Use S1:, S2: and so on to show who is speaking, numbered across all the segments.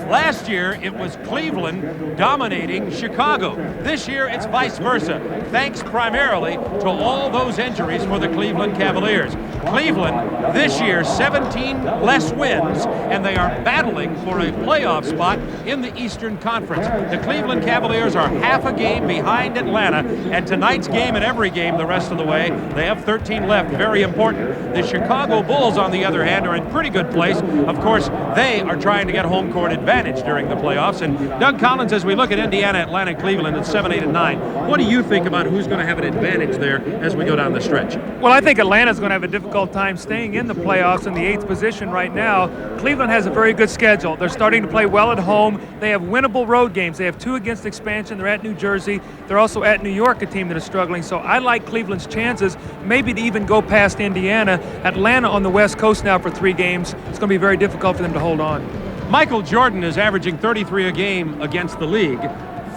S1: Last year, it was Cleveland dominating Chicago. This year, it's vice versa, thanks primarily to all those injuries for the Cleveland Cavaliers. Cleveland, this year, 17 less wins, and they are battling for a playoff spot in the Eastern Conference. The Cleveland Cavaliers are half a game behind Atlanta, and tonight's game and every game the rest of the way, they have 13 left. Very important. The Chicago Bulls, on the other hand, are in pretty good place. Of course, they are trying to get home court advantage during the playoffs. And Doug Collins, as we look at Indiana, Atlanta, and Cleveland at 7, 8, and 9, what do you think about who's going to have an advantage there as we go down the stretch?
S2: Well, I think Atlanta's going to have a difficult time staying in the playoffs in the 8th position right now. Cleveland has a very good schedule. They're starting to play well at home. They have winnable road games. They have 2 against expansion. They're at New Jersey. They're also at New York, a team that is struggling. So I like Cleveland's chances, maybe to even go past Indiana. Atlanta on the West Coast now for 3 games. It's going to be very difficult for them to hold on.
S1: Michael Jordan is averaging 33 a game against the league,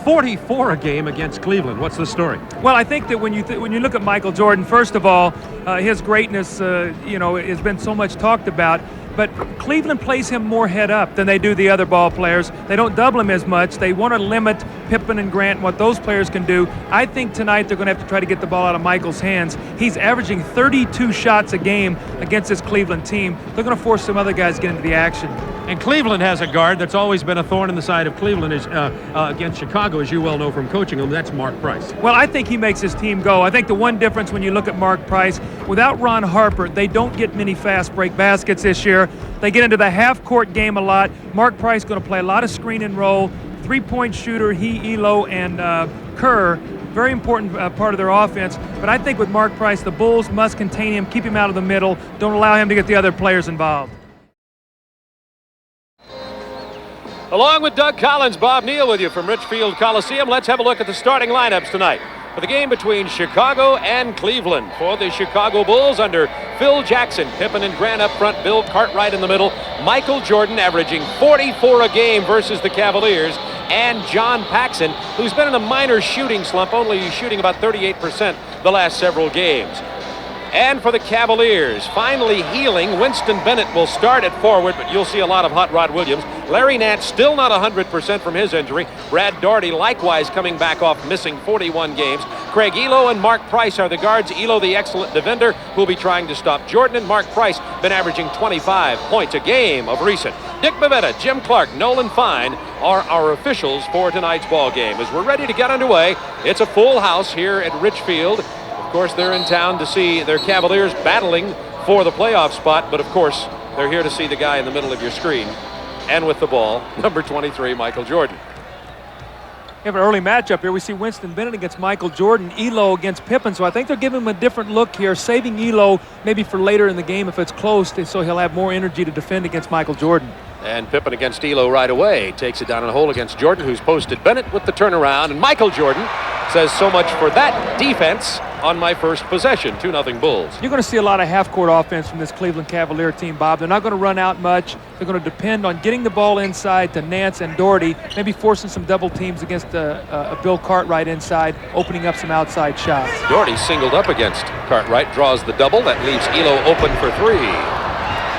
S1: 44 a game against Cleveland. What's the story?
S2: Well, I think that when you look at Michael Jordan, first of all, his greatness, has been so much talked about. But Cleveland plays him more head up than they do the other ball players. They don't double him as much. They want to limit Pippen and Grant and what those players can do. I think tonight they're going to have to try to get the ball out of Michael's hands. He's averaging 32 shots a game against this Cleveland team. They're going to force some other guys to get into the action.
S1: And Cleveland has a guard that's always been a thorn in the side of Cleveland against Chicago, as you well know from coaching him. That's Mark Price.
S2: Well, I think he makes his team go. I think the one difference when you look at Mark Price, without Ron Harper, they don't get many fast break baskets this year. They get into the half-court game a lot. Mark Price going to play a lot of screen and roll. 3-point shooter, he, Elo, and Kerr. Very important part of their offense. But I think with Mark Price, the Bulls must contain him, keep him out of the middle, don't allow him to get the other players involved.
S1: Along with Doug Collins, Bob Neal with you from Richfield Coliseum. Let's have a look at the starting lineups tonight for the game between Chicago and Cleveland. For the Chicago Bulls, under Phil Jackson, Pippen and Grant up front, Bill Cartwright in the middle, Michael Jordan averaging 44 a game versus the Cavaliers, and John Paxson, who's been in a minor shooting slump, only shooting about 38% the last several games. And for the Cavaliers, finally healing, Winston Bennett will start at forward, but you'll see a lot of Hot Rod Williams. Larry Nance still not 100% from his injury. Brad Daugherty likewise coming back off missing 41 games. Craig Elo and Mark Price are the guards. Elo, the excellent defender, who'll be trying to stop Jordan, and Mark Price been averaging 25 points a game of recent. Dick Bavetta, Jim Clark, Nolan Fine are our officials for tonight's ball game. As we're ready to get underway, it's a full house here at Richfield. Of course, they're in town to see their Cavaliers battling for the playoff spot, but of course, they're here to see the guy in the middle of your screen. And with the ball, number 23, Michael Jordan.
S2: We have an early matchup here. We see Winston Bennett against Michael Jordan, Elo against Pippen. So I think they're giving him a different look here, saving Elo maybe for later in the game if it's close, so he'll have more energy to defend against Michael Jordan.
S1: And Pippen against Elo right away. Takes it down in a hole against Jordan, who's posted Bennett with the turnaround. And Michael Jordan says, so much for that defense on my first possession. 2-0 Bulls.
S2: You're going to see a lot of half-court offense from this Cleveland Cavalier team, Bob. They're not going to run out much. They're going to depend on getting the ball inside to Nance and Daugherty, maybe forcing some double teams against a Bill Cartwright inside, opening up some outside shots.
S1: Daugherty singled up against Cartwright, draws the double. That leaves Elo open for 3.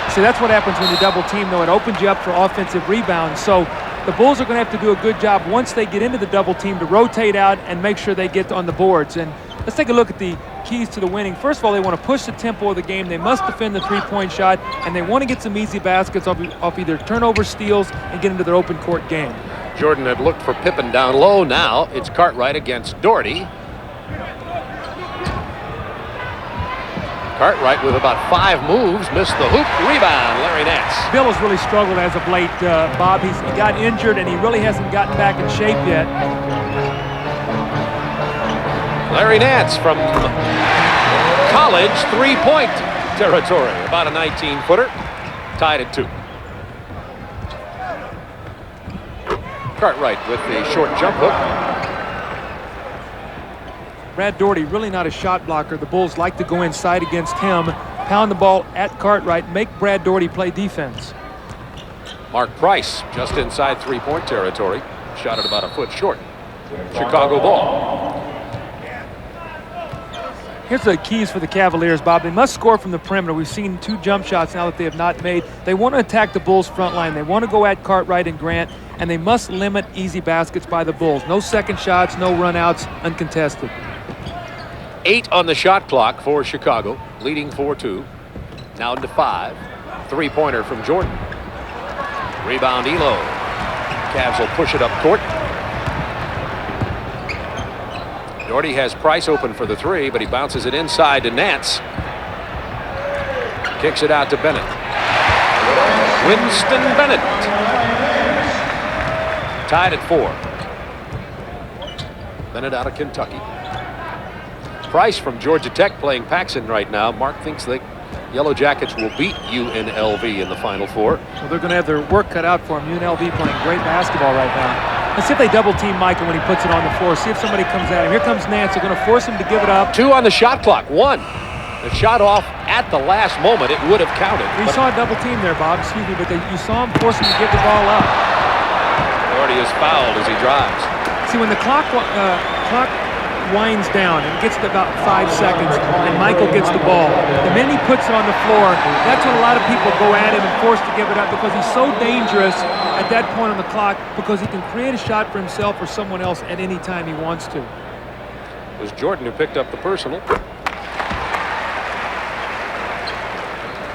S2: See, that's what happens when you double team, though. It opens you up for offensive rebounds. So the Bulls are going to have to do a good job once they get into the double team to rotate out and make sure they get on the boards. And let's take a look at the keys to the winning. First of all, they want to push the tempo of the game. They must defend the 3-point shot, and they want to get some easy baskets off either turnover, steals, and get into their open court game.
S1: Jordan had looked for Pippen down low. Now it's Cartwright against Daugherty. Cartwright with about 5 moves, missed the hoop, rebound, Larry Nance.
S2: Bill has really struggled as of late, Bob. He got injured and he really hasn't gotten back in shape yet.
S1: Larry Nance from college 3-point territory, about a 19-footer, tied at 2. Cartwright with the short jump hook.
S2: Brad Daugherty really not a shot blocker. The Bulls like to go inside against him, pound the ball at Cartwright, make Brad Daugherty play defense.
S1: Mark Price just inside 3-point territory, shot at about a foot short. Chicago ball.
S2: Here's the keys for the Cavaliers, Bob. They must score from the perimeter. We've seen 2 jump shots now that they have not made. They want to attack the Bulls' front line. They want to go at Cartwright and Grant, and they must limit easy baskets by the Bulls. No second shots, no runouts, uncontested.
S1: 8 on the shot clock for Chicago, leading 4-2. Now into 5. 3-pointer from Jordan. Rebound, Elo. Cavs will push it up court. Doherty has Price open for the 3, but he bounces it inside to Nance. Kicks it out to Bennett. Winston Bennett. Tied at 4. Bennett out of Kentucky. Price from Georgia Tech playing Paxson right now. Mark thinks the Yellow Jackets will beat UNLV in the Final Four.
S2: Well, they're going to have their work cut out for them. UNLV playing great basketball right now. Let's see if they double team Michael when he puts it on the floor. See if somebody comes at him. Here comes Nance. They're going to force him to give it up.
S1: 2 on the shot clock. 1. The shot off at the last moment. It would have counted.
S2: You saw a double team there, Bob. Excuse me, but you saw him force him to give the ball up.
S1: Doherty is fouled as he drives.
S2: See, when the clock winds down and gets to about 5 seconds and Michael gets the ball, the minute he puts it on the floor, that's when a lot of people go at him and force to give it up, because he's so dangerous at that point on the clock, because he can create a shot for himself or someone else at any time he wants to.
S1: It was Jordan who picked up the personal.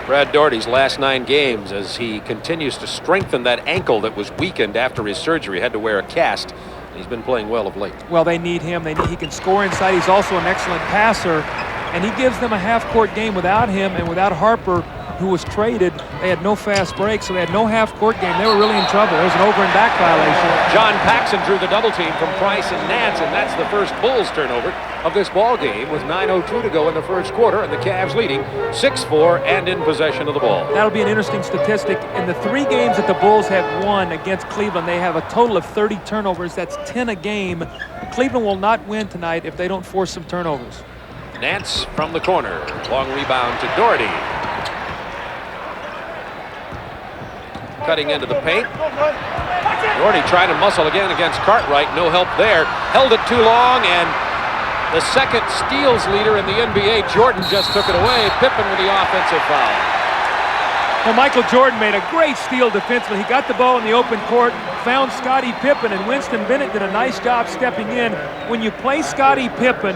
S1: Brad Doherty's last 9 games as he continues to strengthen that ankle that was weakened after his surgery. Had to wear a cast. He's been playing well of late. Well,
S2: they need him. He can score inside. He's also an excellent passer, and he gives them a half-court game. Without him and without Harper, who was traded, they had no fast break, so they had no half-court game. They were really in trouble. There was an over and back violation.
S1: John Paxson drew the double team from Price and Nance, and that's the first Bulls turnover of this ball game with 9:02 to go in the first quarter, and the Cavs leading 6-4 and in possession of the ball.
S2: That'll be an interesting statistic. In the 3 games that the Bulls have won against Cleveland, they have a total of 30 turnovers. That's 10 a game. Cleveland will not win tonight if they don't force some turnovers.
S1: Nance from the corner. Long rebound to Doherty. Cutting into the paint. Doherty trying to muscle again against Cartwright. No help there. Held it too long, and the second steals leader in the NBA, Jordan, just took it away. Pippen with the offensive foul.
S2: Well, Michael Jordan made a great steal defensively. He got the ball in the open court, found Scottie Pippen, and Winston Bennett did a nice job stepping in. When you play Scottie Pippen,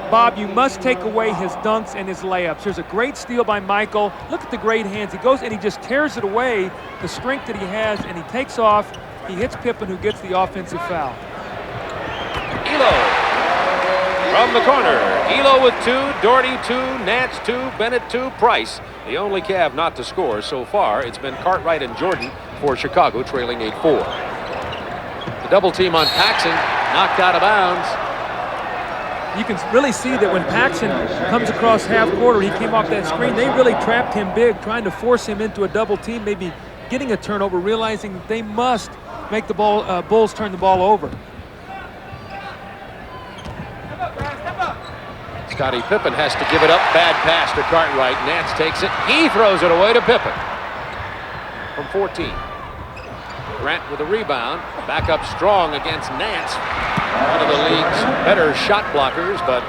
S2: Bob, you must take away his dunks and his layups. There's a great steal by Michael. Look at the great hands. He goes and he just tears it away, the strength that he has, and he takes off. He hits Pippen, who gets the offensive foul.
S1: Elo from the corner. Elo with 2, Doherty 2, Nance 2, Bennett 2, Price. The only Cav not to score so far. It's been Cartwright and Jordan for Chicago, trailing 8-4. The double team on Paxson, knocked out of bounds.
S2: You can really see that when Paxson comes across half court, or he came off that screen, they really trapped him big, trying to force him into a double team, maybe getting a turnover, realizing that they must make the Bulls turn the ball over.
S1: Scottie Pippen has to give it up. Bad pass to Cartwright. Nance takes it. He throws it away to Pippen from 14. Grant with a rebound. Back up strong against Nance. One of the league's better shot blockers, but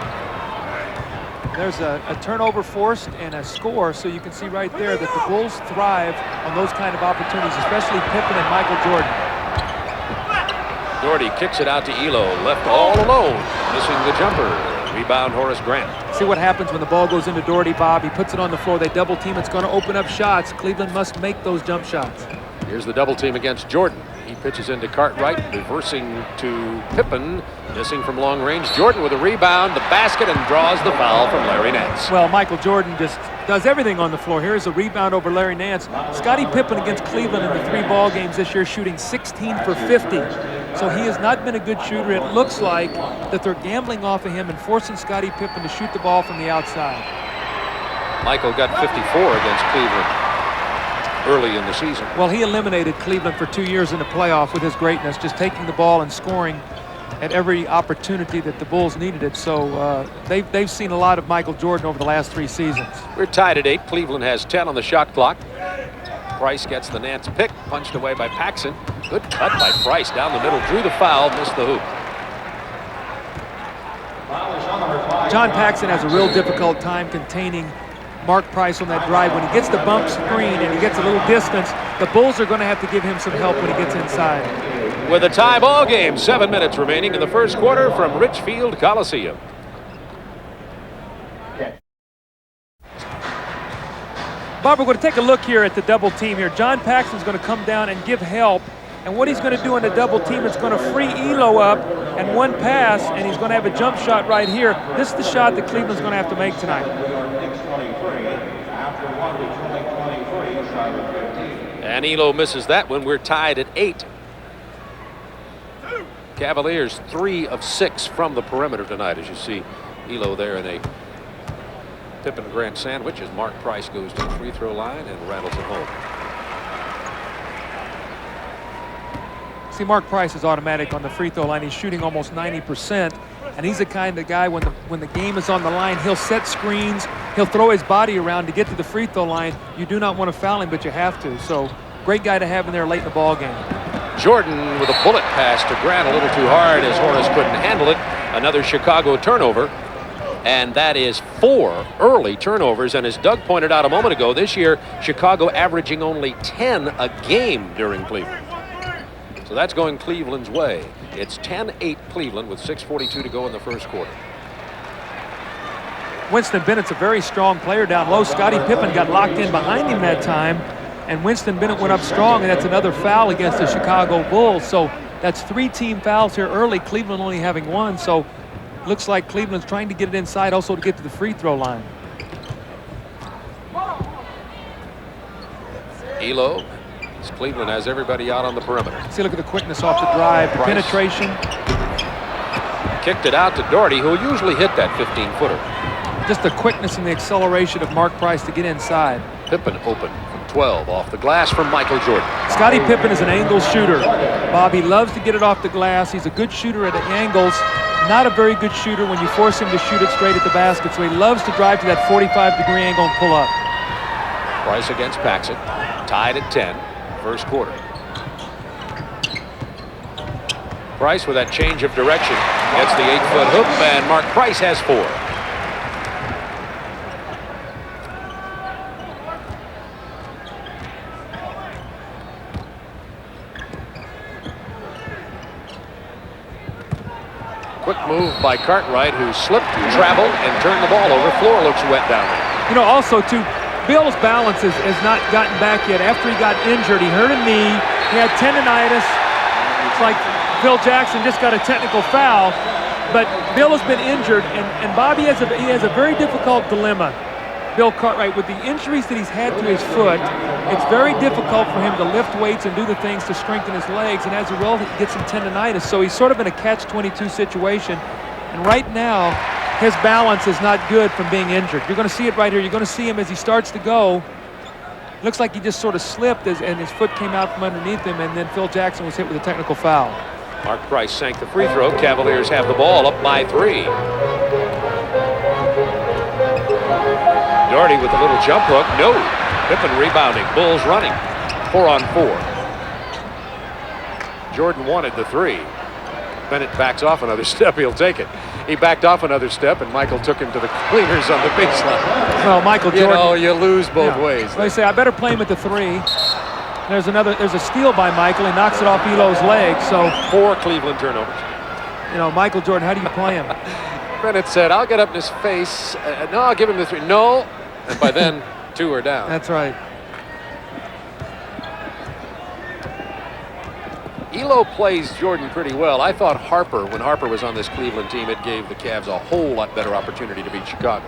S2: there's a turnover forced and a score, so you can see right there that the Bulls thrive on those kind of opportunities, especially Pippen and Michael Jordan.
S1: Doherty kicks it out to Elo, left all alone, missing the jumper. Rebound, Horace Grant.
S2: See what happens when the ball goes into Doherty, Bob. He puts it on the floor. They double team. It's going to open up shots. Cleveland must make those jump shots.
S1: Here's the double team against Jordan. He pitches into Cartwright, reversing to Pippen, missing from long range. Jordan with a rebound, the basket, and draws the foul from Larry Nance.
S2: Well, Michael Jordan just does everything on the floor. Here's a rebound over Larry Nance. Scottie Pippen against Cleveland in the 3 ball games this year, shooting 16 for 50. So he has not been a good shooter. It looks like that they're gambling off of him and forcing Scottie Pippen to shoot the ball from the outside.
S1: Michael got 54 against Cleveland early in the season.
S2: Well, he eliminated Cleveland for 2 years in the playoff with his greatness, just taking the ball and scoring at every opportunity that the Bulls needed it. So they've seen a lot of Michael Jordan over the last 3 seasons.
S1: We're tied at 8. Cleveland has 10 on the shot clock. Price gets the Nance pick, punched away by Paxson. Good cut by Price down the middle, drew the foul, missed the hoop.
S2: John Paxson has a real difficult time containing Mark Price on that drive. When he gets the bump screen and he gets a little distance, the Bulls are going to have to give him some help when he gets inside.
S1: With a tie ball game, 7 minutes remaining in the first quarter from Richfield Coliseum.
S2: Bob, we're going to take a look here at the double team here. John Paxson's going to come down and give help. And what he's going to do in the double team is going to free Elo up and one pass, and he's going to have a jump shot right here. This is the shot that Cleveland's going to have to make tonight.
S1: And Elo misses that one. We're tied at 8. Cavaliers 3 of 6 from the perimeter tonight, as you see Elo there in a Pippen Grant sandwich as Mark Price goes to the free throw line and rattles it home.
S2: See, Mark Price is automatic on the free throw line. He's shooting almost 90%, and he's the kind of guy when the game is on the line, he'll set screens, he'll throw his body around to get to the free throw line. You do not want to foul him, but you have to. So, great guy to have in there late in the ball game.
S1: Jordan with a bullet pass to Grant, a little too hard as Horace couldn't handle it. Another Chicago turnover. And that is 4 early turnovers. And as Doug pointed out a moment ago, this year, Chicago averaging only 10 a game during Cleveland. So that's going Cleveland's way. It's 10-8 Cleveland with 6:42 to go in the first quarter.
S2: Winston Bennett's a very strong player down low. Scottie Pippen got locked in behind him that time. And Winston Bennett went up strong, and that's another foul against the Chicago Bulls. So that's 3 team fouls here early, Cleveland only having 1. So looks like Cleveland's trying to get it inside also to get to the free throw line.
S1: Elo, as Cleveland has everybody out on the perimeter.
S2: See, look at the quickness off the drive, the penetration.
S1: Kicked it out to Doherty, who will usually hit that 15-footer.
S2: Just the quickness and the acceleration of Mark Price to get inside.
S1: Pippen open from 12 off the glass from Michael Jordan.
S2: Scottie Pippen is an angle shooter. Bob, he loves to get it off the glass. He's a good shooter at the angles. Not a very good shooter when you force him to shoot it straight at the basket. So he loves to drive to that 45-degree angle and pull up.
S1: Price against Paxson. Tied at 10. First quarter. Price with that change of direction gets the 8-foot hoop, and Mark Price has 4. Quick move by Cartwright, who slipped, traveled, and turned the ball over. Floor looks wet down there.
S2: You know, also, too, Bill's balance has not gotten back yet. After he got injured, he hurt a knee. He had tendonitis. It's like Phil Jackson just got a technical foul. But Bill has been injured, and Bobby has a very difficult dilemma. Bill Cartwright, with the injuries that he's had to his foot, it's very difficult for him to lift weights and do the things to strengthen his legs, and as a result, he gets some tendonitis. So he's sort of in a catch-22 situation, and right now, his balance is not good from being injured. You're going to see it right here. You're going to see him as he starts to go. Looks like he just sort of slipped and his foot came out from underneath him, and then Phil Jackson was hit with a technical foul.
S1: Mark Price sank the free throw. Cavaliers have the ball up by 3. Doherty with a little jump hook. No. Pippen rebounding. Bulls running. 4 on 4. Jordan wanted the 3. Bennett backs off another step. He'll take it. He backed off another step, and Michael took him to the cleaners on the baseline.
S2: Well, Michael Jordan.
S1: You know, you lose both ways.
S2: They say, I better play him at the 3. There's a steal by Michael. He knocks it off Elo's leg. So
S1: 4 Cleveland turnovers.
S2: You know, Michael Jordan, how do you play him?
S1: Bennett said, I'll get up in his face. No, I'll give him the 3. No. And by then, 2 are down.
S2: That's right.
S1: Elo plays Jordan pretty well. I thought Harper, when Harper was on this Cleveland team, it gave the Cavs a whole lot better opportunity to beat Chicago.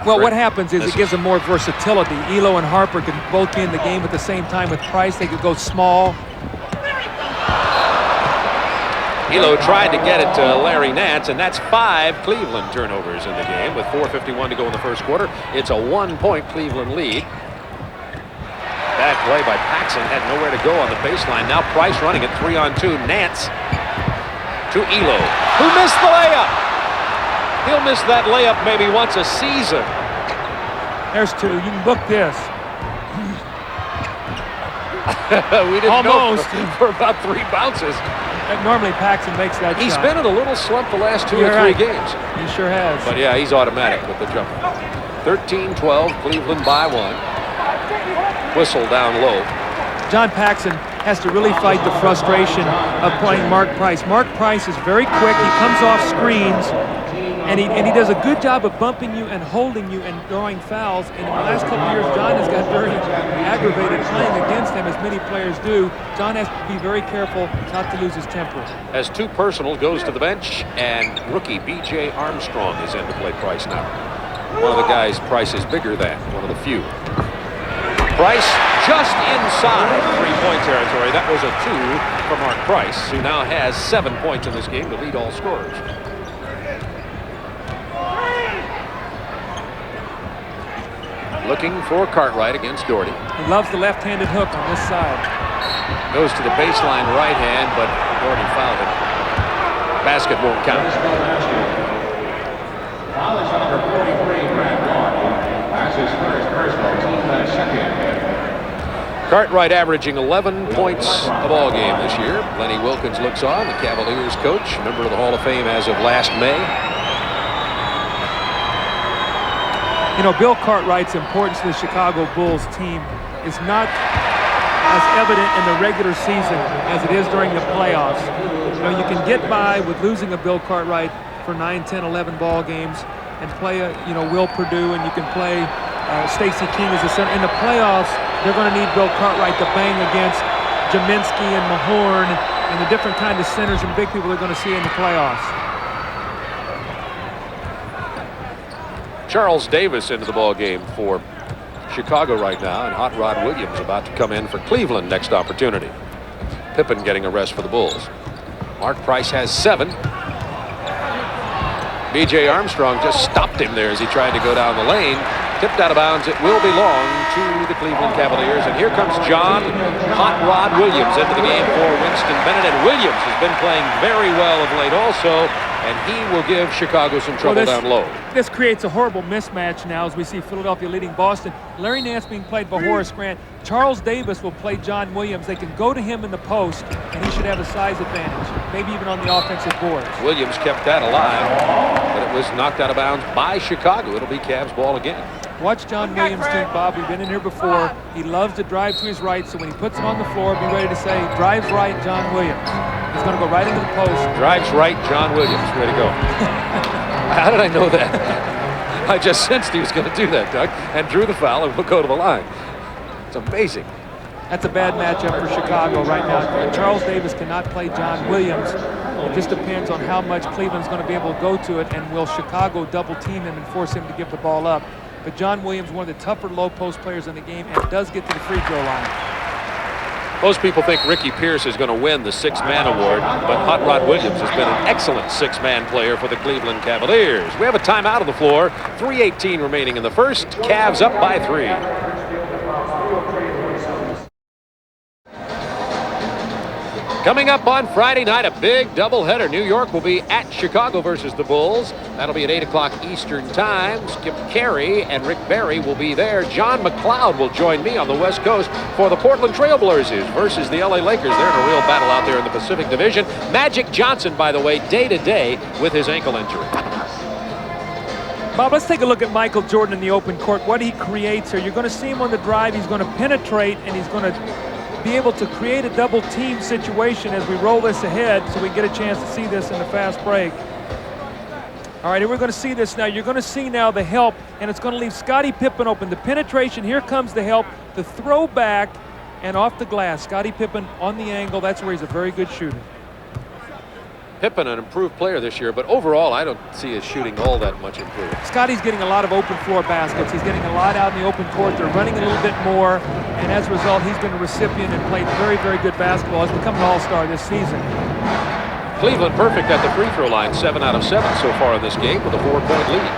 S2: Well, what happens is it gives them more versatility. Elo and Harper could both be in the game at the same time. With Price, they could go small.
S1: Elo tried to get it to Larry Nance, and that's 5 Cleveland turnovers in the game with 4:51 to go in the first quarter. It's a 1-point Cleveland lead. Bad play by Paxson, had nowhere to go on the baseline. Now Price running it 3 on 2. Nance to Elo, who missed the layup. He'll miss that layup maybe once a season.
S2: There's 2. You can book this.
S1: We didn't
S2: Almost.
S1: know for about 3 bounces.
S2: Normally Paxson makes that
S1: He's
S2: shot.
S1: been in a little slump the last 2
S2: You're
S1: or 3
S2: right.
S1: games.
S2: He sure has.
S1: But yeah, he's automatic with the jumper. 13-12, Cleveland by 1. Whistle down low.
S2: John Paxson has to really fight the frustration of playing Mark Price. Mark Price is very quick. He comes off screens, and he does a good job of bumping you and holding you and drawing fouls. And in the last couple of years, John has got very aggravated playing against him, as many players do. John has to be very careful not to lose his temper.
S1: As 2 personal goes to the bench, and rookie B.J. Armstrong is in to play Price now. One of the guys Price is bigger than, one of the few. Price just inside 3-point territory. That was a 2 for Mark Price, who now has 7 points in this game to lead all scorers. Looking for Cartwright against Doherty.
S2: He loves the left-handed hook on this side.
S1: Goes to the baseline right hand, but Doherty fouled it. Basket won't count. Cartwright averaging 11 points a ball game this year. Lenny Wilkins looks on, the Cavaliers coach, member of the Hall of Fame as of last May.
S2: You know, Bill Cartwright's importance to the Chicago Bulls team is not as evident in the regular season as it is during the playoffs. You know, you can get by with losing a Bill Cartwright for 9, 10, 11 ball games and play Will Perdue, and you can play Stacey King as a center. In the playoffs, they're going to need Bill Cartwright to bang against Jaminski and Mahorn and the different kind of centers and big people they're going to see in the playoffs.
S1: Charles Davis into the ball game for Chicago right now, and Hot Rod Williams about to come in for Cleveland next opportunity. Pippen getting a rest for the Bulls. Mark Price has 7. B.J. Armstrong just stopped him there as he tried to go down the lane. Tipped out of bounds. It will belong to the Cleveland Cavaliers. And here comes John Hot Rod Williams into the game for Winston Bennett. And Williams has been playing very well of late also, and he will give Chicago some trouble down low.
S2: This creates a horrible mismatch now as we see Philadelphia leading Boston. Larry Nance being played by Horace Grant. Charles Davis will play John Williams. They can go to him in the post, and he should have a size advantage, maybe even on the offensive boards.
S1: Williams kept that alive, but it was knocked out of bounds by Chicago. It'll be Cavs ball again.
S2: Watch John Williams do, Bob. We've been in here before. He loves to drive to his right, so when he puts him on the floor, be ready to say, drives right, John Williams. He's going to go right into the post.
S1: Drives right, John Williams. Way to go. How did I know that? I just sensed he was going to do that, Doug, and drew the foul and will go to the line. It's amazing.
S2: That's a bad matchup for Chicago right now. Charles Davis cannot play John Williams. It just depends on how much Cleveland's going to be able to go to it, and will Chicago double team him and force him to give the ball up. But John Williams, one of the tougher low post players in the game, and does get to the free throw line.
S1: Most people think Ricky Pierce is going to win the 6-man award, but Hot Rod Williams has been an excellent 6-man player for the Cleveland Cavaliers. We have a timeout on the floor. 3:18 remaining in the first. Cavs up by 3. Coming up on Friday night, a big doubleheader. New York will be at Chicago versus the Bulls. That'll be at 8 o'clock Eastern Time. Skip Carey and Rick Barry will be there. John McLeod will join me on the West Coast for the Portland Trailblazers versus the LA Lakers. They're in a real battle out there in the Pacific Division. Magic Johnson, by the way, day-to-day with his ankle injury.
S2: Bob, let's take a look at Michael Jordan in the open court. What he creates here. You're going to see him on the drive. He's going to penetrate, and he's going to be able to create a double team situation as we roll this ahead, so we get a chance to see this in the fast break. All right, and we're going to see this now. You're going to see now the help, and it's going to leave Scottie Pippen open. The penetration, here comes the help, the throw back, and off the glass. Scottie Pippen on the angle. That's where he's a very good shooter.
S1: Pippen, an improved player this year, but overall, I don't see his shooting all that much improved.
S2: Scottie's getting a lot of open floor baskets. He's getting a lot out in the open court. They're running a little bit more, and as a result, he's been a recipient and played very, very good basketball. He's become an all-star this season.
S1: Cleveland perfect at the free throw line, 7 out of 7 so far in this game with a 4-point lead.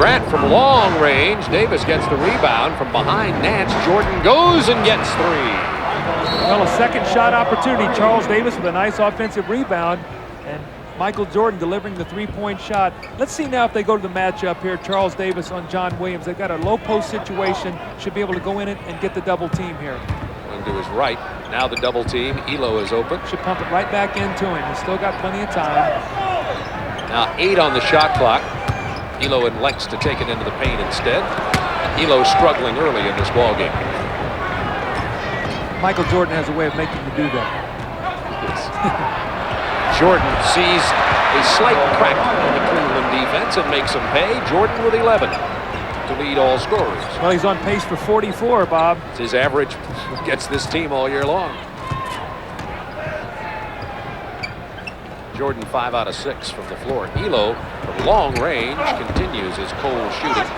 S1: Grant from long range. Davis gets the rebound from behind Nance. Jordan goes and gets 3.
S2: Well, a second shot opportunity. Charles Davis with a nice offensive rebound, and Michael Jordan delivering the 3-point shot. Let's see now if they go to the matchup here. Charles Davis on John Williams. They've got a low post situation. Should be able to go in it and get the double team here.
S1: Going to his right. Now the double team. Elo is open.
S2: Should pump it right back into him. He's still got plenty of time.
S1: Now 8 on the shot clock. Elo elects to take it into the paint instead. Elo struggling early in this ball game.
S2: Michael Jordan has a way of making you do that.
S1: Jordan sees a slight crack in the Cleveland defense and makes them pay. Jordan with 11 to lead all scorers.
S2: Well, he's on pace for 44, Bob.
S1: It's his average. Gets this team all year long. Jordan 5 out of 6 from the floor. Elo from long range continues his cold shooting.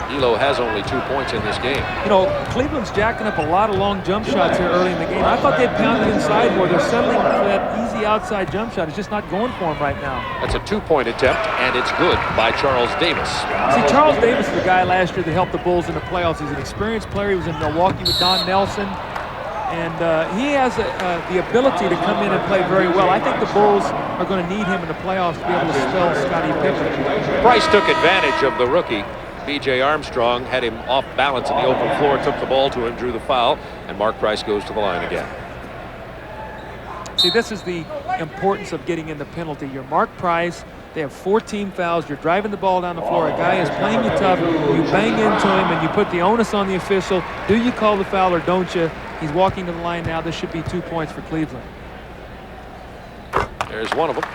S1: Elo has only 2 points in this game.
S2: You know, Cleveland's jacking up a lot of long jump shots here early in the game. I thought they'd pound it inside more. They're settling for that easy outside jump shot. It's just not going for them right now.
S1: That's a 2-point attempt, and it's good by Charles Davis.
S2: See, Charles Davis is the guy last year that helped the Bulls in the playoffs. He's an experienced player. He was in Milwaukee with Don Nelson. And he has the ability to come in and play very well. I think the Bulls are going to need him in the playoffs to be able to spell Scottie Pippen.
S1: Price took advantage of the rookie. B.J. Armstrong had him off balance in the open floor, took the ball to him, drew the foul, and Mark Price goes to the line again.
S2: See, this is the importance of getting in the penalty. You're Mark Price. They have 14 fouls. You're driving the ball down the floor. A guy is playing you tough. You bang into him, and you put the onus on the official. Do you call the foul or don't you? He's walking to the line now. This should be 2 points for Cleveland.
S1: There's one of them.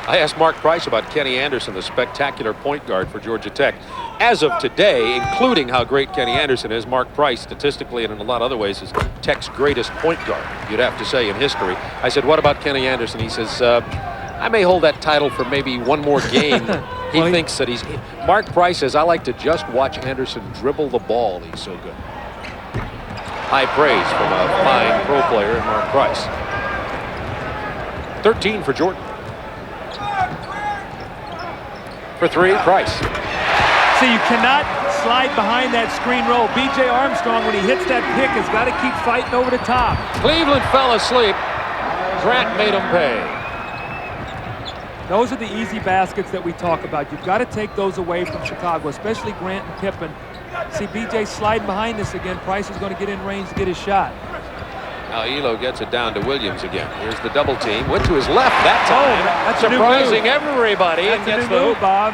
S1: I asked Mark Price about Kenny Anderson, the spectacular point guard for Georgia Tech. As of today, including how great Kenny Anderson is, Mark Price, statistically and in a lot of other ways, is Tech's greatest point guard, you'd have to say, in history. I said, what about Kenny Anderson? He says, I may hold that title for maybe one more game. He thinks that he's... Mark Price says, I like to just watch Anderson dribble the ball. He's so good. High praise from a fine pro player in Mark Price. 13 for Jordan. For 3, Price.
S2: See, you cannot slide behind that screen roll. B.J. Armstrong, when he hits that pick, has got to keep fighting over the top.
S1: Cleveland fell asleep. Grant made him pay.
S2: Those are the easy baskets that we talk about. You've got to take those away from Chicago, especially Grant and Pippen. See, B.J. sliding behind this again. Price is going to get in range to get his shot.
S1: Now Elo gets it down to Williams again. Here's the double team. Went to his left that time.
S2: That's
S1: surprising everybody.
S2: That's
S1: and gets
S2: a new move, Bob.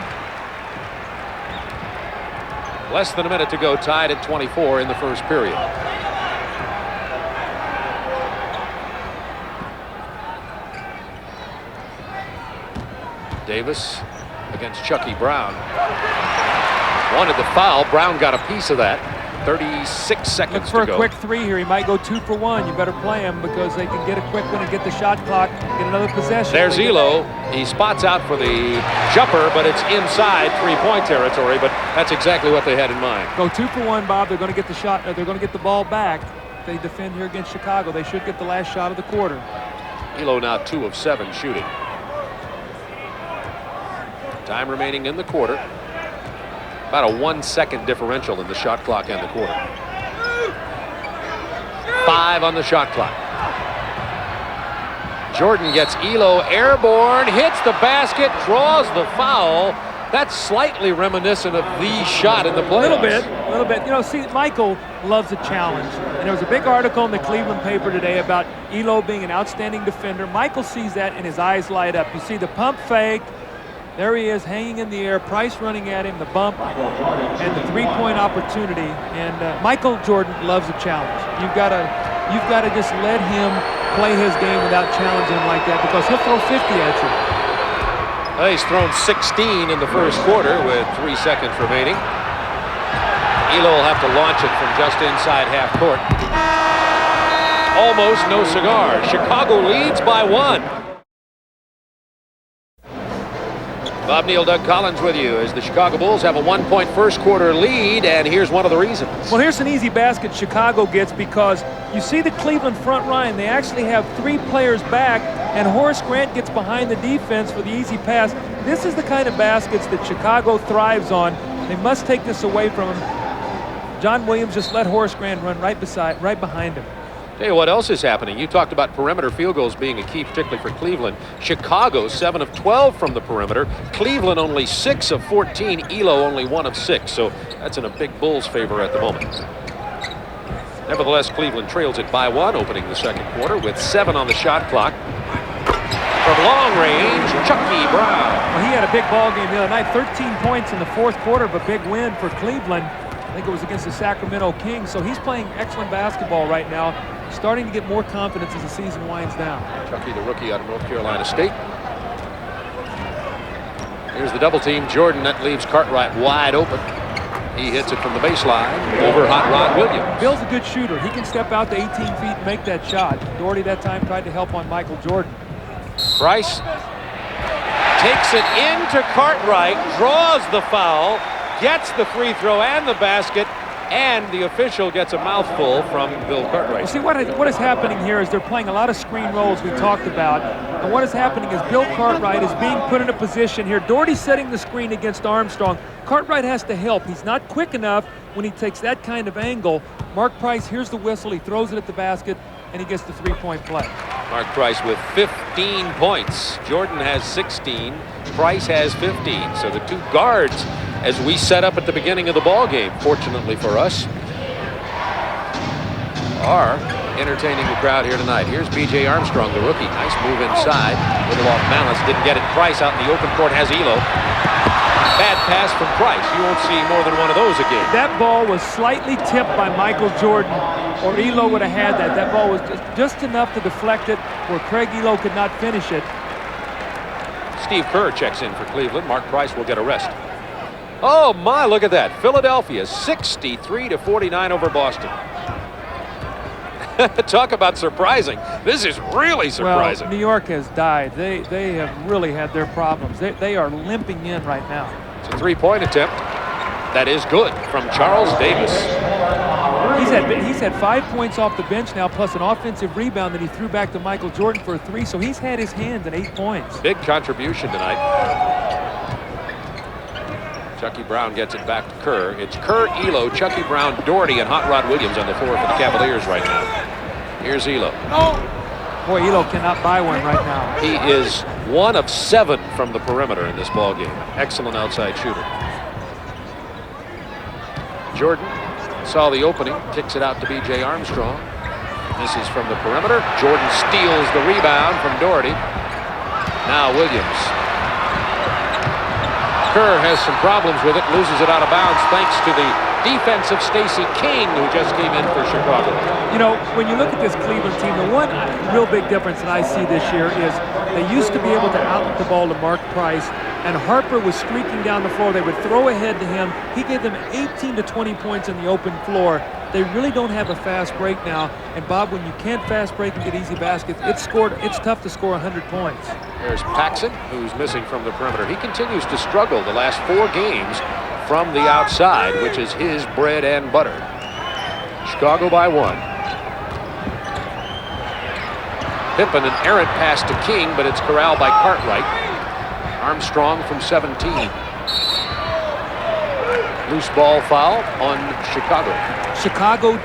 S1: Less than a minute to go, tied at 24 in the first period. Davis against Chucky Brown. Wanted the foul. Brown got a piece of that. 36 seconds
S2: Look for
S1: to go.
S2: a quick 3 here. He might go 2 for 1. You better play him because they can get a quick one and get the shot clock, get another possession.
S1: There's Elo. He spots out for the jumper, but it's inside 3-point territory, but that's exactly what they had in mind.
S2: Go 2 for 1, Bob. They're going to get the shot. They're going to get the ball back. They defend here against Chicago. They should get the last shot of the quarter.
S1: Elo now 2 of 7 shooting. Time remaining in the quarter. About a 1-second differential in the shot clock and the quarter. 5 on the shot clock. Jordan gets Elo airborne, hits the basket, draws the foul. That's slightly reminiscent of the shot in the playoffs.
S2: A little bit. You know, see, Michael loves a challenge. And there was a big article in the Cleveland paper today about Elo being an outstanding defender. Michael sees that and his eyes light up. You see the pump fake. There he is, hanging in the air. Price running at him, the bump, and the 3-point opportunity. And Michael Jordan loves a challenge. You've got to just let him play his game without challenging him like that because he'll throw 50 at you.
S1: Well, he's thrown 16 in the first quarter with 3 seconds remaining. Elo will have to launch it from just inside half court. Almost no cigar. Chicago leads by 1. Bob Neal, Doug Collins with you as the Chicago Bulls have a 1-point first quarter lead, and here's one of the reasons.
S2: Well, here's an easy basket Chicago gets because you see the Cleveland front line. They actually have 3 players back, and Horace Grant gets behind the defense for the easy pass. This is the kind of baskets that Chicago thrives on. They must take this away from him. John Williams just let Horace Grant run right behind him.
S1: Tell you what else is happening. You talked about perimeter field goals being a key, particularly for Cleveland. Chicago, 7 of 12 from the perimeter. Cleveland only 6 of 14. Elo only 1 of 6. So that's in a big Bulls favor at the moment. Nevertheless, Cleveland trails it by 1, opening the second quarter with 7 on the shot clock. From long range, Chucky Brown.
S2: Well, he had a big ball game the other night. 13 points in the fourth quarter of a big win for Cleveland. I think it was against the Sacramento Kings. So he's playing excellent basketball right now, starting to get more confidence as the season winds down.
S1: Chucky, the rookie out of North Carolina State. Here's the double team. Jordan, that leaves Cartwright wide open. He hits it from the baseline over Hot Rod Williams.
S2: Bill's a good shooter. He can step out to 18 feet and make that shot. Doherty that time tried to help on Michael Jordan.
S1: Price takes it into Cartwright, draws the foul, gets the free throw and the basket, and the official gets a mouthful from Bill Cartwright.
S2: Well, see, what is happening here is they're playing a lot of screen rolls we talked about. And what is happening is Bill Cartwright is being put in a position here. Doherty's setting the screen against Armstrong. Cartwright has to help. He's not quick enough when he takes that kind of angle. Mark Price hears the whistle. He throws it at the basket, and he gets the three-point play.
S1: Mark Price with 15 points. Jordan has 16. Price has 15. So the two guards, as we set up at the beginning of the ball game, fortunately for us, are entertaining the crowd here tonight. Here's B.J. Armstrong, the rookie. Nice move inside. Little off balance. Didn't get it. Price out in the open court has Elo. Bad pass from Price. You won't see more than one of those again.
S2: That ball was slightly tipped by Michael Jordan, or Elo would have had that. That ball was just enough to deflect it where Craig Elo could not finish it.
S1: Steve Kerr checks in for Cleveland. Mark Price will get a rest. Oh my, look at that. Philadelphia 63-49 over Boston. Talk about surprising. This is really surprising.
S2: Well, New York has died. They have really had their problems. They are limping in right now.
S1: It's a three-point attempt. That is good from Charles Davis.
S2: He's had 5 points off the bench now, plus an offensive rebound that he threw back to Michael Jordan for a 3. So he's had his hand in 8 points.
S1: Big contribution tonight. Chucky Brown gets it back to Kerr. It's Kerr, Elo, Chucky Brown, Doherty, and Hot Rod Williams on the floor for the Cavaliers right now. Here's Elo.
S2: Boy, Elo cannot buy one right now.
S1: He is 1 of 7 from the perimeter in this ball game. Excellent outside shooter. Jordan saw the opening, kicks it out to B.J. Armstrong. This is from the perimeter. Jordan steals the rebound from Doherty. Now Williams. Kerr has some problems with it, loses it out of bounds thanks to the defense of Stacey King, who just came in for Chicago.
S2: You know, when you look at this Cleveland team, the one real big difference that I see this year is they used to be able to outlet the ball to Mark Price, and Harper was streaking down the floor. They would throw ahead to him. He gave them 18 to 20 points in the open floor. They really don't have a fast break now. And Bob, when you can't fast break and get easy baskets, it's tough to score 100 points.
S1: There's Paxson, who's missing from the perimeter. He continues to struggle the last 4 games from the outside, which is his bread and butter. Chicago by 1. Pippen, an errant pass to King, but it's corralled by Cartwright. Armstrong from 17. Loose ball foul on Chicago.
S2: Chicago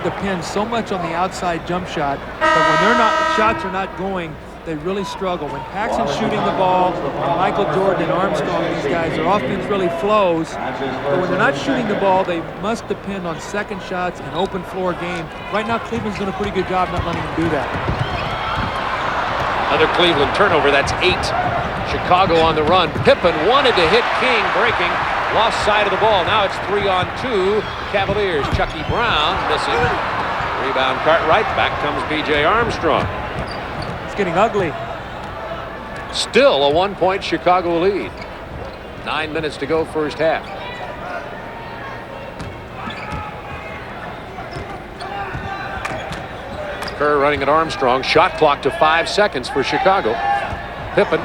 S2: depends so much on the outside jump shot that when shots are not going, they really struggle. When Paxson's shooting the ball, and Michael Jordan and Armstrong, these guys, their offense really flows. But when they're not shooting the ball, they must depend on second shots and open floor game. Right now, Cleveland's doing a pretty good job not letting them do that.
S1: Another Cleveland turnover, that's 8. Chicago on the run. Pippen wanted to hit King, breaking. Lost side of the ball. Now it's 3-on-2. Cavaliers. Chucky Brown missing. Rebound Cartwright. Back comes B.J. Armstrong.
S2: It's getting ugly.
S1: Still a 1-point Chicago lead. 9 minutes to go first half. Kerr running at Armstrong. Shot clock to 5 seconds for Chicago. Pippen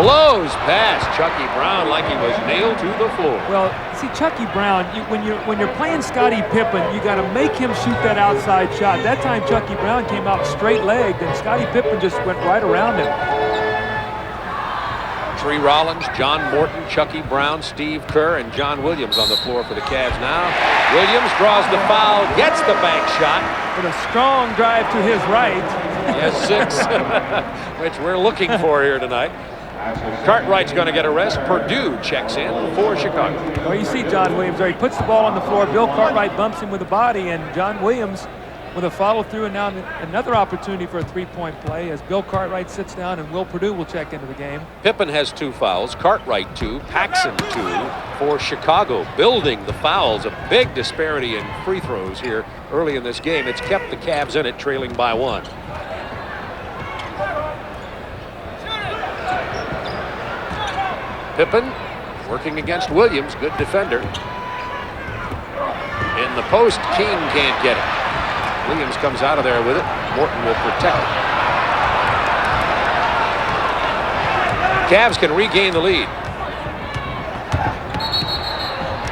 S1: blows past Chucky Brown like he was nailed to the floor.
S2: Well, see, Chucky Brown, when you're playing Scottie Pippen, you got to make him shoot that outside shot. That time, Chucky Brown came out straight-legged, and Scottie Pippen just went right around him.
S1: Tree Rollins, John Morton, Chucky Brown, Steve Kerr, and John Williams on the floor for the Cavs now. Williams draws the foul, gets the bank shot.
S2: With a strong drive to his right.
S1: Yes, 6, which we're looking for here tonight. Cartwright's going to get a rest. Purdue checks in for Chicago.
S2: Well, you see John Williams there. He puts the ball on the floor. Bill Cartwright bumps him with the body, and John Williams with a follow-through, and now another opportunity for a three-point play as Bill Cartwright sits down and Will Purdue will check into the game.
S1: Pippen has 2 fouls, Cartwright 2, Paxson 2 for Chicago. Building the fouls, a big disparity in free throws here early in this game. It's kept the Cavs in it, trailing by 1. Pippen working against Williams, good defender. In the post, King can't get it. Williams comes out of there with it. Morton will protect it. Cavs can regain the lead.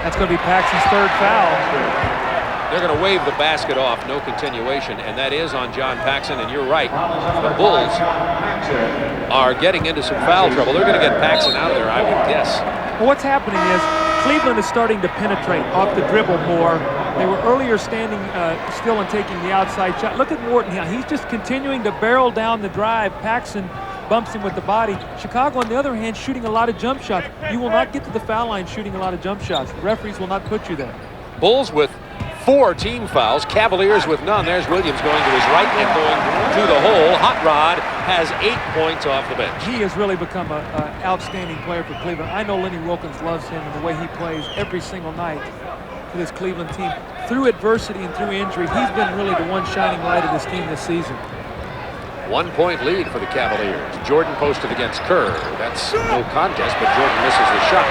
S2: That's going to be Paxson's 3rd foul.
S1: They're going to wave the basket off, no continuation, and that is on John Paxson, and you're right. The Bulls are getting into some foul trouble. They're going to get Paxson out of there, I would guess.
S2: Well, what's happening is Cleveland is starting to penetrate off the dribble more. They were earlier standing still and taking the outside shot. Look at Morton here. He's just continuing to barrel down the drive. Paxson bumps him with the body. Chicago, on the other hand, shooting a lot of jump shots. You will not get to the foul line shooting a lot of jump shots. The referees will not put you there.
S1: Bulls with 4 team fouls. Cavaliers with none. There's Williams going to his right and going to the hole. Hot Rod has 8 points off the bench.
S2: He has really become an outstanding player for Cleveland. I know Lenny Wilkins loves him and the way he plays every single night for this Cleveland team. Through adversity and through injury, he's been really the one shining light of this team this season.
S1: 1 point lead for the Cavaliers. Jordan posted against Kerr. That's no contest, but Jordan misses the shot.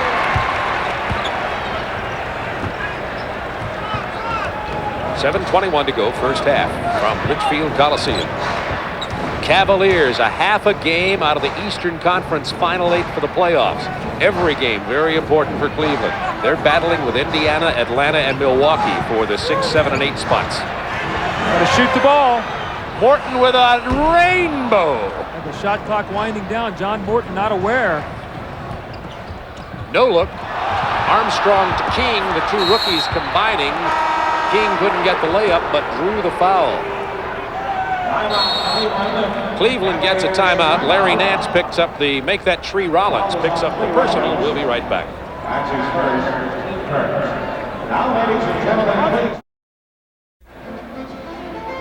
S1: .7:21 to go, first half from Litchfield Coliseum. Cavaliers a half a game out of the Eastern Conference Final 8 for the playoffs. Every game very important for Cleveland. They're battling with Indiana, Atlanta, and Milwaukee for the 6, 7, and 8 spots.
S2: Got to shoot the ball.
S1: Morton with a rainbow.
S2: And the shot clock winding down. John Morton not aware.
S1: No look. Armstrong to King, the 2 rookies combining. King couldn't get the layup, but drew the foul. Cleveland gets a timeout. Larry Nance picks up the make that Tree Rollins picks up the personal. We'll be right back.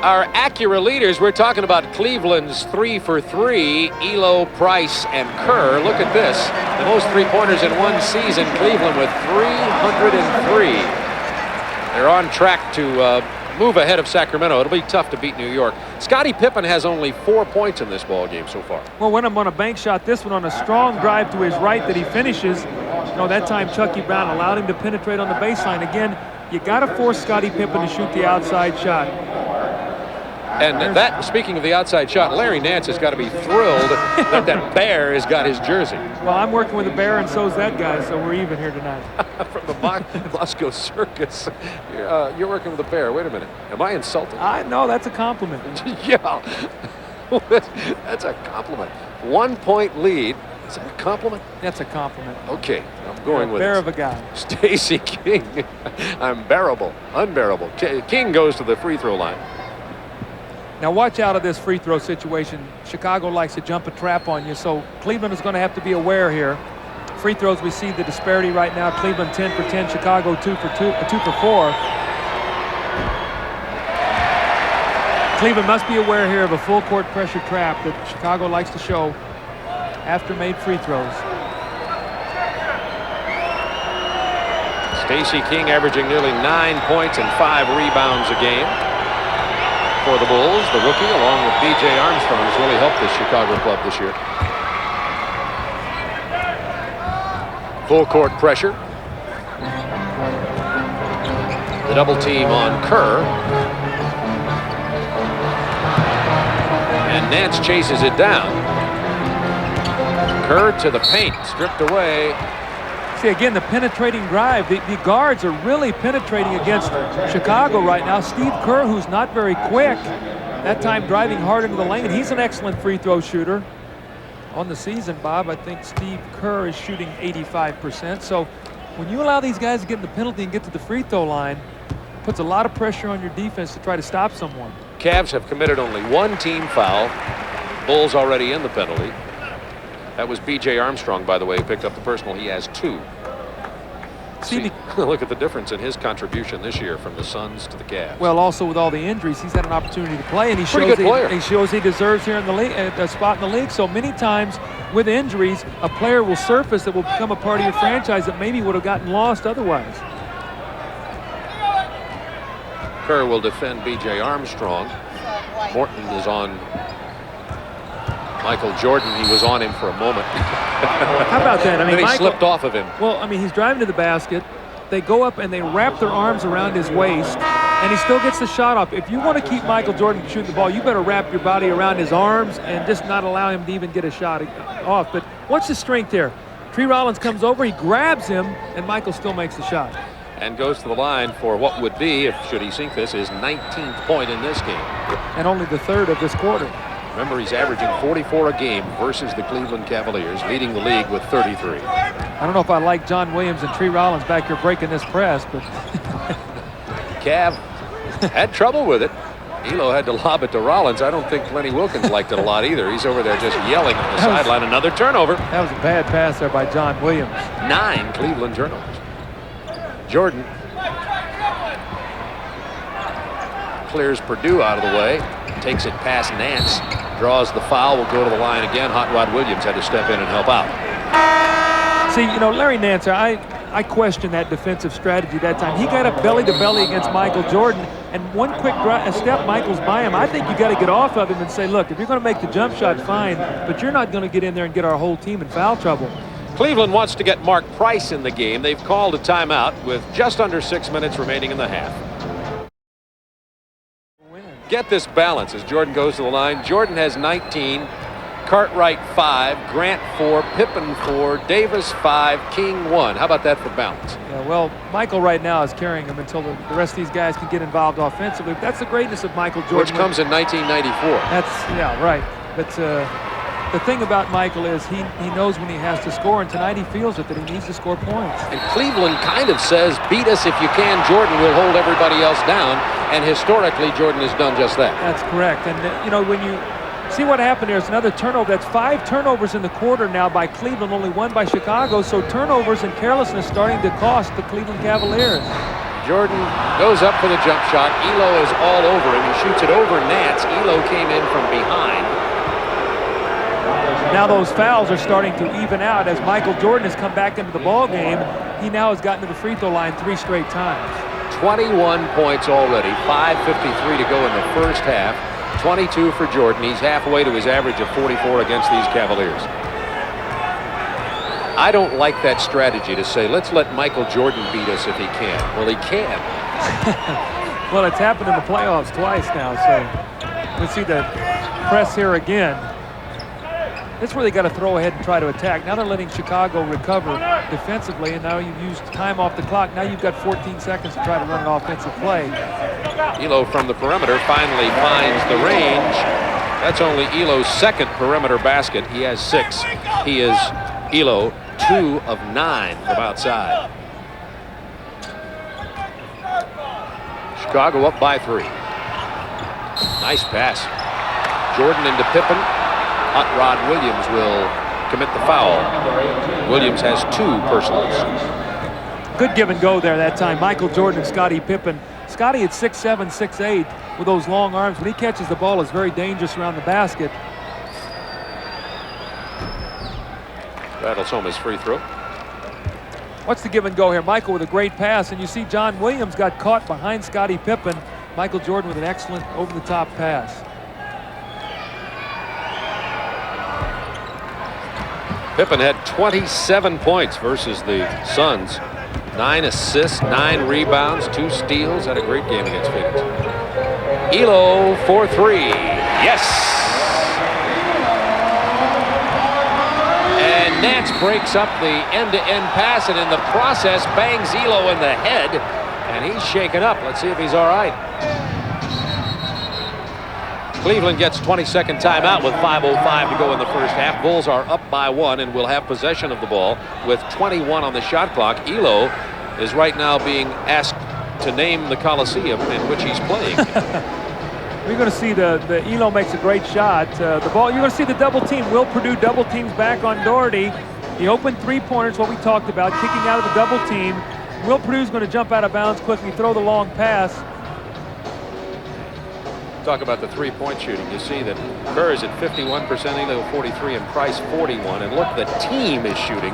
S1: Our Acura leaders, we're talking about Cleveland's 3 for 3, Elo, Price, and Kerr. Look at this. The most three-pointers in one season, Cleveland with 303. They're on track to move ahead of Sacramento. It'll be tough to beat New York. Scottie Pippen has only 4 points in this ball game so far.
S2: Well, when I'm on a bank shot, this one on a strong drive to his right that he finishes. You know, that time Chucky Brown allowed him to penetrate on the baseline. Again, you got to force Scottie Pippen to shoot the outside shot.
S1: And that, speaking of the outside shot, Larry Nance has got to be thrilled that that bear has got his jersey.
S2: Well, I'm working with a bear, and so's that guy, so we're even here tonight.
S1: From the Moscow Circus. You're working with a bear. Wait a minute. Am I insulting?
S2: No, that's a compliment.
S1: Yeah. That's a compliment. 1 point lead. Is that a compliment?
S2: That's a compliment.
S1: Okay, I'm going with it.
S2: Bear of a guy.
S1: Stacey King. Unbearable. King goes to the free throw line.
S2: Now watch out of this free throw situation. Chicago likes to jump a trap on you, so Cleveland is going to have to be aware here. Free throws, we see the disparity right now. Cleveland 10 for 10, Chicago 2 for 4. Cleveland must be aware here of a full court pressure trap that Chicago likes to show after made free throws.
S1: Stacey King averaging nearly 9 points and 5 rebounds a game. For the Bulls, the rookie, along with B.J. Armstrong, has really helped this Chicago club this year. Full court pressure. The double team on Kerr. And Nance chases it down. Kerr to the paint, stripped away.
S2: See, again, the penetrating drive. The guards are really penetrating against Chicago right now. Steve Kerr, who's not very quick, that time driving hard into the lane. He's an excellent free throw shooter. On the season, Bob, I think Steve Kerr is shooting 85%. So when you allow these guys to get in the penalty and get to the free throw line, it puts a lot of pressure on your defense to try to stop someone.
S1: Cavs have committed only 1 team foul. Bulls already in the penalty. That was B.J. Armstrong, by the way, who picked up the personal. He has 2. See, look at the difference in his contribution this year from the Suns to the Cavs.
S2: Well, also with all the injuries, he's had an opportunity to play, and he shows he deserves here in the league, a spot in the league. So many times with injuries, a player will surface that will become a part of your franchise that maybe would have gotten lost otherwise.
S1: Kerr will defend B.J. Armstrong. Morton is on Michael Jordan. He was on him for a moment.
S2: How about that? I mean,
S1: then he slipped off of him.
S2: Well, I mean, he's driving to the basket. They go up and they wrap their arms around his waist, and he still gets the shot off. If you want to keep Michael Jordan from shooting the ball, you better wrap your body around his arms and just not allow him to even get a shot off. But what's the strength there? Tree Rollins comes over, he grabs him, and Michael still makes the shot.
S1: And goes to the line for what would be, if should he sink this, his 19th point in this game.
S2: And only the 3rd of this quarter.
S1: Remember, he's averaging 44 a game versus the Cleveland Cavaliers, leading the league with 33.
S2: I don't know if I like John Williams and Tree Rollins back here breaking this press, but
S1: Cav had trouble with it. Elo had to lob it to Rollins. I don't think Lenny Wilkins liked it a lot either. He's over there just yelling on the sideline. Another turnover.
S2: That was a bad pass there by John Williams.
S1: 9 Cleveland turnovers. Jordan clears Purdue out of the way, takes it past Nance, draws the foul, will go to the line again. Hot Rod Williams had to step in and help out.
S2: See, you know, Larry Nance, I question that defensive strategy that time. He got up belly to belly against Michael Jordan, and one quick step, Michael's by him. I think you got to get off of him and say, look, if you're going to make the jump shot, fine, but you're not going to get in there and get our whole team in foul trouble.
S1: Cleveland wants to get Mark Price in the game. They've called a timeout with just under 6 minutes remaining in the half. Get this balance as Jordan goes to the line. Jordan has 19, Cartwright 5, Grant 4, Pippen 4, Davis 5, King 1. How about that for balance?
S2: Yeah, well, Michael right now is carrying him until the rest of these guys can get involved offensively. That's the greatness of Michael Jordan.
S1: Which comes in 1994.
S2: Yeah, right. But the thing about Michael is he knows when he has to score, and tonight he feels it, that he needs to score points.
S1: And Cleveland kind of says, beat us if you can, Jordan will hold everybody else down, and historically Jordan has done just that.
S2: That's correct. And you know, when you see what happened there, it's another turnover. That's 5 turnovers in the quarter now by Cleveland, only 1 by Chicago, so turnovers and carelessness starting to cost the Cleveland Cavaliers.
S1: Jordan goes up for the jump shot. Elo is all over him. He shoots it over Nance. Elo came in from behind.
S2: Now those fouls are starting to even out as Michael Jordan has come back into the ball game. He now has gotten to the free throw line 3 straight times.
S1: 21 points already, 5:53 to go in the first half. 22 for Jordan. He's halfway to his average of 44 against these Cavaliers. I don't like that strategy to say, let's let Michael Jordan beat us if he can. Well, he can.
S2: Well, it's happened in the playoffs twice now, so let's see the press here again. That's where they got to throw ahead and try to attack. Now they're letting Chicago recover defensively, and now you've used time off the clock. Now you've got 14 seconds to try to run an offensive play.
S1: Elo from the perimeter finally finds the range. That's only Elo's 2nd perimeter basket. He has 6. He is, Elo, 2 of 9 from outside. Chicago up by 3. Nice pass. Jordan into Pippen. Hot Rod Williams will commit the foul. Williams has 2 personals.
S2: Good give and go there that time. Michael Jordan and Scottie Pippen. Scottie at 6'7", 6'8", with those long arms. When he catches the ball, it's very dangerous around the basket.
S1: Rattles home his free throw.
S2: What's the give and go here? Michael with a great pass, and you see John Williams got caught behind Scottie Pippen. Michael Jordan with an excellent over-the-top pass.
S1: Pippen had 27 points versus the Suns. 9 assists, 9 rebounds, 2 steals. Had a great game against Phoenix. Elo for 3. Yes! And Nance breaks up the end-to-end pass, and in the process bangs Elo in the head, and he's shaken up. Let's see if he's all right. Cleveland gets 22nd timeout with 5:05 to go in the first half. Bulls are up by 1 and will have possession of the ball with 21 on the shot clock. Elo is right now being asked to name the Coliseum in which he's playing.
S2: We're going to see the Elo makes a great shot. The ball, you're going to see the double team. Will Purdue double teams back on Doherty. The open three-pointers, what we talked about, kicking out of the double team. Will Purdue's going to jump out of bounds quickly, throw the long pass.
S1: Talk about the three-point shooting. You see that Kerr is at 51%, Elo 43, and Price 41. And look, the team is shooting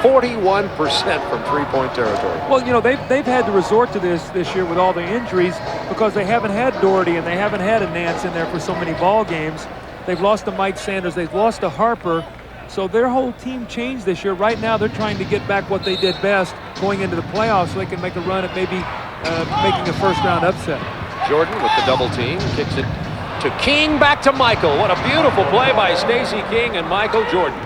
S1: 41% from three-point territory.
S2: Well, you know, they've had to resort to this year with all the injuries because they haven't had Doherty and they haven't had a Nance in there for so many ball games. They've lost to Mike Sanders. They've lost to Harper. So their whole team changed this year. Right now, they're trying to get back what they did best going into the playoffs so they can make a run at maybe making a first-round upset.
S1: Jordan with the double team, kicks it to King, back to Michael. What a beautiful play by Stacey King and Michael Jordan.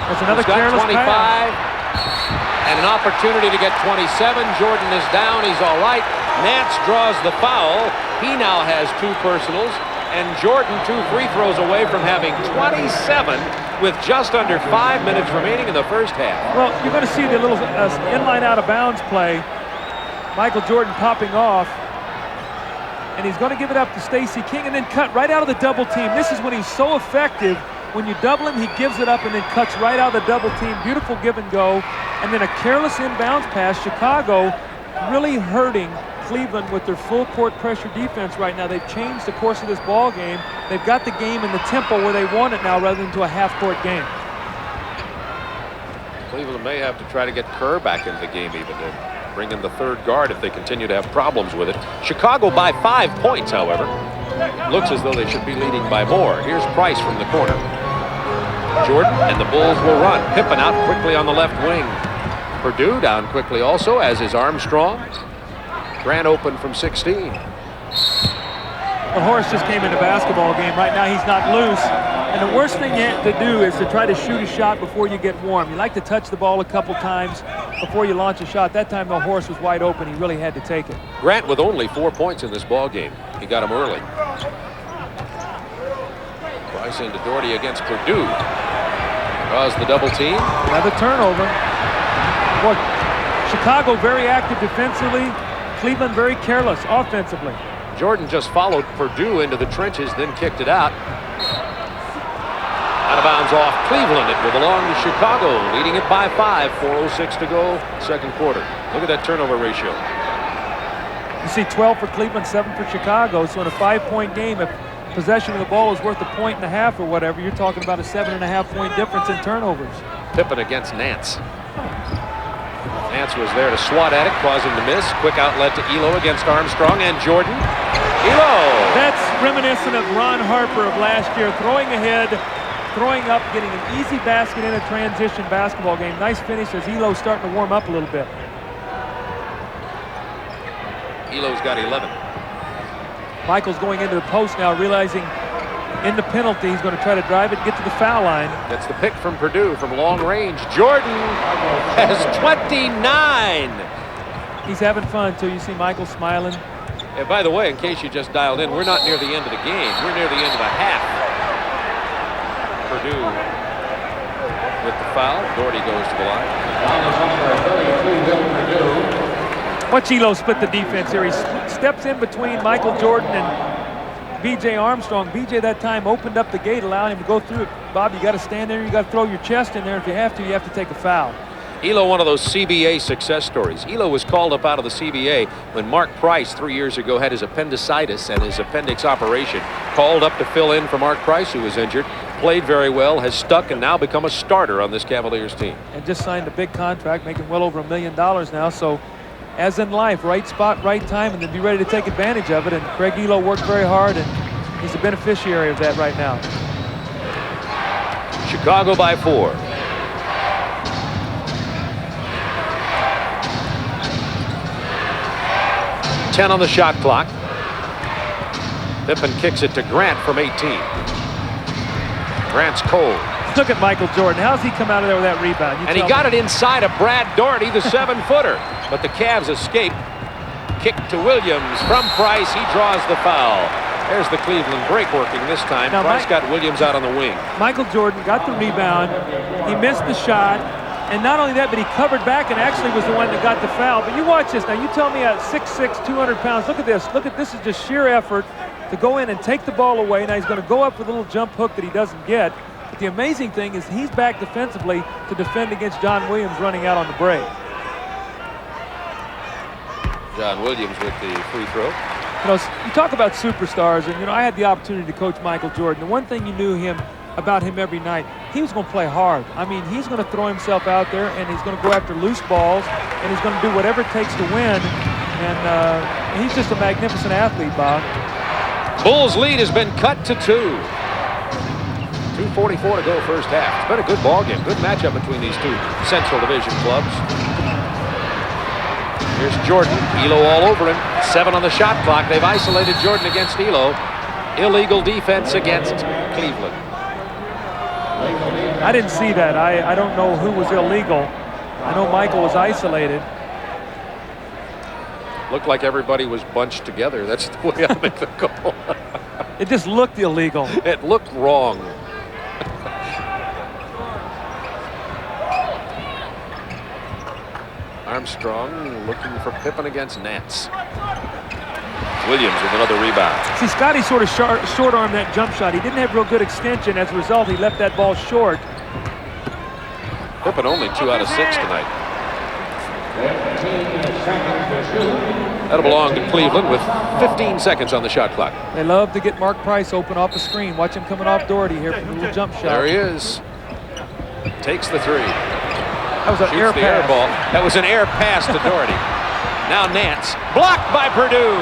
S2: That's another
S1: got
S2: careless
S1: 25
S2: pass.
S1: and an opportunity to get 27. Jordan is down. He's all right. Nance draws the foul. He now has 2 personals, and Jordan 2 free throws away from having 27 with just under 5 minutes remaining in the first half.
S2: Well, you're going to see the little inline out of bounds play. Michael Jordan popping off. And he's going to give it up to Stacey King and then cut right out of the double team. This is when he's so effective. When you double him, he gives it up and then cuts right out of the double team. Beautiful give and go. And then a careless inbounds pass. Chicago really hurting Cleveland with their full court pressure defense right now. They've changed the course of this ball game. They've got the game in the tempo where they want it now rather than to a half-court game.
S1: Cleveland may have to try to get Kerr back into the game even to bring in the third guard if they continue to have problems with it. Chicago by 5 points, however. Looks as though they should be leading by more. Here's Price from the corner. Jordan and the Bulls will run. Pippen out quickly on the left wing. Purdue down quickly also, as is Armstrong. Grant open from 16.
S2: Well, Horace just came in the basketball game. Right now he's not loose. And the worst thing to do is to try to shoot a shot before you get warm. You like to touch the ball a couple times before you launch a shot. That time, though, Horace was wide open. He really had to take it.
S1: Grant with only 4 points in this ball game. He got him early. Price into Doherty against Purdue. Draws the double team.
S2: Another turnover. Boy, Chicago very active defensively. Cleveland very careless offensively.
S1: Jordan just followed Purdue into the trenches, then kicked it out. Out of bounds off Cleveland. It will belong to Chicago, leading it by 5. 4:06 to go, second quarter. Look at that turnover ratio.
S2: You see 12 for Cleveland, 7 for Chicago. So in a 5-point game, if possession of the ball is worth a point and a half or whatever, you're talking about a 7.5-point difference in turnovers.
S1: Pippen against Nance. Nance was there to swat at it, cause him to miss. Quick outlet to Elo against Armstrong and Jordan. Elo!
S2: That's reminiscent of Ron Harper of last year, throwing ahead, throwing up, getting an easy basket in a transition basketball game. Nice finish as Elo's starting to warm up a little bit.
S1: Elo's got 11.
S2: Michael's going into the post now, realizing in the penalty, he's going to try to drive it, get to the foul line.
S1: That's the pick from Purdue from long range. Jordan has 29.
S2: He's having fun, too. You see Michael smiling.
S1: And by the way, in case you just dialed in, we're not near the end of the game. We're near the end of the half. Purdue with the foul. Doherty goes to the line.
S2: Watch Elo split the defense here. He steps in between Michael Jordan and B.J. Armstrong. B.J. that time opened up the gate, allowing him to go through it. Bob, you got to stand there. You got to throw your chest in there. If you have to take a foul.
S1: Elo, one of those CBA success stories. Elo was called up out of the CBA when Mark Price 3 years ago had his appendicitis and his appendix operation. Called up to fill in for Mark Price, who was injured. Played very well, has stuck, and now become a starter on this Cavaliers team.
S2: And just signed a big contract, making well over $1 million now. So, as in life, right spot, right time, and then be ready to take advantage of it. And Greg Elo worked very hard, and he's a beneficiary of that right now.
S1: Chicago by 4. $10 on the shot clock. Pippen kicks it to Grant from 18. Grant's cold.
S2: Look at Michael Jordan. How's he come out of there with that rebound?
S1: And he got it inside of Brad Doherty, the 7-footer. But the Cavs escape. Kick to Williams from Price. He draws the foul. There's the Cleveland break working this time. Now, Price got Williams out on the wing.
S2: Michael Jordan got the rebound. He missed the shot. And not only that, but he covered back and actually was the one that got the foul. But you watch this now. You tell me at 6'6", 200 pounds. Look at this. Look at this is just sheer effort. to go in and take the ball away. Now he's going to go up with a little jump hook that he doesn't get. But the amazing thing is he's back defensively to defend against John Williams running out on the break.
S1: John Williams with the free throw.
S2: You know, you talk about superstars, and, you know, I had the opportunity to coach Michael Jordan. The one thing you knew about him every night, he was going to play hard. I mean, he's going to throw himself out there, and he's going to go after loose balls, and he's going to do whatever it takes to win. And he's just a magnificent athlete, Bob.
S1: Bulls' lead has been cut to 2. 2:44 to go first half. It's been a good ball game. Good matchup between these two Central Division clubs. Here's Jordan. Elo all over him. 7 on the shot clock. They've isolated Jordan against Elo. Illegal defense against Cleveland.
S2: I didn't see that. I don't know who was illegal. I know Michael was isolated.
S1: Looked like everybody was bunched together. That's the way I make the call.
S2: It just looked illegal.
S1: It looked wrong. Armstrong looking for Pippen against Nance. Williams with another rebound.
S2: See, Scotty sort of short-armed that jump shot. He didn't have real good extension. As a result, he left that ball short.
S1: Pippen only 2 out of 6 tonight. That'll belong to Cleveland with 15 seconds on the shot clock.
S2: They love to get Mark Price open off the screen. Watch him coming off Doherty here from the little jump shot.
S1: There he is. Takes the 3.
S2: That was an air pass.
S1: Air ball. That was an air pass to Doherty. Now Nance. Blocked by Purdue.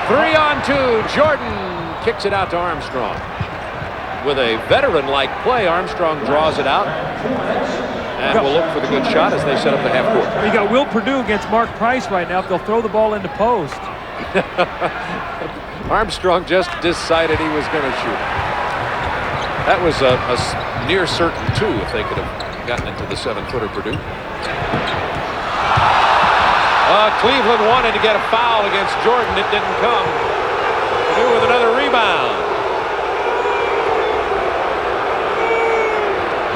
S1: 3 on 2. Jordan kicks it out to Armstrong. With a veteran-like play, Armstrong draws it out. And we'll look for the good shot as they set up the half court.
S2: You got Will Purdue against Mark Price right now. If they'll throw the ball into post.
S1: Armstrong just decided he was going to shoot. That was a near certain 2 if they could have gotten into the 7-footer Purdue. Cleveland wanted to get a foul against Jordan. It didn't come. Purdue with another rebound.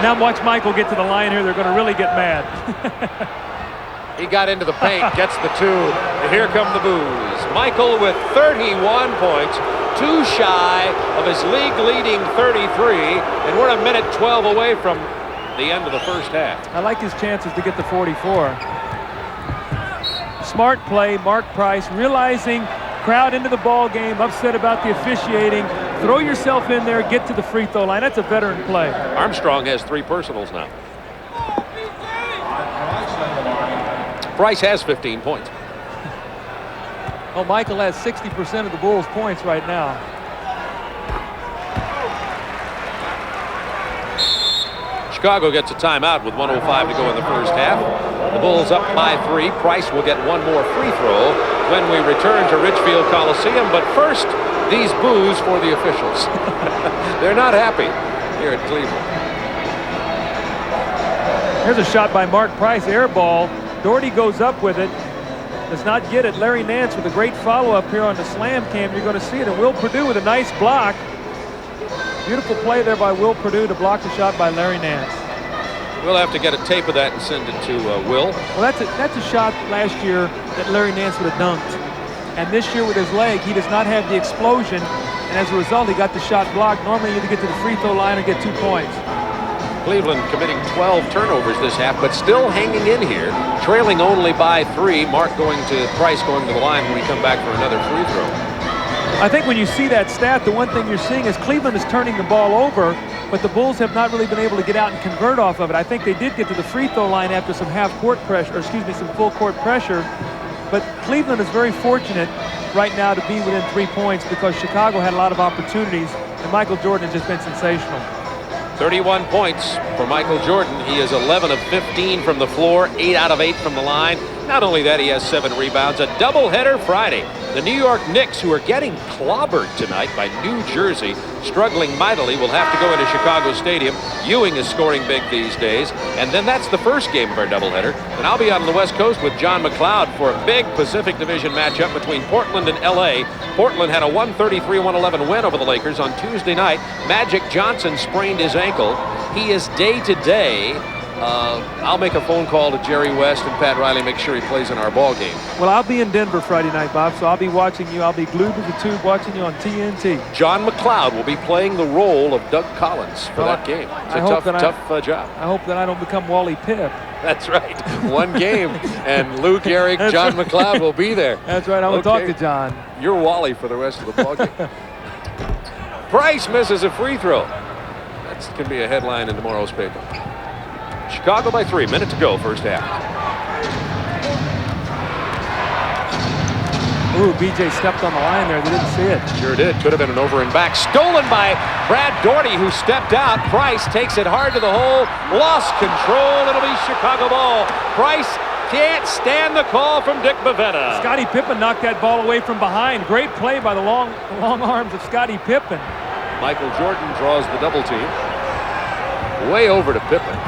S2: Now watch Michael get to the line here. They're going to really get mad.
S1: He got into the paint, gets the 2, and here come the boos. Michael with 31 points, 2 shy of his league-leading 33, and we're a minute 12 away from the end of the first half.
S2: I like his chances to get the 44. Smart play, Mark Price, realizing crowd into the ball game, upset about the officiating. Throw yourself in there, get to the free throw line. That's a veteran play.
S1: Armstrong has 3 personals now. Price has 15 points.
S2: Oh, Michael has 60% of the Bulls' points right now.
S1: Chicago gets a timeout with 1:05 to go in the first half. The Bulls up by 3. Price will get 1 more free throw when we return to Richfield Coliseum. But first, these boos for the officials. They're not happy here at Cleveland.
S2: Here's a shot by Mark Price, air ball. Doherty goes up with it, does not get it. Larry Nance with a great follow-up here on the slam cam. You're going to see it. And Will Purdue with a nice block. Beautiful play there by Will Purdue to block the shot by Larry Nance.
S1: We'll have to get a tape of that and send it to Will.
S2: Well, that's a shot last year that Larry Nance would have dunked. And this year with his leg, he does not have the explosion. And as a result, he got the shot blocked. Normally, you either get to the free throw line or get 2 points.
S1: Cleveland committing 12 turnovers this half, but still hanging in here, trailing only by 3. Price going to the line when we come back for another free throw.
S2: I think when you see that stat, the one thing you're seeing is Cleveland is turning the ball over, but the Bulls have not really been able to get out and convert off of it. I think they did get to the free throw line after some some full court pressure. But Cleveland is very fortunate right now to be within 3 points because Chicago had a lot of opportunities, and Michael Jordan has just been sensational.
S1: 31 points for Michael Jordan. He is 11 of 15 from the floor, 8 out of 8 from the line. Not only that, he has 7 rebounds. A doubleheader Friday. The New York Knicks, who are getting clobbered tonight by New Jersey, struggling mightily, will have to go into Chicago Stadium. Ewing is scoring big these days. And then that's the first game of our doubleheader. And I'll be out on the West Coast with John McLeod for a big Pacific Division matchup between Portland and L.A. Portland had a 133-111 win over the Lakers on Tuesday night. Magic Johnson sprained his ankle. He is day-to-day I'll make a phone call to Jerry West and Pat Riley, make sure he plays in our ball game.
S2: Well, I'll be in Denver Friday night, Bob, so I'll be watching you. I'll be glued to the tube watching you on TNT.
S1: John McLeod will be playing the role of Doug Collins for that game. It's a tough job.
S2: I hope that I don't become Wally Pipp.
S1: That's right. One game, and Lou Gehrig, John McLeod will be there.
S2: That's right. I will talk to John.
S1: You're Wally for the rest of the ball game. Price misses a free throw. That can be a headline in tomorrow's paper. Chicago by 3. Minute to go, first half.
S2: Ooh, BJ stepped on the line there. They didn't see it.
S1: Sure did. Could have been an over and back. Stolen by Brad Doherty, who stepped out. Price takes it hard to the hole. Lost control. It'll be Chicago ball. Price can't stand the call from Dick Bavetta.
S2: Scottie Pippen knocked that ball away from behind. Great play by the long arms of Scottie Pippen.
S1: Michael Jordan draws the double team. Way over to Pippen.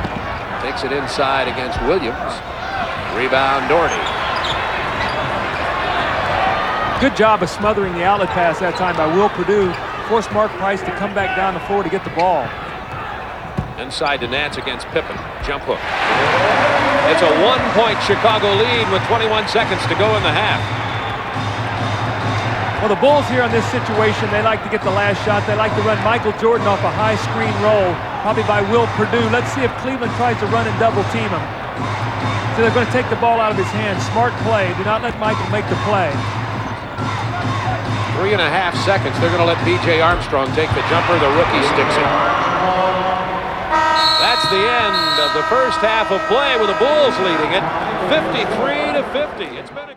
S1: Takes it inside against Williams. Rebound Doherty.
S2: Good job of smothering the outlet pass that time by Will Perdue. Forced Mark Price to come back down the floor to get the ball.
S1: Inside to Nance against Pippen. Jump hook. It's a 1-point Chicago lead with 21 seconds to go in the half.
S2: Well, the Bulls here in this situation, they like to get the last shot. They like to run Michael Jordan off a high screen roll, probably by Will Perdue. Let's see if Cleveland tries to run and double team him. So they're going to take the ball out of his hands. Smart play. Do not let Michael make the play.
S1: 3.5 seconds. They're going to let B.J. Armstrong take the jumper. The rookie sticks it. That's the end of the first half of play with the Bulls leading it 53-50. It's been a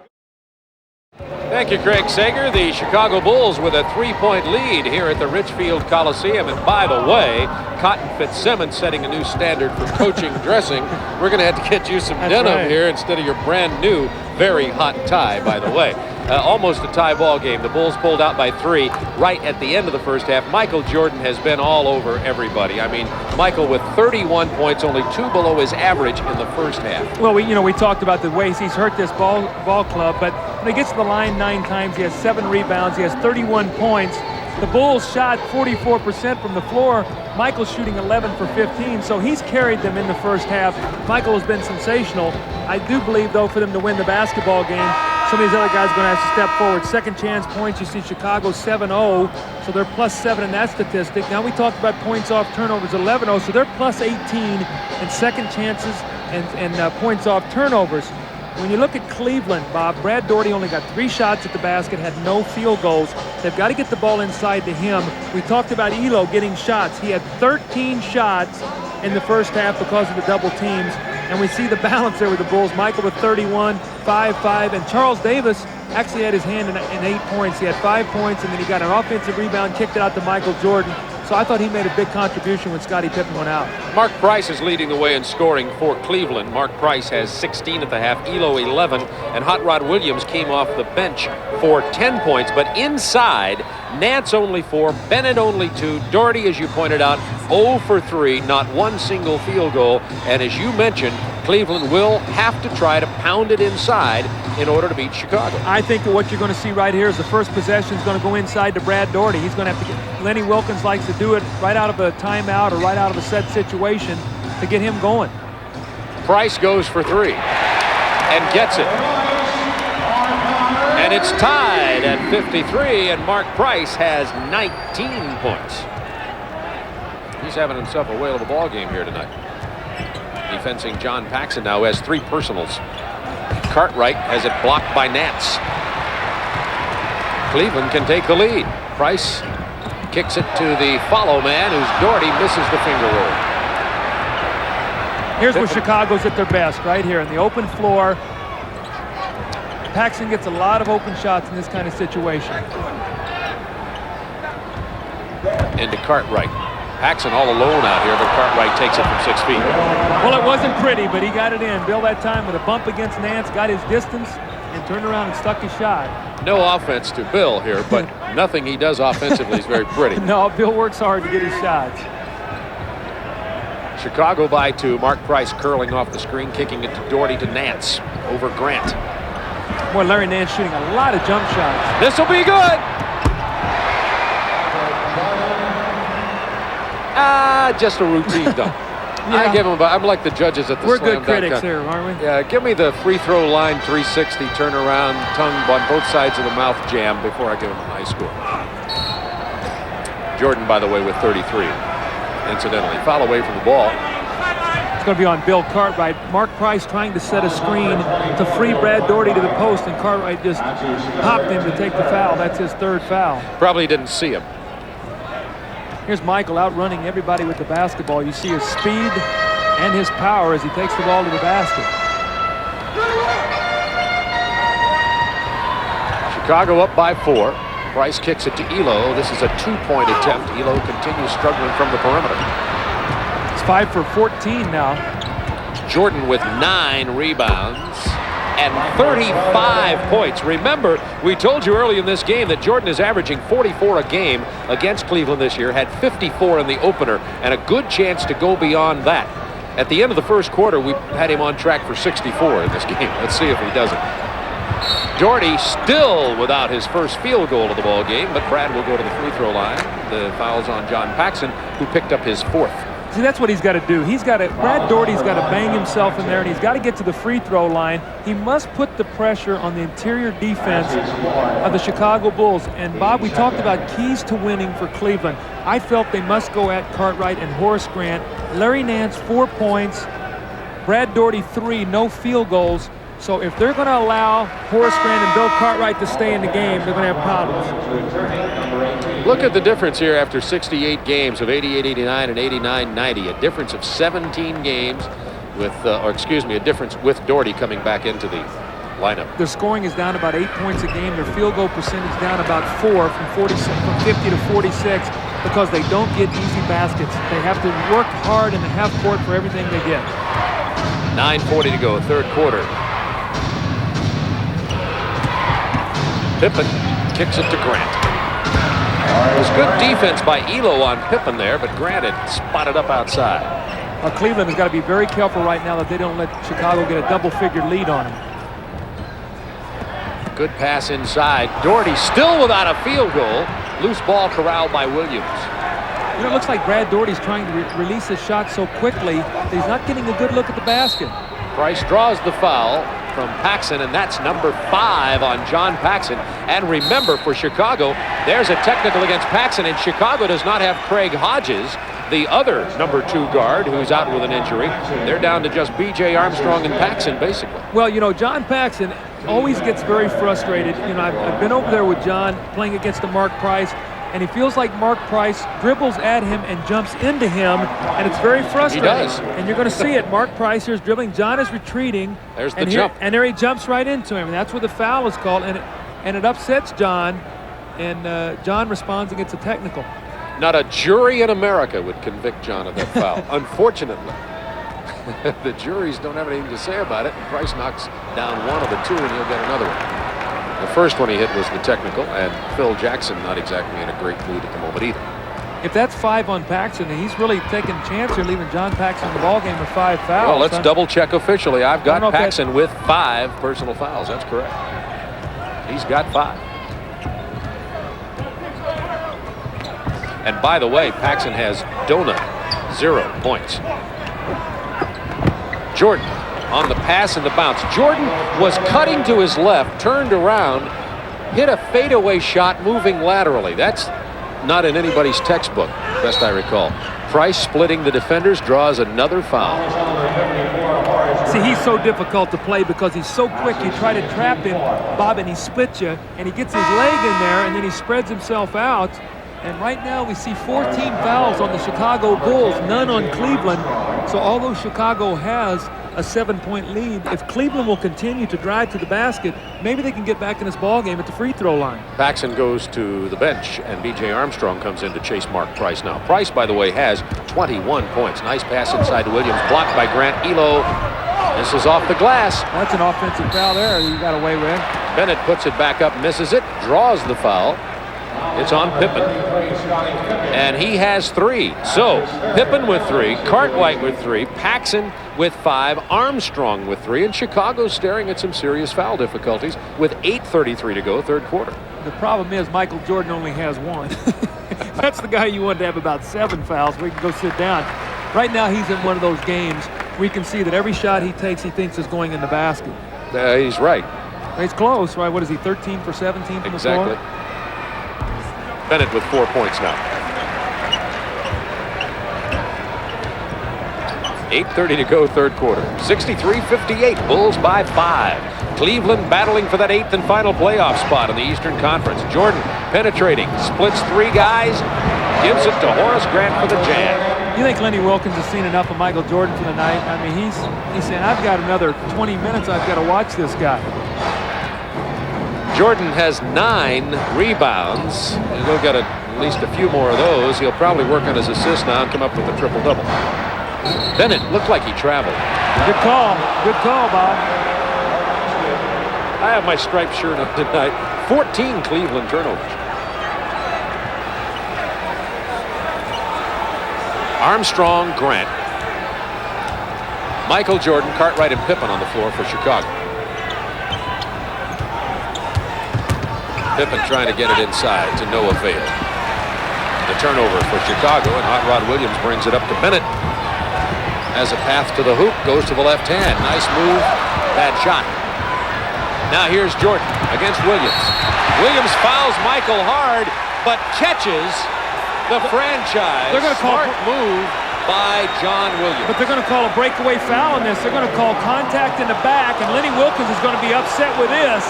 S1: Thank you, Craig Sager. The Chicago Bulls with a 3-point lead here at the Richfield Coliseum. And by the way, Cotton Fitzsimmons setting a new standard for coaching dressing. We're going to have to get you some denim here instead of your brand new, very hot tie, by the way. Almost a tie ball game. The Bulls pulled out by 3 right at the end of the first half. Michael Jordan has been all over everybody. I mean, Michael with 31 points, only 2 below his average in the first half.
S2: Well, we talked about the ways he's hurt this ball club, but when he gets to the line 9 times, he has 7 rebounds, he has 31 points. The Bulls shot 44% from the floor. Michael's shooting 11 for 15, so he's carried them in the first half. Michael has been sensational. I do believe, though, for them to win the basketball game, some of these other guys are going to have to step forward. Second chance points, you see Chicago 7-0, so they're +7 in that statistic. Now we talked about points off turnovers, 11-0, so they're +18 in second chances and points off turnovers. When you look at Cleveland, Bob, Brad Doherty only got 3 shots at the basket, had no field goals. They've got to get the ball inside to him. We talked about Elo getting shots. He had 13 shots in the first half because of the double teams. And we see the balance there with the Bulls. Michael with 31, 5, and Charles Davis actually had his hand in 8 points. He had 5 points, and then he got an offensive rebound, kicked it out to Michael Jordan. So I thought he made a big contribution when Scottie Pippen went out.
S1: Mark Price is leading the way in scoring for Cleveland. Mark Price has 16 at the half, Elo 11, and Hot Rod Williams came off the bench for 10 points. But inside, Nance only 4, Bennett only 2, Doherty, as you pointed out, 0 for 3, not one single field goal. And as you mentioned, Cleveland will have to try to pound it inside in order to beat Chicago.
S2: I think that what you're going to see right here is the first possession is going to go inside to Brad Doherty. He's going to have to get, Lenny Wilkins likes to do it right out of a timeout or right out of a set situation to get him going.
S1: Price goes for 3 and gets it. And it's tied at 53, and Mark Price has 19 points. He's having himself a whale of a ball game here tonight. Defensing John Paxson now has 3 personals. Cartwright has it blocked by Nance. Cleveland can take the lead. Price kicks it to the follow man, who's Doherty, misses the finger roll.
S2: Here's where Chicago's at their best, right here in the open floor. Paxson gets a lot of open shots in this kind of situation.
S1: Into Cartwright. Paxson all alone out here, but Cartwright takes it from 6 feet.
S2: Well, it wasn't pretty, but he got it in. Bill that time with a bump against Nance, got his distance, and turned around and stuck his shot.
S1: No offense to Bill here, but nothing he does offensively is very pretty.
S2: No, Bill works hard to get his shots.
S1: Chicago by 2. Mark Price curling off the screen, kicking it to Doherty to Nance over Grant.
S2: Boy, Larry Nance shooting a lot of jump shots.
S1: This will be good. Just a routine dunk. I give him. I'm like the judges at the
S2: We're
S1: slam
S2: good critics here, aren't we?
S1: Yeah, give me the free throw line 360 turnaround, tongue on both sides of the mouth jam before I give him a high score. Jordan, by the way, with 33. Incidentally, foul away from the ball.
S2: It's going to be on Bill Cartwright. Mark Price trying to set a screen to free Brad Daugherty to the post, and Cartwright just popped him to take the foul. That's his third foul.
S1: Probably didn't see him.
S2: Here's Michael outrunning everybody with the basketball. You see his speed and his power as he takes the ball to the basket.
S1: Chicago up by 4. Price kicks it to Elo. This is a 2-point attempt. Elo continues struggling from the perimeter.
S2: It's 5 for 14 now.
S1: Jordan with 9 rebounds and 35 points. Remember, we told you early in this game that Jordan is averaging 44 a game against Cleveland this year, had 54 in the opener, and a good chance to go beyond that. At the end of the first quarter, we had him on track for 64 in this game. Let's see if he does it. Daugherty still without his first field goal of the ball game, but Brad will go to the free throw line. The foul's on John Paxson, who picked up his 4th.
S2: See, that's what he's got to do. Brad Daugherty's got to bang himself in there, and he's got to get to the free throw line. He must put the pressure on the interior defense of the Chicago Bulls. And Bob, we talked about keys to winning for Cleveland. I felt they must go at Cartwright and Horace Grant. Larry Nance, 4 points. Brad Daugherty, 3, no field goals. So if they're going to allow Horace Grant and Bill Cartwright to stay in the game, they're going to have problems.
S1: Look at the difference here after 68 games of 88-89 and 89-90. A difference of 17 games with, a difference with Daugherty coming back into the lineup.
S2: Their scoring is down about 8 points a game. Their field goal percentage down about 4 from 50 to 46 because they don't get easy baskets. They have to work hard in the half court for everything they get.
S1: 9:40 to go, third quarter. Pippen kicks it to Grant. It was good defense by Elo on Pippen there, but Grant had spotted up outside.
S2: Cleveland has got to be very careful right now that they don't let Chicago get a double-figure lead on them.
S1: Good pass inside. Daugherty still without a field goal. Loose ball corralled by Williams.
S2: You know, it looks like Brad Daugherty's trying to release his shot so quickly that he's not getting a good look at the basket.
S1: Price draws the foul from Paxson, and that's number 5 on John Paxson. And remember, for Chicago, there's a technical against Paxson, and Chicago does not have Craig Hodges, the other number 2 guard, who's out with an injury. They're down to just B.J. Armstrong and Paxson, basically.
S2: Well, you know, John Paxson always gets very frustrated. You know, I've been over there with John playing against the Mark Price, and he feels like Mark Price dribbles at him and jumps into him, and it's very frustrating.
S1: He does.
S2: And you're going to see it. Mark Price here's dribbling. John is retreating.
S1: There's the jump.
S2: And there he jumps right into him, and that's where the foul is called, and it upsets John, and John responds and gets a technical.
S1: Not a jury in America would convict John of that foul, unfortunately. The juries don't have anything to say about it. Price knocks down one of the 2, and he'll get another one. The first one he hit was the technical, and Phil Jackson not exactly in a great mood at the moment either.
S2: If that's 5 on Paxson, he's really taking a chance here, leaving John Paxson in the ballgame with 5 fouls.
S1: Well, let's double check officially. I've got Paxson with 5 personal fouls. That's correct. He's got 5. And by the way, Paxson has donut, 0 points. Jordan on the pass and the bounce. Jordan was cutting to his left, turned around, hit a fadeaway shot moving laterally. That's not in anybody's textbook, best I recall. Price splitting the defenders, draws another foul.
S2: See, he's so difficult to play because he's so quick. You try to trap him, Bob, and he splits you, and he gets his leg in there, and then he spreads himself out. And right now we see 14 fouls on the Chicago Bulls, none on Cleveland. So although Chicago has a 7-point lead, if Cleveland will continue to drive to the basket, maybe they can get back in this ballgame at the free throw line. Paxson
S1: goes to the bench, and B.J. Armstrong comes in to chase Mark Price now. Price, by the way, has 21 points. Nice pass inside to Williams, blocked by Grant. Elo, this is off the glass.
S2: That's an offensive foul there you got away with.
S1: Bennett puts it back up, misses it, draws the foul. It's on Pippen, and he has 3. So Pippen with 3, Cartwright with 3, Paxson with 5, Armstrong with 3, and Chicago's staring at some serious foul difficulties with 8:33 to go, third quarter.
S2: The problem is Michael Jordan only has 1. That's the guy you want to have about 7 fouls. We can go sit down. Right now, he's in one of those games where you can see that every shot he takes, he thinks is going in the basket.
S1: He's right.
S2: He's close, right? What is he, 13 for 17 from the floor?
S1: Exactly. Bennett with 4 points now. 8:30 to go, third quarter. 63-58, Bulls by 5. Cleveland battling for that 8th and final playoff spot in the Eastern Conference. Jordan penetrating, splits 3 guys, gives it to Horace Grant for the jam.
S2: You think Lenny Wilkens has seen enough of Michael Jordan for the night? I mean, he's saying, I've got another 20 minutes, I've got to watch this guy.
S1: Jordan has 9 rebounds. He'll get at least a few more of those. He'll probably work on his assists now and come up with a triple-double. Bennett looked like he traveled.
S2: Good call, Bob.
S1: I have my striped shirt on tonight. 14 Cleveland turnovers. Armstrong, Grant. Michael Jordan, Cartwright, and Pippen on the floor for Chicago. Pippen trying to get it inside to no avail. The turnover for Chicago, and Hot Rod Williams brings it up to Bennett. Has a path to the hoop, goes to the left hand. Nice move, bad shot. Now here's Jordan against Williams. Williams fouls Michael hard, but catches the franchise.
S2: They're going to call
S1: smart move by John Williams.
S2: But they're going to call a breakaway foul on this. They're going to call contact in the back, and Lenny Wilkens is going to be upset with this.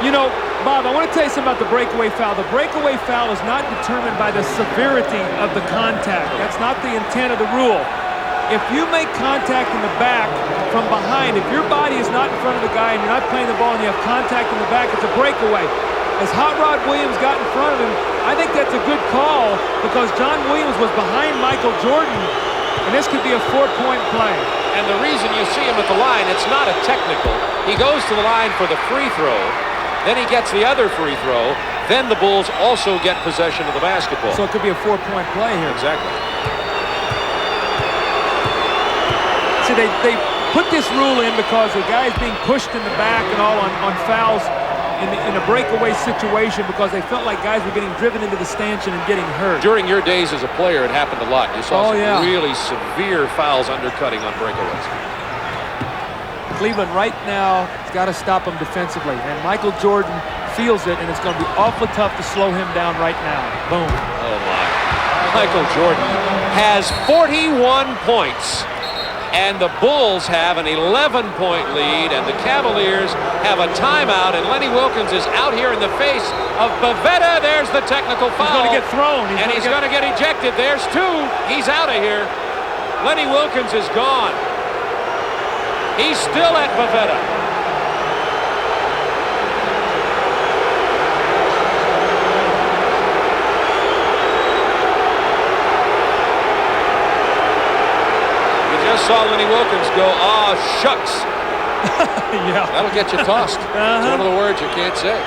S2: You know, Bob, I want to tell you something about the breakaway foul. The breakaway foul is not determined by the severity of the contact. That's not the intent of the rule. If you make contact in the back from behind, if your body is not in front of the guy and you're not playing the ball and you have contact in the back, it's a breakaway. As Hot Rod Williams got in front of him, I think that's a good call because John Williams was behind Michael Jordan, and this could be a 4-point play.
S1: And the reason you see him at the line, it's not a technical. He goes to the line for the free throw. Then he gets the other free throw. Then the Bulls also get possession of the basketball.
S2: So it could be a 4-point play here.
S1: Exactly.
S2: See, they put this rule in because the guy's being pushed in the back and all on fouls in a breakaway situation because they felt like guys were getting driven into the stanchion and getting hurt.
S1: During your days as a player, it happened a lot. You saw some really severe fouls undercutting on breakaways.
S2: Cleveland right now has got to stop him defensively, and Michael Jordan feels it, and it's going to be awfully tough to slow him down right now. Boom.
S1: Oh, my. Michael Jordan has 41 points, and the Bulls have an 11-point lead, and the Cavaliers have a timeout, and Lenny Wilkens is out here in the face of Bavetta. There's the technical foul.
S2: He's going to get thrown.
S1: He's going to get ejected. There's 2. He's out of here. Lenny Wilkens is gone. He's still at Bavetta. We just saw Lenny Wilkens go, "Ah, shucks."
S2: Yeah.
S1: That'll get you tossed. It's one of the words you can't say.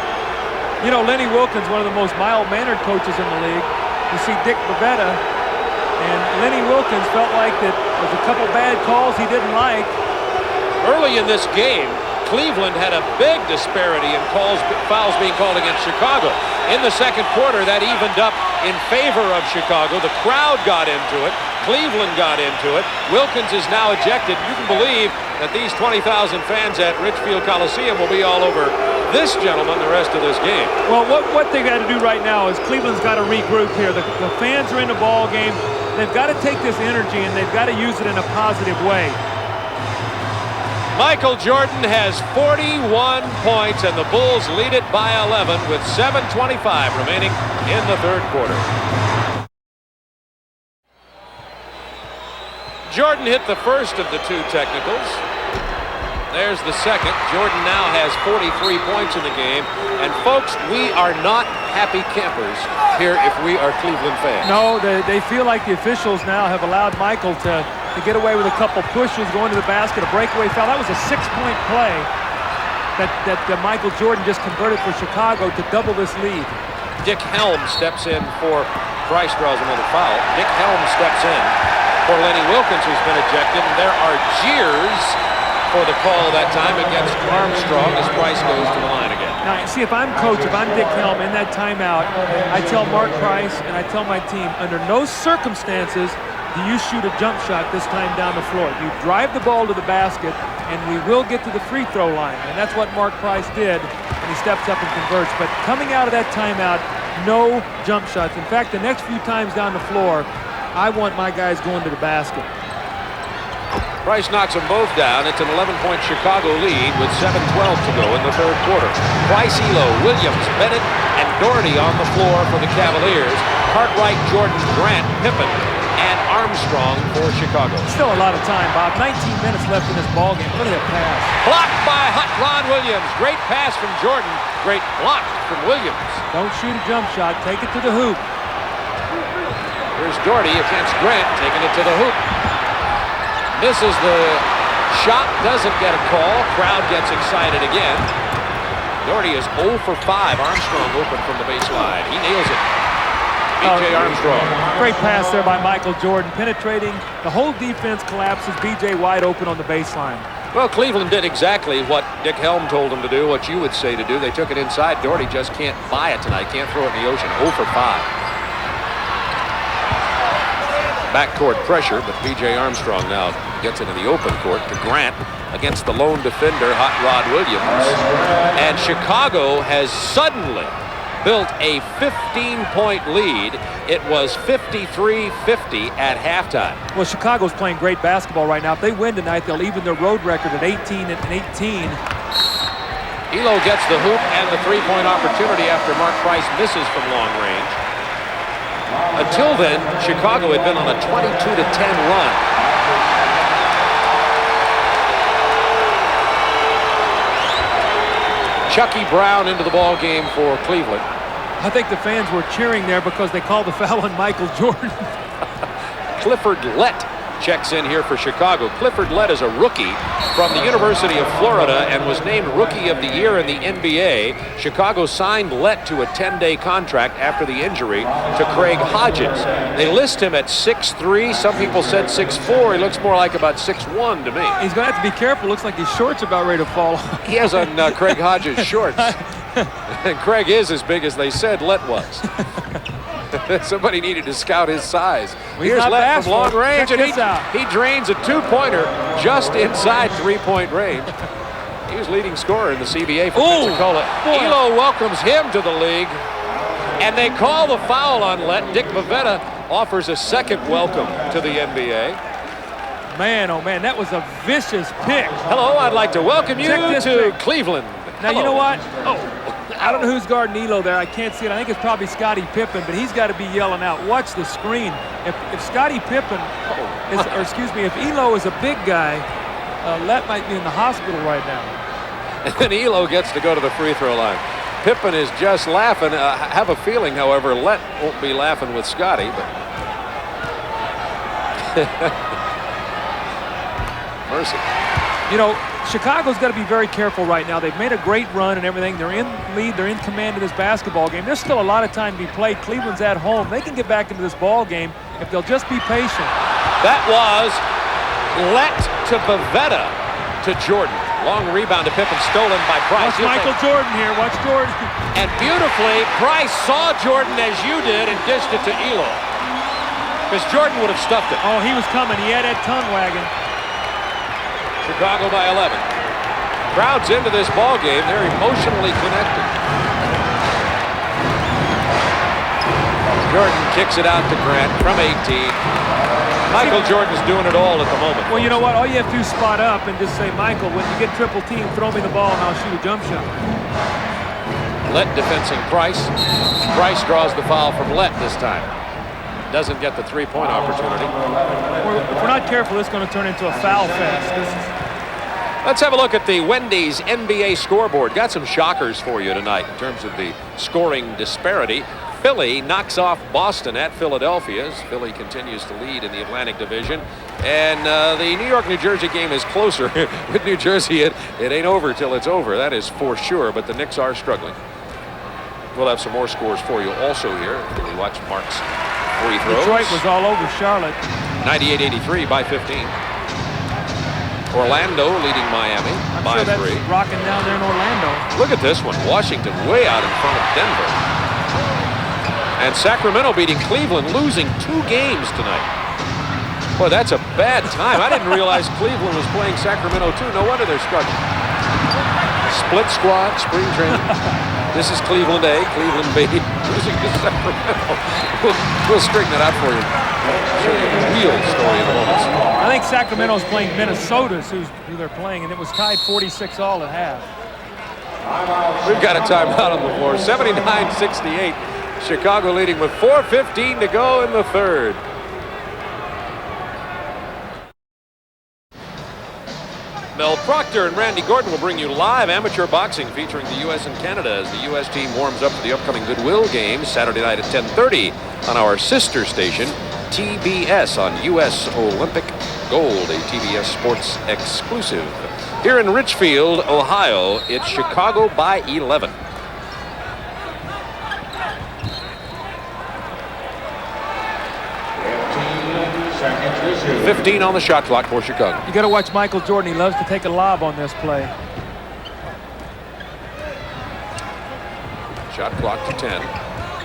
S2: You know, Lenny Wilkens, one of the most mild-mannered coaches in the league. You see Dick Bavetta, and Lenny Wilkens felt like that there was a couple bad calls he didn't like.
S1: Early in this game, Cleveland had a big disparity in fouls being called against Chicago. In the second quarter, that evened up in favor of Chicago. The crowd got into it. Cleveland got into it. Wilkens is now ejected. You can believe that these 20,000 fans at Richfield Coliseum will be all over this gentleman the rest of this game.
S2: Well, what they got to do right now is Cleveland's got to regroup here. The fans are in the ball game. They've got to take this energy and they've got to use it in a positive way.
S1: Michael Jordan has 41 points, and the Bulls lead it by 11 with 7:25 remaining in the third quarter. Jordan hit the first of the 2 technicals. There's the second. Jordan now has 43 points in the game. And, folks, we are not happy campers here if we are Cleveland fans.
S2: No, they feel like the officials now have allowed Michael to get away with a couple pushes, going to the basket, a breakaway foul. That was a 6-point play that Michael Jordan just converted for Chicago to double this lead.
S1: Dick Helm steps in for Price, draws another foul. Dick Helm steps in for Lenny Wilkens, who's been ejected, and there are jeers for the call that time against Armstrong as Price goes to the line again.
S2: Now, see, if I'm coach, if I'm Dick Helm in that timeout, I tell Mark Price and I tell my team, under no circumstances do you shoot a jump shot this time down the floor. You drive the ball to the basket, and we will get to the free throw line. And that's what Mark Price did, and he steps up and converts. But coming out of that timeout, no jump shots. In fact, the next few times down the floor, I want my guys going to the basket.
S1: Price knocks them both down. It's an 11-point Chicago lead with 7:12 to go in the third quarter. Price, Elo, Williams, Bennett, and Doherty on the floor for the Cavaliers. Cartwright, Jordan, Grant, Pippen, and Armstrong for Chicago.
S2: Still a lot of time, Bob. 19 minutes left in this ballgame. Look at that pass.
S1: Blocked by Ron Williams. Great pass from Jordan. Great block from Williams.
S2: Don't shoot a jump shot. Take it to the hoop.
S1: Here's Doherty against Grant, taking it to the hoop. Misses the shot, doesn't get a call. Crowd gets excited again. Doherty is 0 for 5. Armstrong open from the baseline. He nails it. B.J. Armstrong.
S2: Great pass there by Michael Jordan, penetrating. The whole defense collapses. B.J. wide open on the baseline.
S1: Well, Cleveland did exactly what Dick Helm told them to do, what you would say to do. They took it inside. Doherty just can't buy it tonight. Can't throw it in the ocean. 0 for 5. Backcourt pressure, but B.J. Armstrong now gets into the open court to Grant against the lone defender, Hot Rod Williams. And Chicago has suddenly built a 15-point lead. It was 53-50 at halftime.
S2: Well, Chicago's playing great basketball right now. If they win tonight, they'll even their road record at 18-18.
S1: Elo gets the hoop and the three-point opportunity after Mark Price misses from long range. Until then, Chicago had been on a 22-10 run. Chucky Brown into the ball game for Cleveland.
S2: I think the fans were cheering there because they called the foul on Michael Jordan.
S1: Clifford Lett checks in here for Chicago. Clifford Lett is a rookie from the University of Florida and was named Rookie of the Year in the NBA. Chicago signed Lett to a 10-day contract after the injury to Craig Hodges. They list him at 6'3". Some people said 6'4". He looks more like about 6'1" to me.
S2: He's going to have to be careful. Looks like his shorts are about ready to fall off.
S1: He has on Craig Hodges shorts. And Craig is as big as they said Lett was. Somebody needed to scout his size.
S2: Well,
S1: here's Lett from long range,
S2: Check
S1: and he drains a two-pointer just inside three-point range. He was leading scorer in the CBA for Pensacola. Elo welcomes him to the league, and they call the foul on Lett. Dick Bavetta offers a second welcome to the NBA.
S2: Man, oh man, that was a vicious pick.
S1: Hello, I'd like to welcome you to Cleveland.
S2: Now, you know what? I don't know who's guarding Elo there. I can't see it. I think it's probably Scottie Pippen, but he's got to be yelling out. Watch the screen. If Scottie Pippen is, or excuse me, if Elo is a big guy, Lett might be in the hospital right now.
S1: And then Elo gets to go to the free throw line. Pippen is just laughing. I have a feeling, however, Lett won't be laughing with Scottie, but mercy.
S2: You know, Chicago's got to be very careful right now. They've made a great run and everything. They're in lead. They're in command of this basketball game. There's still a lot of time to be played. Cleveland's at home. They can get back into this ball game if they'll just be patient.
S1: That was Lett to Bavetta to Jordan. Long rebound to Pippen, stolen by Price.
S2: Watch Michael Jordan here. Watch Jordan.
S1: And beautifully, Price saw Jordan as you did and dished it to Elo. Because Jordan would have stuffed it.
S2: Oh, he was coming. He had that tongue wagging.
S1: Chicago by 11. Crowd's into this ball game. They're emotionally connected. Jordan kicks it out to Grant from 18. Michael Jordan's doing it all at the moment.
S2: Well, you know what? All you have to do is spot up and just say, Michael, when you get triple team, throw me the ball and I'll shoot a jump shot.
S1: Lett defensing Price. Price draws the foul from Lett this time. Doesn't get the three-point opportunity.
S2: If we're not careful, it's going to turn into a foul fest.
S1: Let's have a look at the Wendy's NBA scoreboard. Got some shockers for you tonight in terms of the scoring disparity. Philly knocks off Boston at Philadelphia as Philly continues to lead in the Atlantic Division. And the New York-New Jersey game is closer. With New Jersey, it ain't over till it's over. That is for sure, but the Knicks are struggling. We'll have some more scores for you also here. We watch Mark's free throws.
S2: Detroit was all over Charlotte.
S1: 98-83 by 15. Orlando leading Miami by 3.
S2: Rocking down there in Orlando.
S1: Look at this one. Washington way out in front of Denver. And Sacramento beating Cleveland, losing 2 games tonight. Boy, that's a bad time. I didn't realize Cleveland was playing Sacramento too. No wonder they're struggling. Split squad, spring training. This is Cleveland A, Cleveland B, losing to Sacramento. We'll straighten it out for you. Show you the real story in a moment.
S2: I think Sacramento's playing Minnesota's who they're playing, and it was tied 46 all at half.
S1: We've got a timeout on the floor. 79-68. Chicago leading with 4:15 to go in the third. Mel Proctor and Randy Gordon will bring you live amateur boxing featuring the U.S. and Canada as the U.S. team warms up for the upcoming Goodwill Games Saturday night at 10:30 on our sister station, TBS, on U.S. Olympic Gold, a TBS Sports exclusive. Here in Richfield, Ohio, it's Chicago by 11.
S3: Seconds.
S1: 15 on the shot clock for Chicago.
S2: You got to watch Michael Jordan. He loves to take a lob on this play.
S1: Shot clock to 10.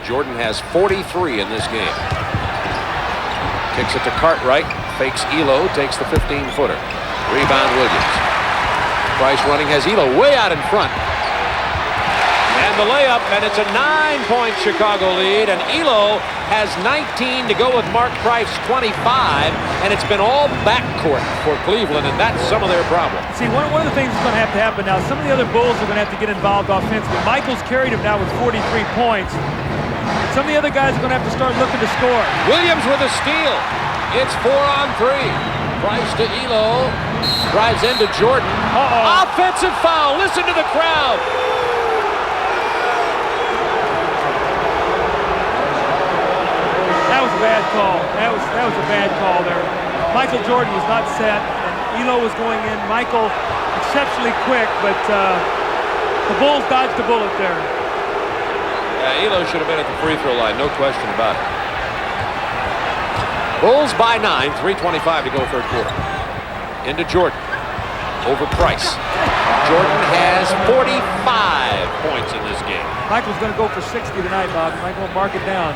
S1: Jordan has 43 in this game. Kicks it to Cartwright. Fakes Elo. Takes the 15-footer. Rebound Williams. Price running, has Elo way out in front. And the layup, and it's a 9-point Chicago lead, and Elo has 19 to go with Mark Price 25, and it's been all backcourt for Cleveland, and that's some of their problem.
S2: See, one of the things that's going to happen now, some of the other Bulls are going to have to get involved offensively. Michael's carried him now with 43 points. Some of the other guys are going to have to start looking to score.
S1: Williams with a steal. It's 4 on 3. Price to Elo. Drives into Jordan. Offensive foul. Listen to the crowd.
S2: That was a bad call. That was a bad call there. Michael Jordan was not set, and Elo was going in. Michael exceptionally quick, but the Bulls dodged the bullet there.
S1: Yeah, Elo should have been at the free throw line, no question about it. Bulls by 9, 3:25 to go third quarter. Into Jordan. Over Price. Jordan has 45 points in this game.
S2: Michael's going to go for 60 tonight, Bob. Michael will mark it down.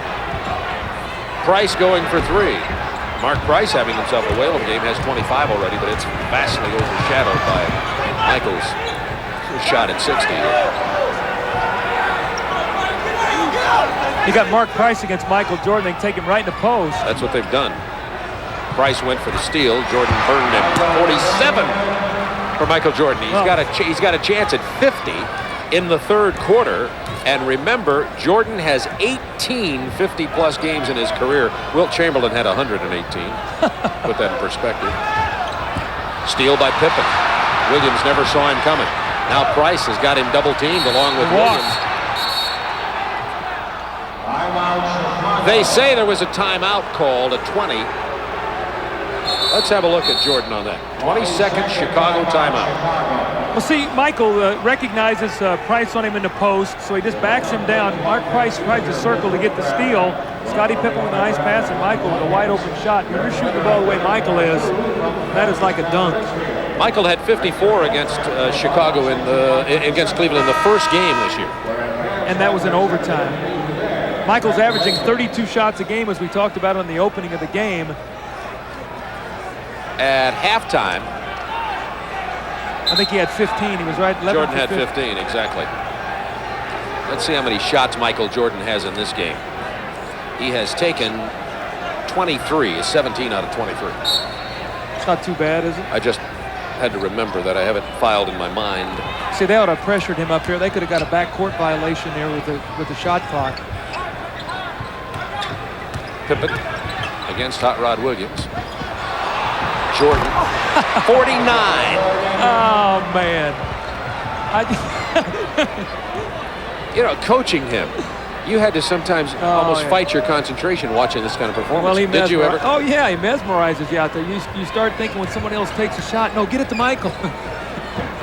S1: Price going for 3. Mark Price, having himself a whale of a game, has 25 already, but it's vastly overshadowed by Michael's shot at 60.
S2: You got Mark Price against Michael Jordan. They can take him right in the post.
S1: That's what they've done. Price went for the steal. Jordan burned him. 47 for Michael Jordan. He's got a chance at 50 in the third quarter. And remember, Jordan has 18 50-plus games in his career. Wilt Chamberlain had 118. Put that in perspective. Steal by Pippen. Williams never saw him coming. Now Price has got him double-teamed along with Williams. They say there was a timeout called at 20. Let's have a look at Jordan on that. 22nd Chicago timeout.
S2: Well, see, Michael recognizes Price on him in the post, so he just backs him down. Mark Price tries to circle to get the steal. Scottie Pippen with a nice pass, and Michael with a wide-open shot. When you're shooting the ball the way Michael is, that is like a dunk.
S1: Michael had 54 against Chicago against Cleveland in the first game this year.
S2: And that was in overtime. Michael's averaging 32 shots a game, as we talked about on the opening of the game.
S1: At halftime,
S2: I think he had 15. He was right. 11
S1: Jordan had 15, exactly. Let's see how many shots Michael Jordan has in this game. He has taken 23, 17 out of 23.
S2: It's not too bad, is it?
S1: I just had to remember that. I have it filed in my mind.
S2: See, they ought to have pressured him up here. They could have got a backcourt violation there with the shot clock.
S1: Pippen against Hot Rod Williams. Jordan, 49.
S2: Oh, man.
S1: You know, coaching him, you had to sometimes almost fight your concentration watching this kind of performance.
S2: Well,
S1: Did you ever?
S2: Oh, yeah, he mesmerizes you out there. You start thinking when someone else takes a shot, no, get it to Michael.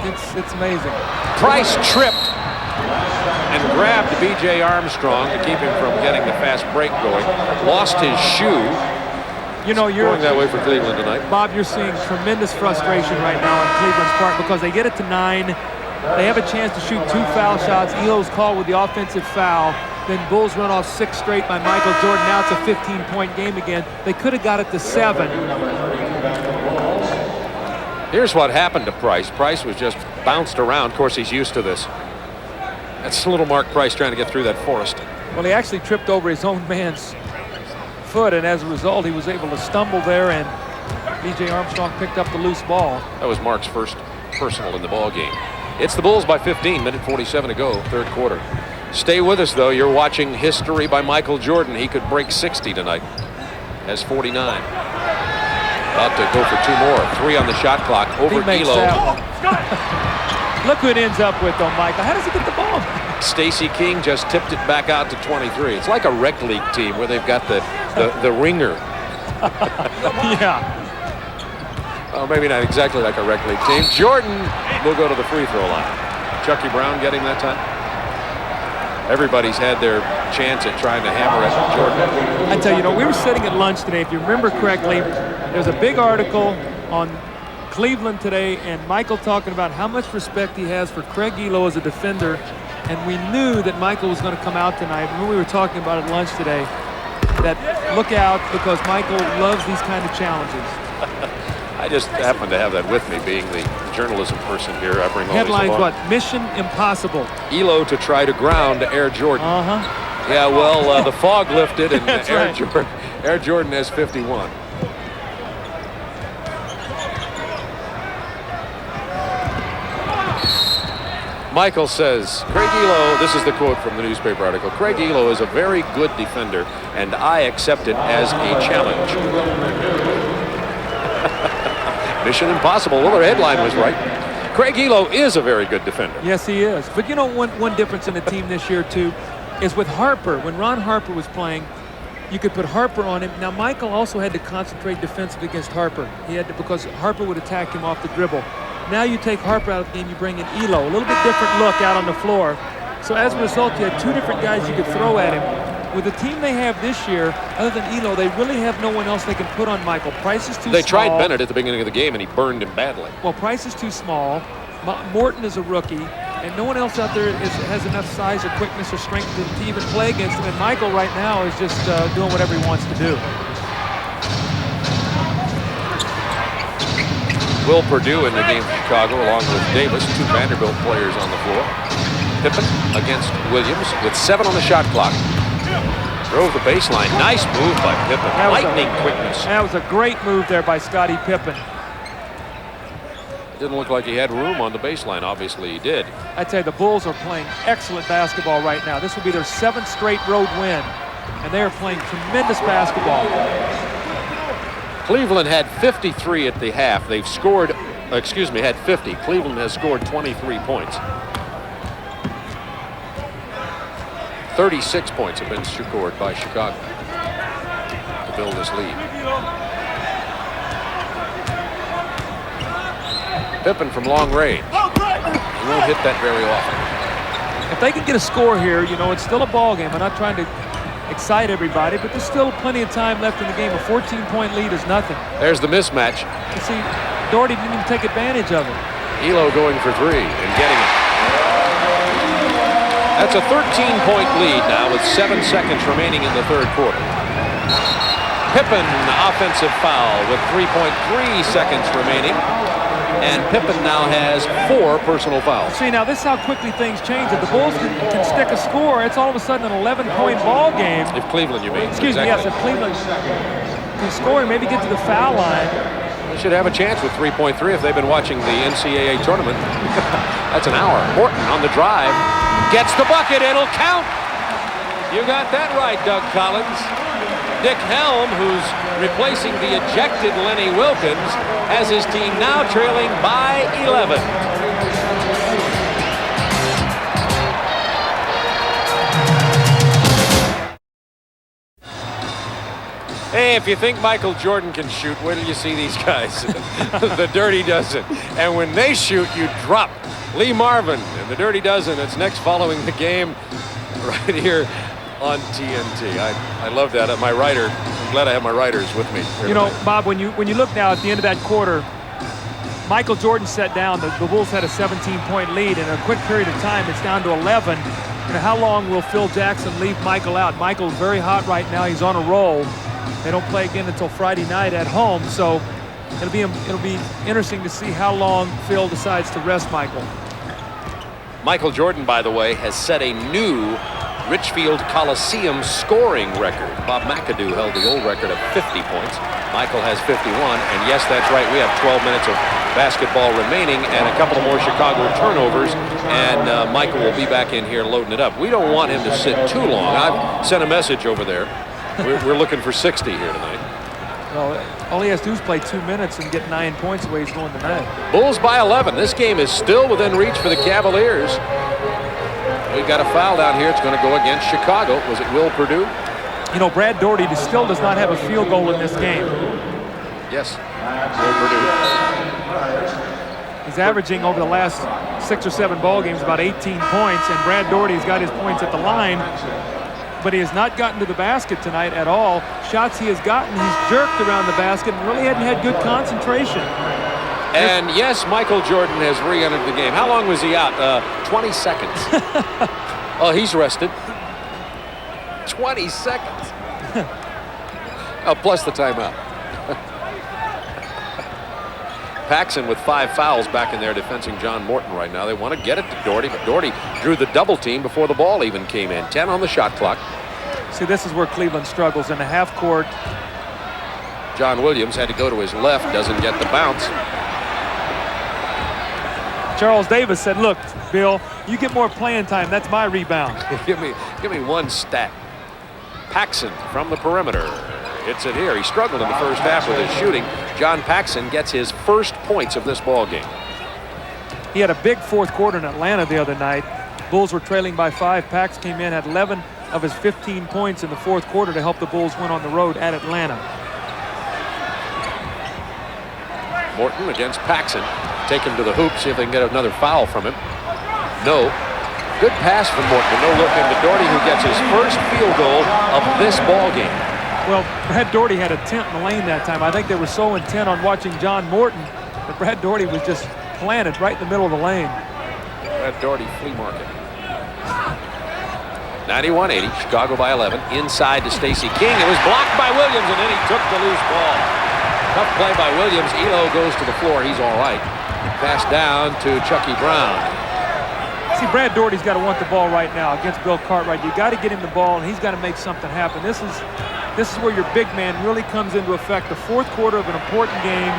S2: It's amazing.
S1: Price tripped and grabbed B.J. Armstrong to keep him from getting the fast break going. Lost his shoe.
S2: You know, you're
S1: going that way for Cleveland tonight.
S2: Bob, you're seeing tremendous frustration right now on Cleveland's part because they get it to 9. They have a chance to shoot 2 foul shots. Elo's called with the offensive foul. Then Bulls run off 6 straight by Michael Jordan. Now it's a 15-point game again. They could have got it to 7.
S1: Here's what happened to Price. Price was just bounced around. Of course, he's used to this. That's little Mark Price trying to get through that forest.
S2: Well, he actually tripped over his own man's foot, and as a result, he was able to stumble there, and B.J. Armstrong picked up the loose ball.
S1: That was Mark's first personal in the ball game. It's the Bulls by 15, minute 47 to go, third quarter. Stay with us, though. You're watching history by Michael Jordan. He could break 60 tonight. Has 49. About to go for 2 more. 3 on the shot clock over Elo.
S2: Look who it ends up with, though, Michael. How does he get the ball?
S1: Stacey King just tipped it back out to 23. It's like a rec league team where they've got the ringer.
S2: Yeah.
S1: Oh, maybe not exactly like a rec league team. Jordan will go to the free throw line. Chucky Brown getting that time. Everybody's had their chance at trying to hammer at Jordan.
S2: I tell you, we were sitting at lunch today. If you remember correctly, there's a big article on Cleveland today, and Michael talking about how much respect he has for Craig Elo as a defender, and we knew that Michael was going to come out tonight. When we were talking about at lunch today, that look out because Michael loves these kind of challenges.
S1: I just happen to have that with me, being the journalism person here. I bring all
S2: Headlines,
S1: these along.
S2: what? Mission impossible.
S1: Elo to try to ground Air Jordan. Yeah, well, the fog lifted, and Air Jordan has 51. Michael says, Craig Elo, this is the quote from the newspaper article, Craig Elo is a very good defender, and I accept it as a challenge. Mission impossible. Well, their headline was right. Craig Elo is a very good defender.
S2: Yes, he is. But one difference in the team this year, too, is with Harper. When Ron Harper was playing, you could put Harper on him. Now, Michael also had to concentrate defensively against Harper. He had to, because Harper would attack him off the dribble. Now you take Harper out of the game, you bring in Elo. A little bit different look out on the floor. So as a result, you had 2 different guys you could throw at him. With the team they have this year, other than Elo, they really have no one else they can put on Michael. Price is too small.
S1: They tried Bennett at the beginning of the game, and he burned him badly.
S2: Well, Price is too small. Morton is a rookie, and no one else out there has enough size or quickness or strength to even play against him. And Michael right now is just doing whatever he wants to do.
S1: Will Perdue in the game for Chicago, along with Davis, 2 Vanderbilt players on the floor. Pippen against Williams with 7 on the shot clock. Drove the baseline. Nice move by Pippen. Lightning quickness.
S2: That was a great move there by Scottie Pippen.
S1: It didn't look like he had room on the baseline. Obviously, he did.
S2: I tell you, the Bulls are playing excellent basketball right now. This will be their 7th straight road win, and they are playing tremendous basketball.
S1: Cleveland had 53 at the half. They've scored, had 50. Cleveland has scored 23 points. 36 points have been scored by Chicago to build this lead. Pippen from long range. He won't hit that very often.
S2: If they can get a score here, it's still a ball game. I'm not trying to excite everybody, but there's still plenty of time left in the game. A 14-point lead is nothing.
S1: There's the mismatch.
S2: You see, Doherty didn't even take advantage of it.
S1: Elo going for 3 and getting it. That's a 13-point lead now with 7 seconds remaining in the third quarter. Pippen, offensive foul with 3.3 seconds remaining. And Pippen now has 4 personal fouls.
S2: See, now this is how quickly things change. If the Bulls can stick a score, it's all of a sudden an 11-point ball game.
S1: If Cleveland, you mean.
S2: Excuse me, yes, if Cleveland can score and maybe get to the foul line.
S1: They should have a chance with 3.3 if they've been watching the NCAA tournament. That's an hour. Morton on the drive. Gets the bucket. It'll count. You got that right, Doug Collins. Dick Helm, who's replacing the ejected Lenny Wilkins, has his team now trailing by 11. Hey, if you think Michael Jordan can shoot, wait till you see these guys. The Dirty Dozen. And when they shoot, you drop. Lee Marvin and the Dirty Dozen. It's next following the game right here on TNT. I love that. My writer I'm glad I have my writers with me.
S2: You know, Bob, when you look now at the end of that quarter, Michael Jordan set down. The Bulls had a 17-point lead. In a quick period of time, it's down to 11. You know, how long will Phil Jackson leave Michael out? Michael's very hot right now. He's on a roll. They don't play again until Friday night at home, so it'll be interesting to see how long Phil decides to rest Michael.
S1: Michael Jordan, by the way, has set a new Richfield Coliseum scoring record. Bob McAdoo held the old record of 50 points. Michael has 51, and yes, that's right, we have 12 minutes of basketball remaining and a couple more Chicago turnovers, and Michael will be back in here loading it up. We don't want him to sit too long. I've sent a message over there. We're looking for 60 here tonight.
S2: Well, all he has to do is play 2 minutes and get 9 points the way he's going tonight.
S1: Bulls by 11. This game is still within reach for the Cavaliers. We got a foul down here. It's going to go against Chicago. Was it Will Perdue?
S2: You know, Brad Daugherty still does not have a field goal in this game.
S1: Yes, Will Perdue.
S2: He's averaging over the last 6 or 7 ball games about 18 points, and Brad Daugherty's got his points at the line, but he has not gotten to the basket tonight at all. Shots he has gotten, he's jerked around the basket and really hadn't had good concentration.
S1: And yes, Michael Jordan has re-entered the game. How long was he out? 20 seconds. Oh, he's rested. 20 seconds. Oh, plus the timeout. Paxson with 5 fouls back in there defending John Morton right now. They want to get it to Daugherty, but Daugherty drew the double team before the ball even came in. 10 on the shot clock.
S2: See, this is where Cleveland struggles in the half court.
S1: John Williams had to go to his left, doesn't get the bounce.
S2: Charles Davis said, look, Bill, you get more playing time. That's my rebound.
S1: give me one stat. Paxson from the perimeter. Hits it here. He struggled in the first half with his shooting. John Paxson gets his first points of this ball game.
S2: He had a big fourth quarter in Atlanta the other night. Bulls were trailing by 5. Pax came in, had 11 of his 15 points in the fourth quarter to help the Bulls win on the road at Atlanta.
S1: Morton against Paxson. Take him to the hoop, see if they can get another foul from him. No. Good pass from Morton. No look into Daugherty, who gets his first field goal of this ball game.
S2: Well, Brad Daugherty had a tent in the lane that time. I think they were so intent on watching John Morton that Brad Daugherty was just planted right in the middle of the lane.
S1: Brad Daugherty flea market. 91-80, Chicago by 11. Inside to Stacey King. It was blocked by Williams, and then he took the loose ball. Tough play by Williams. Elo goes to the floor. He's all right. Pass down to Chucky Brown.
S2: See, Brad Daugherty's got to want the ball right now against Bill Cartwright. You got to get him the ball, and he's got to make something happen. This is where your big man really comes into effect. The fourth quarter of an important game.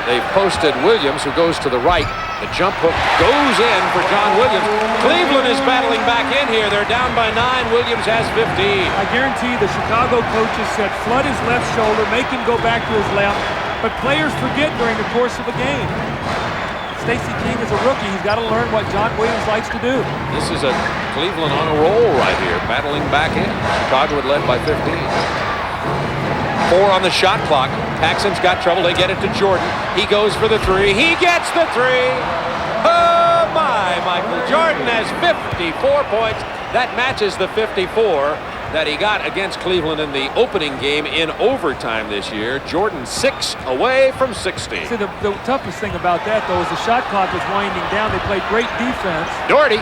S1: They've posted Williams, who goes to the right. The jump hook goes in for John Williams. Cleveland is battling back in here. They're down by 9. Williams has 15.
S2: I guarantee the Chicago coaches said flood his left shoulder, make him go back to his left. But players forget during the course of a game. Stacey King is a rookie. He's got to learn what John Williams likes to do.
S1: This is a Cleveland on a roll right here, battling back in. Chicago had led by 15. 4 on the shot clock. Paxson's got trouble. They get it to Jordan. He goes for the 3. He gets the 3. Oh my! Michael Jordan has 54 points. That matches the 54 that he got against Cleveland in the opening game in overtime this year. Jordan 6 away from 60.
S2: See, the toughest thing about that, though, is the shot clock was winding down. They played great defense.
S1: Daugherty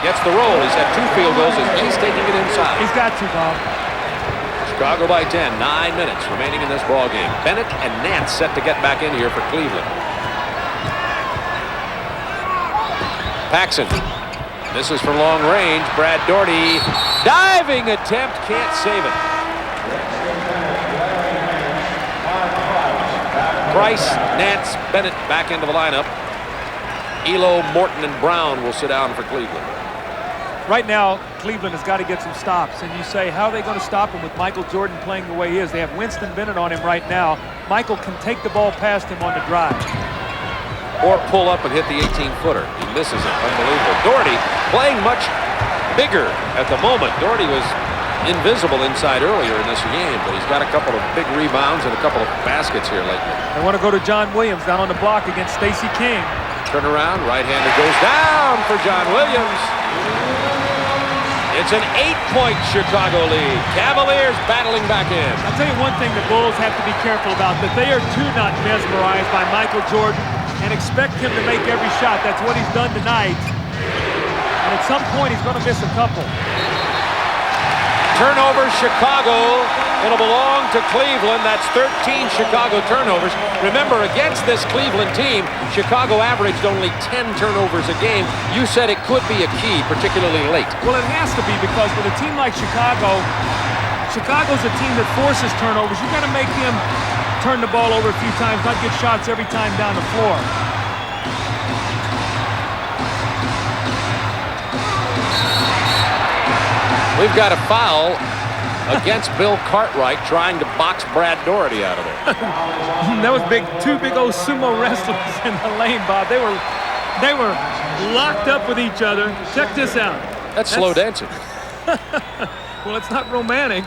S1: gets the roll. He's had 2 field goals. He's taking it inside.
S2: He's got to, Bob.
S1: Chicago by 10. 9 minutes remaining in this ball game. Bennett and Nance set to get back in here for Cleveland. Paxson. This is from long range. Brad Daugherty. Diving attempt. Can't save it. Price, Nance, Bennett back into the lineup. Elo, Morton, and Brown will sit down for Cleveland.
S2: Right now, Cleveland has got to get some stops. And you say, how are they going to stop him with Michael Jordan playing the way he is? They have Winston Bennett on him right now. Michael can take the ball past him on the drive.
S1: Or pull up and hit the 18-footer. He misses it. Unbelievable. Daugherty playing much bigger at the moment. Daugherty was invisible inside earlier in this game, but he's got a couple of big rebounds and a couple of baskets here lately.
S2: They want to go to John Williams down on the block against Stacey King.
S1: Turn around, right-hander goes down for John Williams. It's an 8-point Chicago lead. Cavaliers battling back in.
S2: I'll tell you one thing the Bulls have to be careful about, that they are too not mesmerized by Michael Jordan and expect him to make every shot. That's what he's done tonight. And at some point, he's going to miss a couple.
S1: Turnover, Chicago. It'll belong to Cleveland. That's 13 Chicago turnovers. Remember, against this Cleveland team, Chicago averaged only 10 turnovers a game. You said it could be a key, particularly late.
S2: Well, it has to be, because with a team like Chicago, Chicago's a team that forces turnovers. You've got to make him turn the ball over a few times, not get shots every time down the floor.
S1: We've got a foul against Bill Cartwright trying to box Brad Doherty out of there.
S2: That was two big old sumo wrestlers in the lane, Bob. They were locked up with each other. Check this out.
S1: That's slow dancing.
S2: Well, it's not romantic.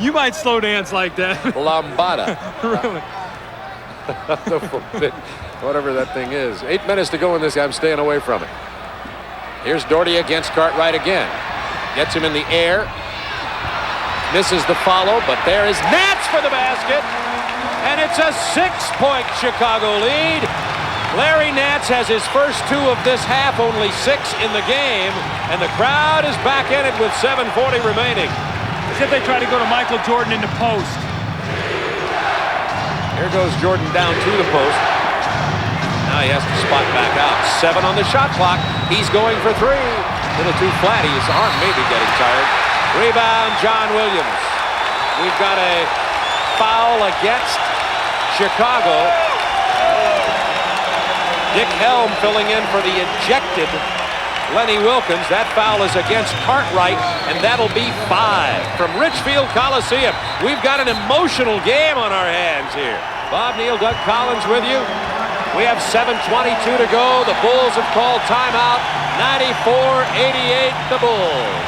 S2: You might slow dance like that.
S1: Lambada.
S2: Really?
S1: Whatever that thing is. 8 minutes to go in this. I'm staying away from it. Here's Doherty against Cartwright again. Gets him in the air. Misses the follow, but there is Nance for the basket. And it's a 6-point Chicago lead. Larry Nance has his first 2 of this half, only 6 in the game. And the crowd is back in it with 7:40 remaining.
S2: As if they try to go to Michael Jordan in the post.
S1: Here goes Jordan down to the post. Now he has to spot back out. 7 on the shot clock. He's going for 3. A little too flat. His arm may be getting tired. Rebound, John Williams. We've got a foul against Chicago. Dick Helm filling in for the ejected Lenny Wilkins. That foul is against Cartwright, and that'll be 5 from Richfield Coliseum. We've got an emotional game on our hands here. Bob Neal, Doug Collins with you. We have 7:22 to go. The Bulls have called timeout. 94-88, the Bulls.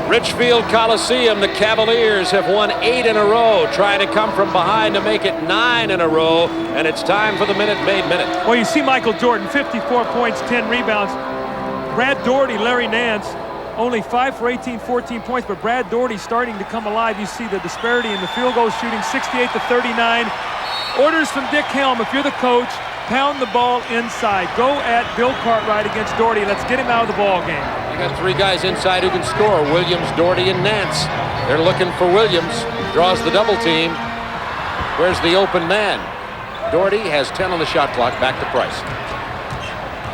S1: Richfield Coliseum, the Cavaliers have won 8 in a row, trying to come from behind to make it 9 in a row, and it's time for the Minute Maid Minute.
S2: Well, you see Michael Jordan, 54 points, 10 rebounds. Brad Doherty, Larry Nance, only 5 for 18, 14 points, but Brad Doherty starting to come alive. You see the disparity in the field goal shooting, 68-39. Orders from Dick Helm, if you're the coach, pound the ball inside. Go at Bill Cartwright against Doherty. Let's get him out of the ball game.
S1: You got 3 guys inside who can score, Williams, Doherty, and Nance. They're looking for Williams, draws the double team. Where's the open man? Doherty has 10 on the shot clock, back to Price.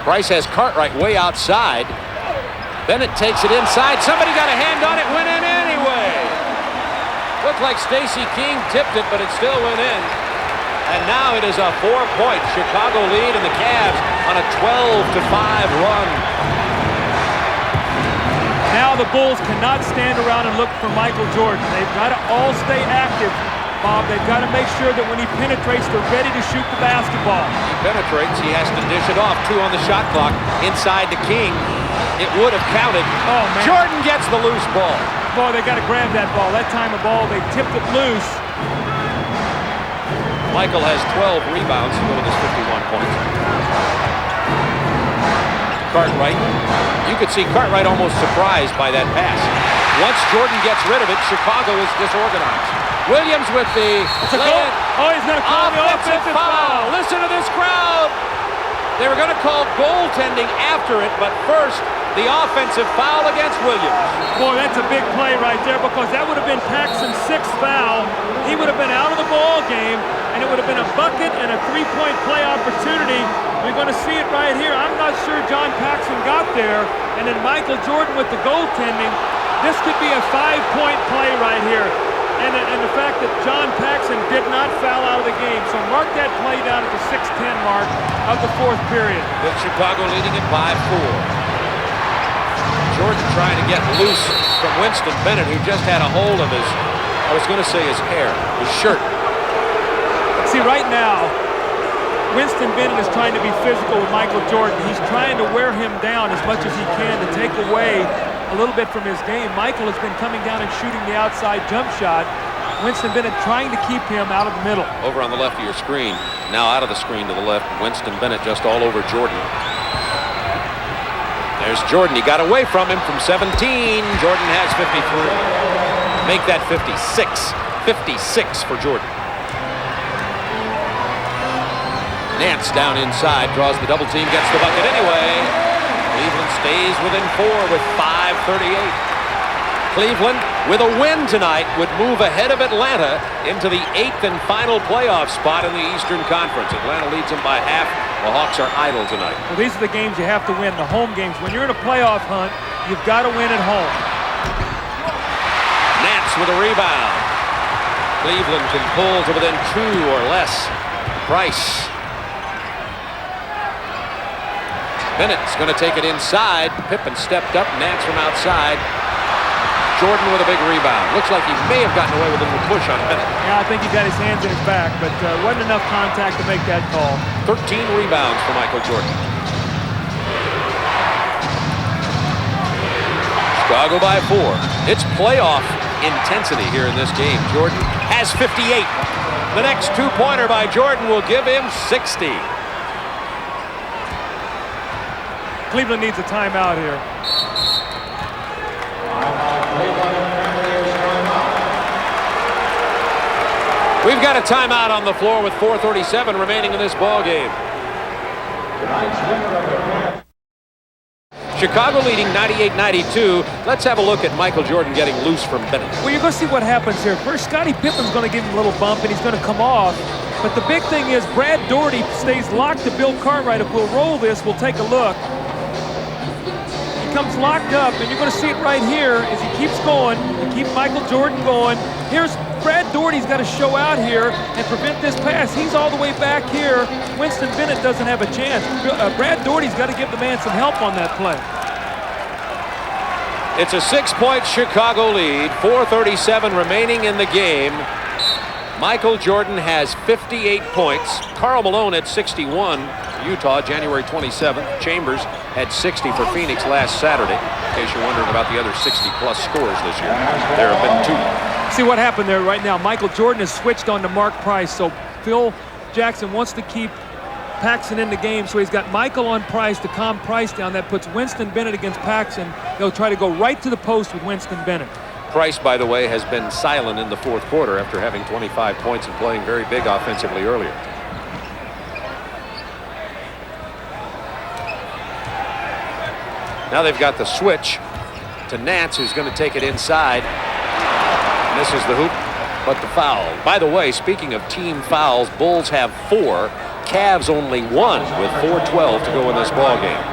S1: Price has Cartwright way outside. Bennett takes it inside. Somebody got a hand on it, went in anyway. Looked like Stacey King tipped it, but it still went in. And now it is a 4-point Chicago lead, and the Cavs on a 12-5 run.
S2: Now the Bulls cannot stand around and look for Michael Jordan. They've got to all stay active, Bob. They've got to make sure that when he penetrates, they're ready to shoot the basketball.
S1: He penetrates. He has to dish it off. 2 on the shot clock. Inside to King. It would have counted.
S2: Oh, man.
S1: Jordan gets the loose ball.
S2: Boy, they got to grab that ball. That time of ball, they tipped it loose.
S1: Michael has 12 rebounds to go with his 51 points. Cartwright. You could see Cartwright almost surprised by that pass. Once Jordan gets rid of it, Chicago is disorganized. Williams with the lay-in.
S2: Oh, he's going to call the offensive foul.
S1: Listen to this crowd. They were going to call goaltending after it, but first, the offensive foul against Williams.
S2: Boy, that's a big play right there, because that would have been Paxson's 6th foul. He would have been out of the ball game, and it would have been a bucket and a 3-point play opportunity. We're going to see it right here. I'm not sure John Paxson got there, and then Michael Jordan with the goaltending. This could be a 5-point play right here. And the fact that John Paxson did not foul out of the game. So mark that play down at the 6:10 mark of the 4th period.
S1: With Chicago leading it by 4. Jordan trying to get loose from Winston Bennett, who just had a hold of his, I was going to say his hair, his shirt.
S2: See, right now, Winston Bennett is trying to be physical with Michael Jordan. He's trying to wear him down as much as he can to take away a little bit from his game. Michael has been coming down and shooting the outside jump shot. Winston Bennett trying to keep him out of the middle.
S1: Over on the left of your screen. Now out of the screen to the left. Winston Bennett just all over Jordan. There's Jordan. He got away from him from 17. Jordan has 53. Make that 56. 56 for Jordan. Nance down inside. Draws the double team. Gets the bucket anyway. Cleveland stays within 4 with 5:38. Cleveland, with a win tonight, would move ahead of Atlanta into the 8th and final playoff spot in the Eastern Conference. Atlanta leads them by half. The Hawks are idle tonight.
S2: Well, these are the games you have to win, the home games. When you're in a playoff hunt, you've got to win at home.
S1: Nance with a rebound. Cleveland can pull to within 2 or less. Price. Bennett's going to take it inside. Pippen stepped up. Nance from outside. Jordan with a big rebound. Looks like he may have gotten away with a little push on Bennett.
S2: Yeah, I think he got his hands in his back, but wasn't enough contact to make that call.
S1: 13 rebounds for Michael Jordan. Chicago by 4. It's playoff intensity here in this game. Jordan has 58. The next two-pointer by Jordan will give him 60.
S2: Cleveland needs a timeout here.
S1: We've got a timeout on the floor with 4:37 remaining in this ball game. Chicago leading 98-92. Let's have a look at Michael Jordan getting loose from Bennett.
S2: Well, you're going to see what happens here. First, Scottie Pippen's going to give him a little bump, and he's going to come off. But the big thing is Brad Daugherty stays locked to Bill Cartwright. If we'll roll this, we'll take a look. He comes locked up, and you're going to see it right here as he keeps going. He keeps Michael Jordan going. Here's Brad Daugherty's got to show out here and prevent this pass. He's all the way back here. Winston Bennett doesn't have a chance. Brad Daugherty's got to give the man some help on that play.
S1: It's a 6-point Chicago lead. 4:37 remaining in the game. Michael Jordan has 58 points. Karl Malone at 61. Utah, January 27th. Chambers had 60 for Phoenix last Saturday. In case you're wondering about the other 60-plus scores this year, there have been 2.
S2: See what happened there right now. Michael Jordan has switched on to Mark Price, so Phil Jackson wants to keep Paxson in the game, so he's got Michael on Price to calm Price down. That puts Winston Bennett against Paxson. They'll try to go right to the post with Winston Bennett.
S1: Price, by the way, has been silent in the fourth quarter after having 25 points and playing very big offensively earlier. Now they've got the switch to Nance, who's going to take it inside. Misses the hoop, but the foul. By the way, speaking of team fouls, Bulls have 4. Cavs only 1 with 4:12 to go in this ball game.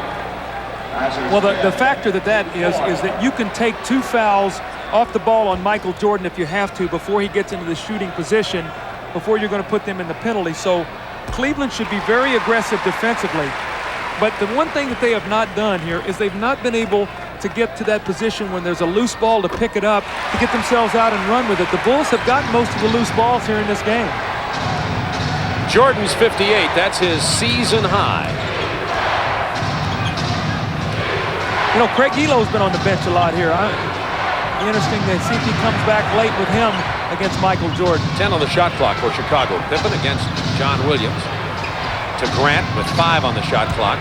S2: Well, the factor that is that you can take 2 fouls off the ball on Michael Jordan if you have to before he gets into the shooting position, before you're going to put them in the penalty. So Cleveland should be very aggressive defensively. But the one thing that they have not done here is they've not been able to get to that position when there's a loose ball to pick it up, to get themselves out and run with it. The Bulls have gotten most of the loose balls here in this game.
S1: Jordan's 58. That's his season high.
S2: You know, Craig Elo's been on the bench a lot here. It'll be interesting to see if he comes back late with him against Michael Jordan. 10
S1: on the shot clock for Chicago. Pippen against John Williams. To Grant with 5 on the shot clock.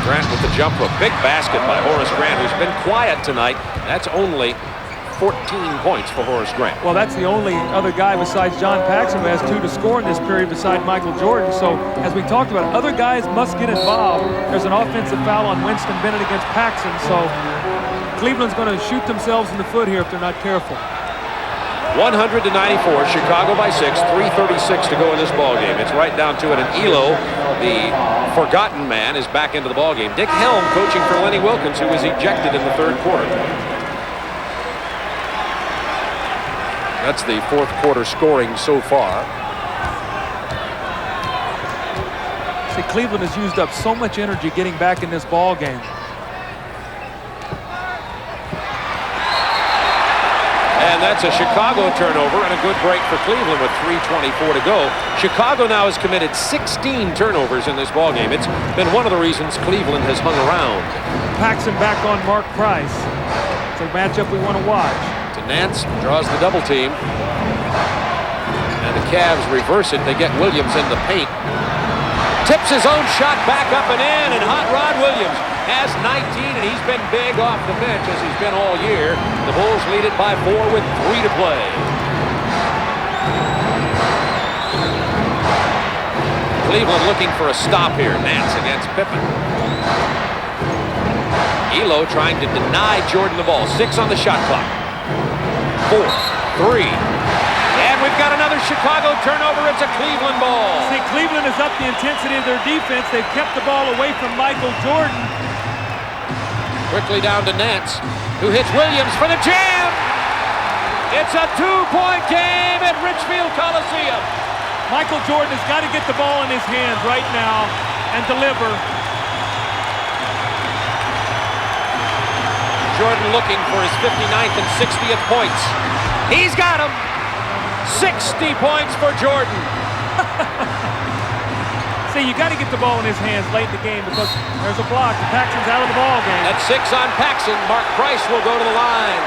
S1: Grant with the jump hook. Big basket by Horace Grant, who's been quiet tonight. That's only 14 points for Horace Grant.
S2: Well, that's the only other guy besides John Paxson who has 2 to score in this period beside Michael Jordan. So, as we talked about, other guys must get involved. There's an offensive foul on Winston Bennett against Paxson. So, Cleveland's going to shoot themselves in the foot here if they're not careful.
S1: 100-94, Chicago by 6, 3:36 to go in this ball game. It's right down to it, and Elo, the forgotten man, is back into the ball game. Dick Helm coaching for Lenny Wilkins, who was ejected in the third quarter. That's the fourth quarter scoring so far.
S2: See, Cleveland has used up so much energy getting back in this ball game.
S1: And that's a Chicago turnover and a good break for Cleveland with 3:24 to go. Chicago now has committed 16 turnovers in this ballgame. It's been one of the reasons Cleveland has hung around.
S2: Paxson back on Mark Price. It's a matchup we want to watch.
S1: To Nance, draws the double team. Cavs reverse it. They get Williams in the paint. Tips his own shot back up and in, and Hot Rod Williams has 19, and he's been big off the bench as he's been all year. The Bulls lead it by 4 with 3 to play. Cleveland looking for a stop here. Nance against Pippen. Elo trying to deny Jordan the ball. 6 on the shot clock. 4, 3. And we've got another Chicago turnover. It's a Cleveland ball.
S2: See, Cleveland has upped the intensity of their defense. They've kept the ball away from Michael Jordan.
S1: Quickly down to Nance, who hits Williams for the jam. It's a 2-point game at Richfield Coliseum.
S2: Michael Jordan has got to get the ball in his hands right now and deliver.
S1: Jordan looking for his 59th and 60th points. He's got them. 60 points for Jordan.
S2: See, you got to get the ball in his hands late in the game because there's a block. Paxson's out of the ball game.
S1: That's 6 on Paxson. Mark Price will go to the line.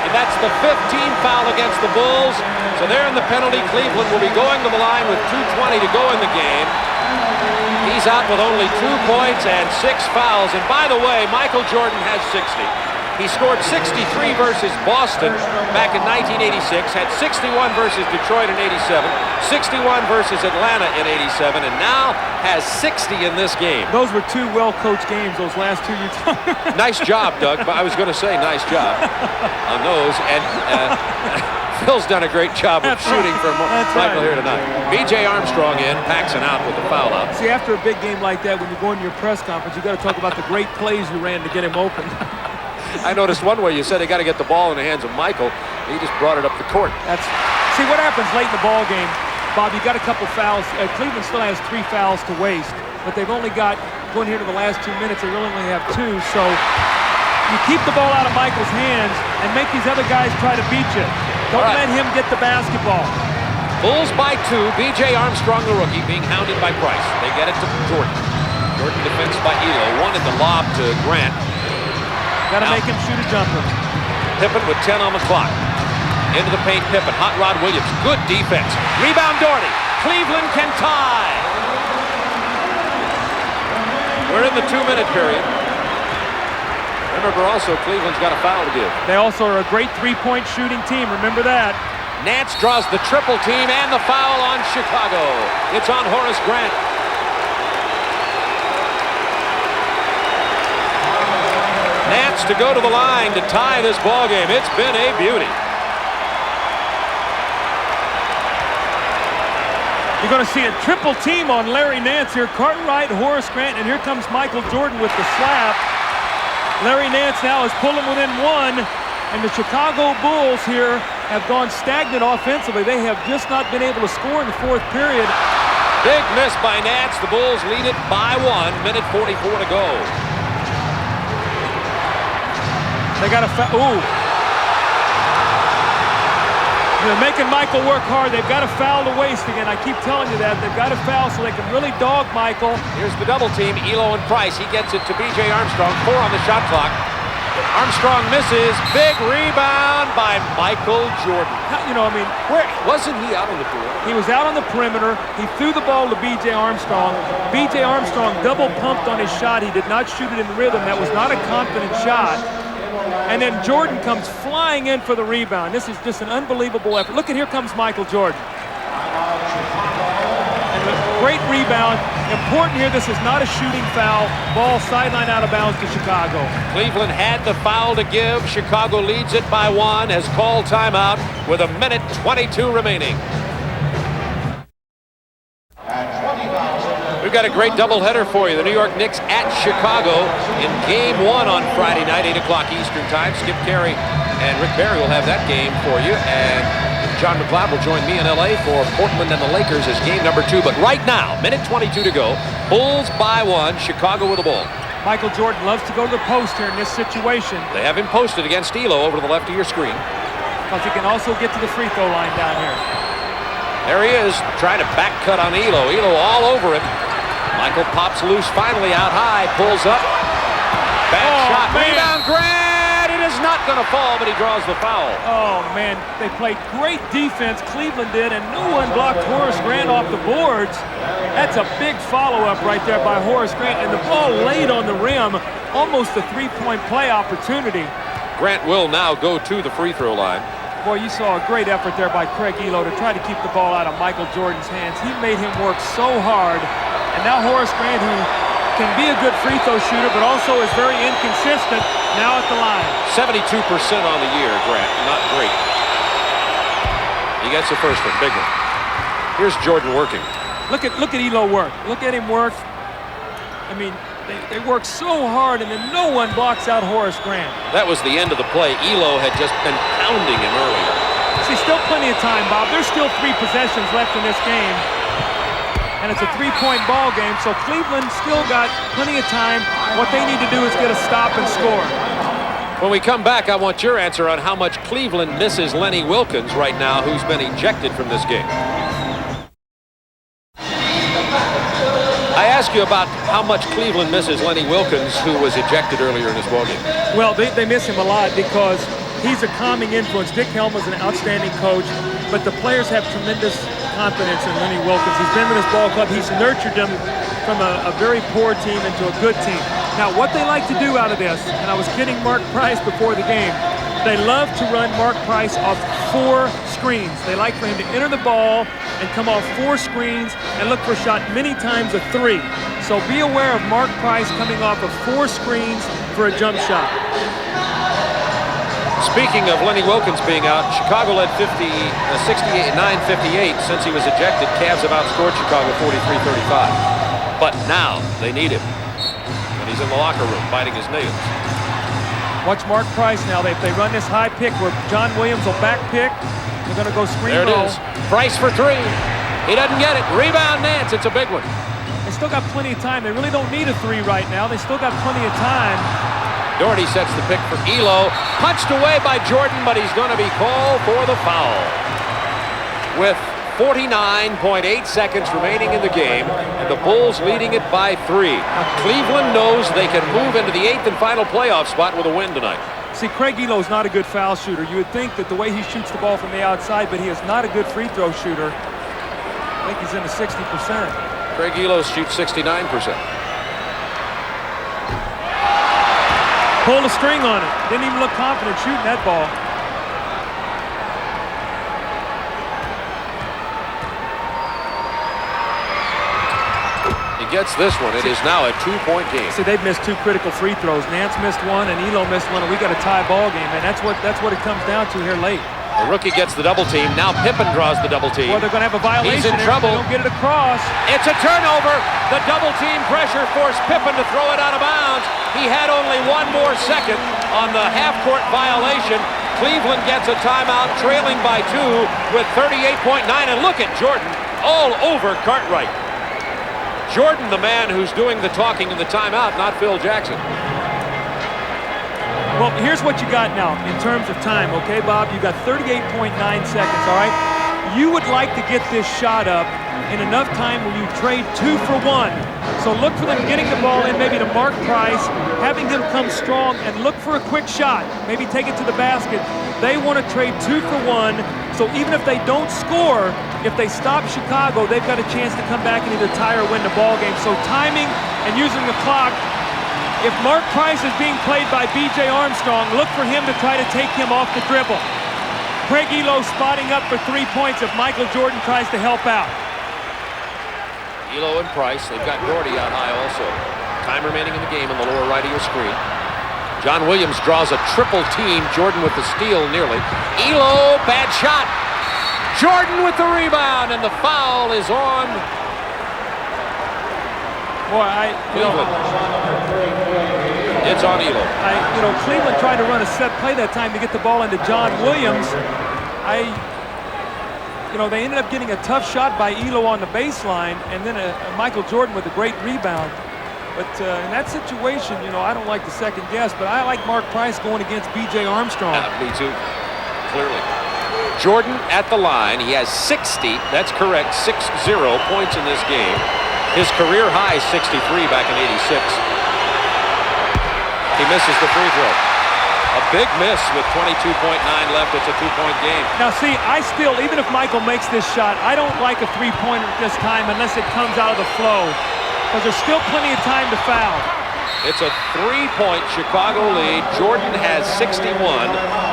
S1: And that's the 15th foul against the Bulls. So they're in the penalty. Cleveland will be going to the line with 2:20 to go in the game. He's out with only 2 points and 6 fouls. And by the way, Michael Jordan has 60. He scored 63 versus Boston back in 1986, had 61 versus Detroit in 87, 61 versus Atlanta in 87, and now has 60 in this game.
S2: Those were 2 well-coached games, those last 2 years.
S1: Nice job, Doug. But I was going to say nice job on those. And Phil's done a great job of shooting for Michael here tonight. B.J. Armstrong in, Paxson out with the foul out.
S2: See, after a big game like that, when you go into your press conference, you got to talk about the great plays you ran to get him open.
S1: I noticed one way you said they got to get the ball in the hands of Michael. He just brought it up the court.
S2: See what happens late in the ball game. Bob, you got a couple fouls. Cleveland still has 3 fouls to waste, but they've only got, going here to the last 2 minutes, they really only have 2. So you keep the ball out of Michael's hands and make these other guys try to beat you. Don't let him get the basketball.
S1: Bulls by 2. B.J. Armstrong, the rookie, being hounded by Price. They get it to Jordan. Jordan defensed by Elo. Wanted the lob to Grant.
S2: Got to make him shoot a jumper.
S1: Pippen with 10 on the clock. Into the paint, Pippen. Hot Rod Williams. Good defense. Rebound, Doherty. Cleveland can tie. We're in the 2-minute period. Remember also, Cleveland's got a foul to give.
S2: They also are a great 3-point shooting team. Remember that.
S1: Nance draws the triple team and the foul on Chicago. It's on Horace Grant. Nance to go to the line to tie this ball game. It's been a beauty.
S2: You're going to see a triple team on Larry Nance here. Cartwright, Horace Grant, and here comes Michael Jordan with the slap. Larry Nance now has pulled him within 1, and the Chicago Bulls here have gone stagnant offensively. They have just not been able to score in the 4th period.
S1: Big miss by Nance. The Bulls lead it by 1. Minute 44 to go.
S2: They got a foul. Ooh. They're making Michael work hard. They've got a foul to waste again. I keep telling you that. They've got a foul so they can really dog Michael.
S1: Here's the double team. Elo and Price. He gets it to B.J. Armstrong. 4 on the shot clock. Armstrong misses. Big rebound by Michael Jordan. Where wasn't he out on the perimeter?
S2: He was out on the perimeter. He threw the ball to B.J. Armstrong. B.J. Armstrong double pumped on his shot. He did not shoot it in rhythm. That was not a confident shot. And then Jordan comes flying in for the rebound. This is just an unbelievable effort. Look at, here comes Michael Jordan. And a great rebound. Important here, this is not a shooting foul. Ball sideline out of bounds to Chicago.
S1: Cleveland had the foul to give. Chicago leads it by 1, has called timeout with 1:22 remaining. We've got a great doubleheader for you. The New York Knicks at Chicago in Game 1 on Friday night, 8 o'clock Eastern Time. Skip Carey and Rick Barry will have that game for you. And John McLeod will join me in L.A. for Portland and the Lakers as game number 2. But right now, 1:22 to go. Bulls by 1, Chicago with the ball.
S2: Michael Jordan loves to go to the post here in this situation.
S1: They have him posted against Elo over to the left of your screen.
S2: Because he can also get to the free throw line down here.
S1: There he is, trying to back cut on Elo. Elo all over him. Michael pops loose, finally out high, pulls up. Bad shot.
S2: Man.
S1: Rebound, Grant! It is not not going to fall, but he draws the foul.
S2: Oh, man, they played great defense, Cleveland did, and no one blocked Horace Grant off the boards. That's a big follow-up right there by Horace Grant, and the ball laid on the rim, almost a three-point play opportunity.
S1: Grant will now go to the free throw line.
S2: Boy, you saw a great effort there by Craig Elo to try to keep the ball out of Michael Jordan's hands. He made him work so hard, and now Horace Grant, who can be a good free throw shooter, but also is very inconsistent, now at the line.
S1: 72% on the year, Grant. Not great. He gets the first one, big one. Here's Jordan working.
S2: Look at Elo work. Look at him work. I mean, they work so hard, and then no one blocks out Horace Grant.
S1: That was the end of the play. Elo had just been pounding him earlier.
S2: See, still plenty of time, Bob. There's still 3 possessions left in this game. And it's a 3-point ball game, so Cleveland still got plenty of time. What they need to do is get a stop and score.
S1: When we come back, I want your answer on how much Cleveland misses Lenny Wilkens right now, who's been ejected from this game. I ask you about how much Cleveland misses Lenny Wilkens, who was ejected earlier in this ballgame.
S2: Well, they miss him a lot because he's a calming influence. Dick Helma's an outstanding coach, but the players have tremendous confidence in Lenny Wilkens. He's been with this ball club. He's nurtured them from a very poor team into a good team. Now, what they like to do out of this, and I was kidding Mark Price before the game, they love to run Mark Price off 4 screens. They like for him to enter the ball and come off 4 screens and look for a shot, many times a 3. So be aware of Mark Price coming off of 4 screens for a jump shot.
S1: Speaking of Lenny Wilkens being out, Chicago led 69-58 since he was ejected. Cavs have outscored Chicago 43-35. But now they need him. And he's in the locker room biting his nails.
S2: Watch Mark Price now. If they run this high pick where John Williams will back pick, they're going to go screen
S1: roll. There it
S2: is.
S1: Price for 3. He doesn't get it. Rebound Nance. It's a big one.
S2: They still got plenty of time. They really don't need a 3 right now. They still got plenty of time.
S1: Doherty sets the pick for Elo. Punched away by Jordan, but he's going to be called for the foul. With 49.8 seconds remaining in the game, and the Bulls leading it by 3. Cleveland knows they can move into the 8th and final playoff spot with a win tonight.
S2: See, Craig Elo's not a good foul shooter. You would think that the way he shoots the ball from the outside, but he is not a good free throw shooter. I think he's in the 60%.
S1: Craig Elo shoots 69%.
S2: Pulled a string on it. Didn't even look confident shooting that ball.
S1: Gets this one. It is now a 2-point game.
S2: See, they've missed 2 critical free throws. Nance missed 1 and Elo missed 1, and we got a tie ball game, and that's what it comes down to here late.
S1: The rookie gets the double team. Now Pippen draws the double team.
S2: Well, they're going to have a violation.
S1: He's in trouble.
S2: They don't get it across.
S1: It's a turnover. The double team pressure forced Pippen to throw it out of bounds. He had only 1 more second on the half-court violation. Cleveland gets a timeout, trailing by 2 with 38.9. And look at Jordan all over Cartwright. Jordan, the man who's doing the talking in the timeout, not Phil Jackson.
S2: Well, here's what you got now in terms of time, okay, Bob? You got 38.9 seconds, all right? You would like to get this shot up in enough time where you trade 2 for 1. So look for them getting the ball in, maybe to Mark Price, having him come strong and look for a quick shot. Maybe take it to the basket. They want to trade 2 for 1. So even if they don't score, if they stop Chicago, they've got a chance to come back and either tie or win the ball game. So timing and using the clock. If Mark Price is being played by B.J. Armstrong, look for him to try to take him off the dribble. Craig Elo spotting up for 3 points if Michael Jordan tries to help out.
S1: Elo and Price, they've got Doherty out high also. Time remaining in the game in the lower right of your screen. John Williams draws a triple team. Jordan with the steal nearly. Elo, bad shot. Jordan with the rebound, and the foul is on.
S2: Boy,
S1: Cleveland. It's on Elo.
S2: Cleveland tried to run a set play that time to get the ball into John Williams. They ended up getting a tough shot by Elo on the baseline, and then Michael Jordan with a great rebound. But in that situation, I don't like the second guess, but I like Mark Price going against B.J. Armstrong.
S1: Me too, clearly. Jordan at the line. He has 60, that's correct, 60 points in this game. His career high is 63 back in '86. He misses the free throw. A big miss with 22.9 left. It's a 2-point game.
S2: Now see, I still, even if Michael makes this shot, I don't like a three-pointer at this time unless it comes out of the flow, because there's still plenty of time to foul.
S1: It's a 3-point Chicago lead. Jordan has 61.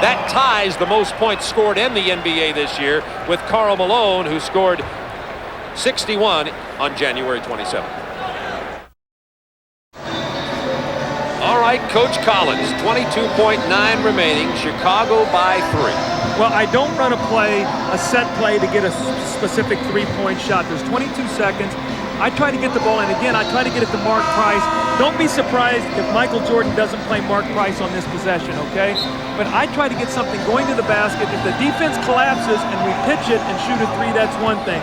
S1: That ties the most points scored in the NBA this year with Karl Malone, who scored 61 on January 27th. All right, Coach Collins, 22.9 remaining. Chicago by 3.
S2: Well, I don't run a set play to get a specific three-point shot. There's 22 seconds. I try to get the ball, and again, I try to get it to Mark Price. Don't be surprised if Michael Jordan doesn't play Mark Price on this possession, okay? But I try to get something going to the basket. If the defense collapses and we pitch it and shoot a three, that's one thing.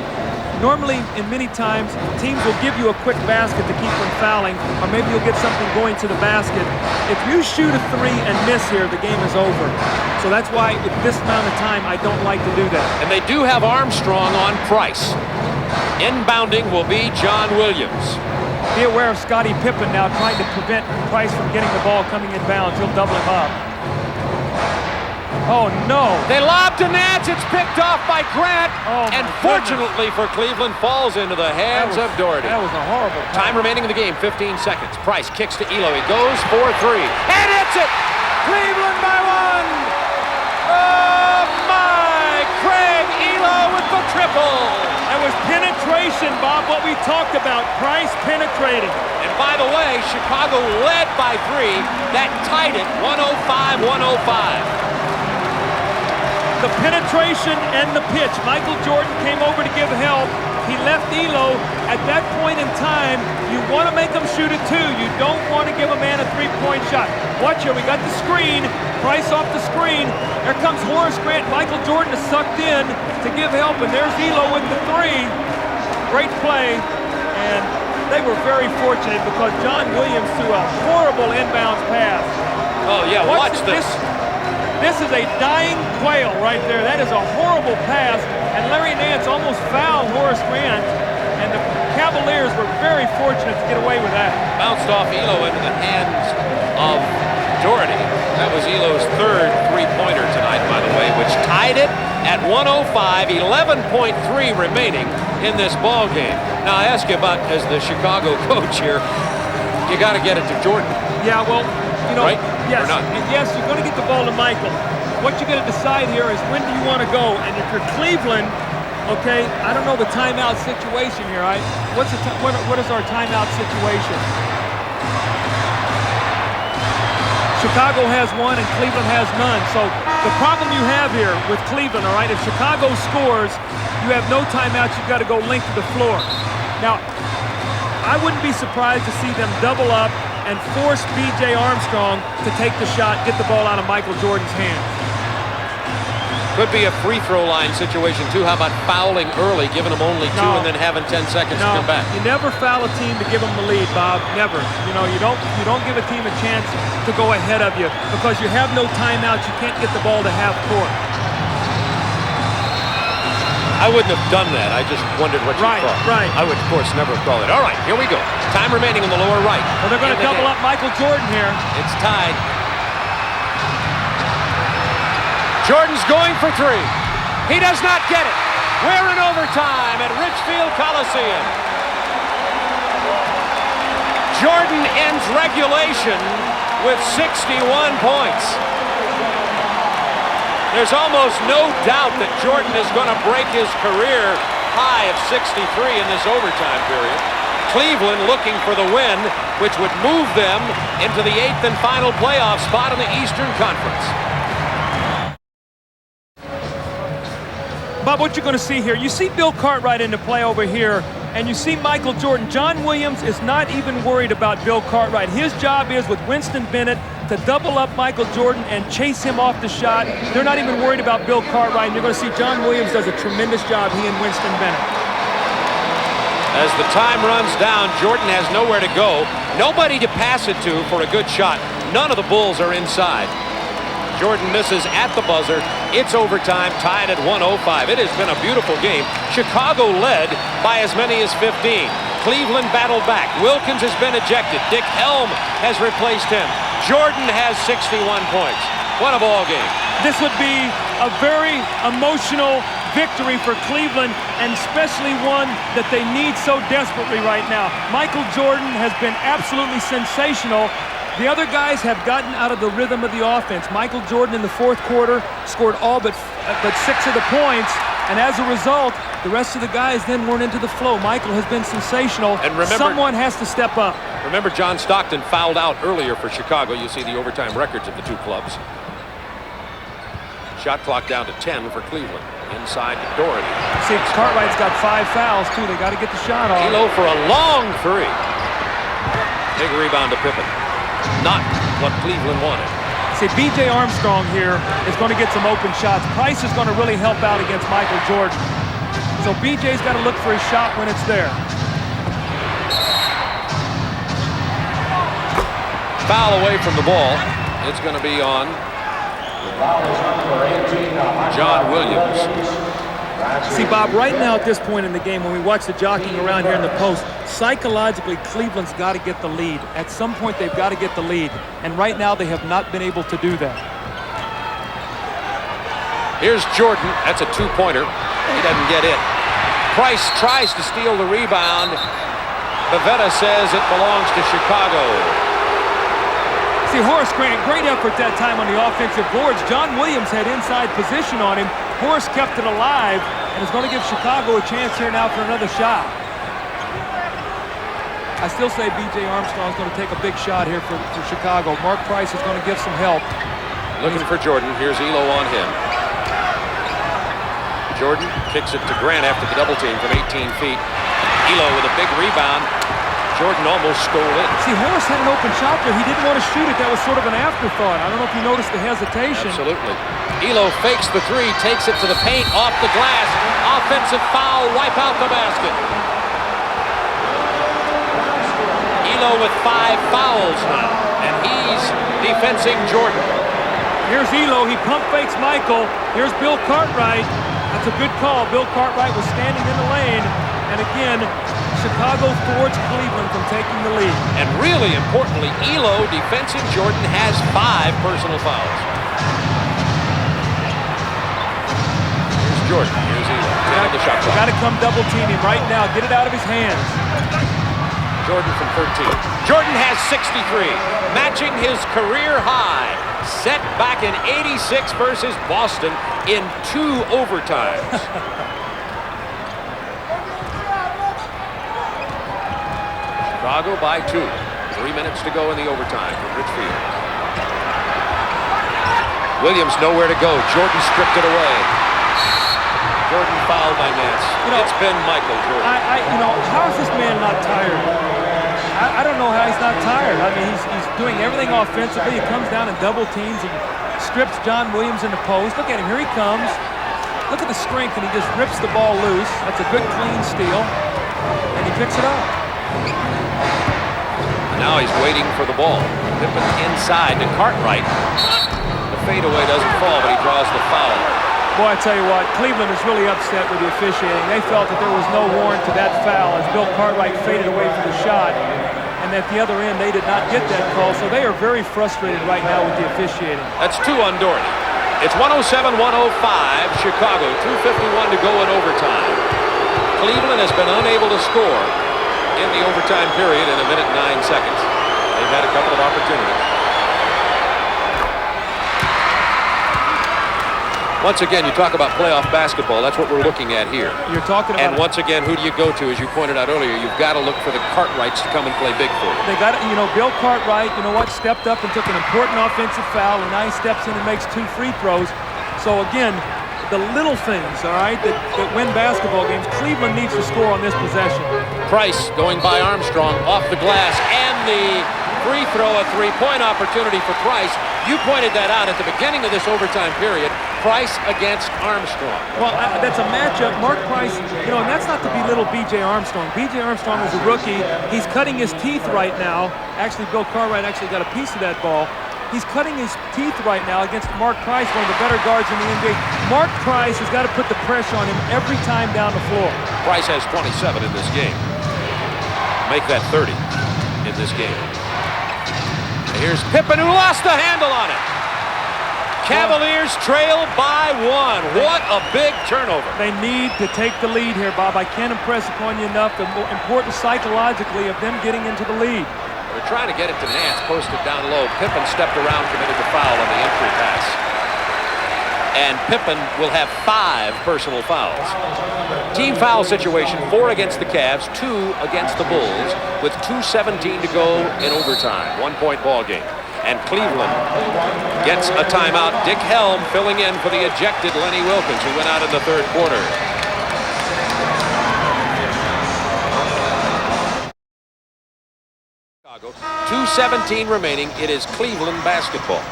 S2: Normally, in many times, teams will give you a quick basket to keep from fouling, or maybe you'll get something going to the basket. If you shoot a three and miss here, the game is over. So that's why with this amount of time, I don't like to do that.
S1: And they do have Armstrong on Price. Inbounding will be John Williams.
S2: Be aware of Scottie Pippen now trying to prevent Price from getting the ball coming in bounds. He'll double him up. Oh, no.
S1: They lob to Nance. It's picked off by Grant.
S2: Oh,
S1: and fortunately for Cleveland, falls into the hands of Doherty.
S2: That was a horrible pass.
S1: Time remaining in the game, 15 seconds. Price kicks to Elo. He goes for 3. And hits it! Cleveland by 1! Oh, my! Craig Elo with the triple!
S2: That was penetration, Bob, what we talked about. Price penetrating.
S1: And by the way, Chicago led by 3. That tied it, 105-105.
S2: The penetration and the pitch. Michael Jordan came over to give help. He left Elo. At that point in time, you want to make him shoot a 2. You don't want to give a man a three-point shot. Watch here. We got the screen. Price off the screen. There comes Horace Grant. Michael Jordan is sucked in to give help, and there's Elo with the 3. Great play. And they were very fortunate because John Williams threw a horrible inbounds pass.
S1: Oh, yeah, watch this.
S2: This is a dying quail right there. That is a horrible pass, and Larry Nance almost fouled Horace Grant, and the Cavaliers were very fortunate to get away with that.
S1: Bounced off Elo into the hands of Doherty. That was Elo's 3rd three-pointer tonight, by the way, which tied it at 105, 11.3 remaining in this ball game. Now, I ask you about, as the Chicago coach here, you got to get it to Jordan.
S2: Yeah, well, you know,
S1: right?
S2: Yes, and yes, you're going to get the ball to Michael. What you're going to decide here is when do you want to go? And if you're Cleveland, okay, I don't know the timeout situation here. What is our timeout situation? Chicago has one and Cleveland has none. So the problem you have here with Cleveland, all right, if Chicago scores, you have no timeouts. You've got to go length to the floor. Now, I wouldn't be surprised to see them double up and force B.J. Armstrong to take the shot, get the ball out of Michael Jordan's hands.
S1: Could be a free throw line situation, too. How about fouling early, giving them only 2 and then having 10 seconds to come back?
S2: You never foul a team to give them the lead, Bob. Never. You know, you don't give a team a chance to go ahead of you because you have no timeouts. You can't get the ball to half court.
S1: I wouldn't have done that. I just wondered what you thought.
S2: Right.
S1: I would, of course, never have called it. All right, here we go. Time remaining in the lower right.
S2: Well, they're going to double up Michael Jordan here.
S1: It's tied. Jordan's going for 3. He does not get it. We're in overtime at Richfield Coliseum. Jordan ends regulation with 61 points. There's almost no doubt that Jordan is going to break his career high of 63 in this overtime period. Cleveland looking for the win, which would move them into the 8th and final playoff spot in the Eastern Conference.
S2: Bob, what you're going to see here, you see Bill Cartwright into play over here, and you see Michael Jordan. John Williams is not even worried about Bill Cartwright. His job is with Winston Bennett to double up Michael Jordan and chase him off the shot. They're not even worried about Bill Cartwright, and you're going to see John Williams does a tremendous job, he and Winston Bennett.
S1: As the time runs down, Jordan has nowhere to go. Nobody to pass it to for a good shot. None of the Bulls are inside. Jordan misses at the buzzer. It's overtime, tied at 105. It has been a beautiful game. Chicago led by as many as 15. Cleveland battled back. Wilkins has been ejected. Dick Helm has replaced him. Jordan has 61 points. What a ball game.
S2: This would be a very emotional victory for Cleveland, and especially one that they need so desperately right now. Michael Jordan has been absolutely sensational. The other guys have gotten out of the rhythm of the offense. Michael Jordan in the fourth quarter scored all but 6 of the points, and as a result, the rest of the guys then weren't into the flow. Michael has been sensational. And remember, someone has to step up.
S1: Remember, John Stockton fouled out earlier for Chicago. You see the overtime records of the two clubs. Shot clock down to 10 for Cleveland. Inside to Doherty.
S2: See, Cartwright's got 5 fouls, too. They got to get the shot off.
S1: Elo for a long 3. Big rebound to Pippen. Not what Cleveland wanted.
S2: See, B.J. Armstrong here is going to get some open shots. Price is going to really help out against Michael Jordan. So B.J.'s got to look for his shot when it's there.
S1: Foul away from the ball. It's going to be on John Williams.
S2: See, Bob, right now at this point in the game, when we watch the jockeying around here in the post, psychologically, Cleveland's got to get the lead. At some point, they've got to get the lead. And right now, they have not been able to do that.
S1: Here's Jordan. That's a 2-pointer. He doesn't get it. Price tries to steal the rebound. Pavetta says it belongs to Chicago.
S2: See, Horace Grant, great effort that time on the offensive boards. John Williams had inside position on him. Horace kept it alive and is going to give Chicago a chance here now for another shot. I still say B.J. Armstrong is going to take a big shot here for Chicago. Mark Price is going to give some help.
S1: Looking for Jordan. Here's Elo on him. Jordan kicks it to Grant after the double team from 18 feet. Elo with a big rebound. Jordan almost stole it.
S2: See, Horace had an open shot there. He didn't want to shoot it. That was sort of an afterthought. I don't know if you noticed the hesitation.
S1: Absolutely. Elo fakes the 3, takes it to the paint, off the glass. Offensive foul, wipe out the basket. Elo with 5 fouls now, and he's defensing Jordan.
S2: Here's Elo. He pump fakes Michael. Here's Bill Cartwright. That's a good call. Bill Cartwright was standing in the lane, and again, Chicago thwarts Cleveland from taking the lead.
S1: And really importantly, Elo, defensing Jordan, has 5 personal fouls. Here's Jordan. Here's Elo. The shot clock.
S2: Got to come double team him right now. Get it out of his hands.
S1: Jordan from 13. Jordan has 63, matching his career high, set back in '86 versus Boston in 2 overtimes. Chicago by 2. 3 minutes to go in the overtime from Richfield. Williams nowhere to go. Jordan stripped it away. Jordan fouled by Nance. It's been Michael Jordan.
S2: How is this man not tired? I don't know how he's not tired. I mean, he's doing everything offensively. He comes down and double teams and strips John Williams in the post. Look at him. Here he comes. Look at the strength, and he just rips the ball loose. That's a good, clean steal. And he picks it up.
S1: Now he's waiting for the ball. Pippen inside to Cartwright. The fadeaway doesn't fall, but he draws the foul.
S2: Boy, I tell you what, Cleveland is really upset with the officiating. They felt that there was no warrant to that foul as Bill Cartwright faded away from the shot. And at the other end, they did not get that call, so they are very frustrated right now with the officiating.
S1: That's 2 on Doherty. It's 107-105, Chicago. 2:51 to go in overtime. Cleveland has been unable to score in the overtime period in 1 minute and 9 seconds. They've had a couple of opportunities. Once again, you talk about playoff basketball. That's what we're looking at here.
S2: You're talking about.
S1: And once again, who do you go to? As you pointed out earlier, you've got to look for the Cartwrights to come and play big for you.
S2: They got, Bill Cartwright, stepped up and took an important offensive foul, and now he steps in and makes 2 free throws. So again, the little things, all right, that win basketball games. Cleveland needs to score on this possession.
S1: Price going by Armstrong off the glass, and the free throw, a 3-point opportunity for Price. You pointed that out at the beginning of this overtime period. Price against Armstrong.
S2: Well, that's a matchup. Mark Price, and that's not to belittle B.J. Armstrong. B.J. Armstrong is a rookie. He's cutting his teeth right now. Actually, Bill Cartwright actually got a piece of that ball. He's cutting his teeth right now against Mark Price, one of the better guards in the NBA. Mark Price has got to put the pressure on him every time down the floor.
S1: Price has 27 in this game. Make that 30 in this game. And here's Pippen, who lost the handle on it. Cavaliers trail by 1. What a big turnover.
S2: They need to take the lead here, Bob. I can't impress upon you enough the importance psychologically of them getting into the lead.
S1: They're trying to get it to Nance, posted down low. Pippen stepped around, committed the foul on the entry pass. And Pippen will have 5 personal fouls. Team foul situation, 4 against the Cavs, 2 against the Bulls, with 2:17 to go in overtime. 1-point ball game. And Cleveland gets a timeout. Dick Helm filling in for the ejected Lenny Wilkins, who went out in the third quarter. Chicago, 2:17 remaining. It is Cleveland basketball.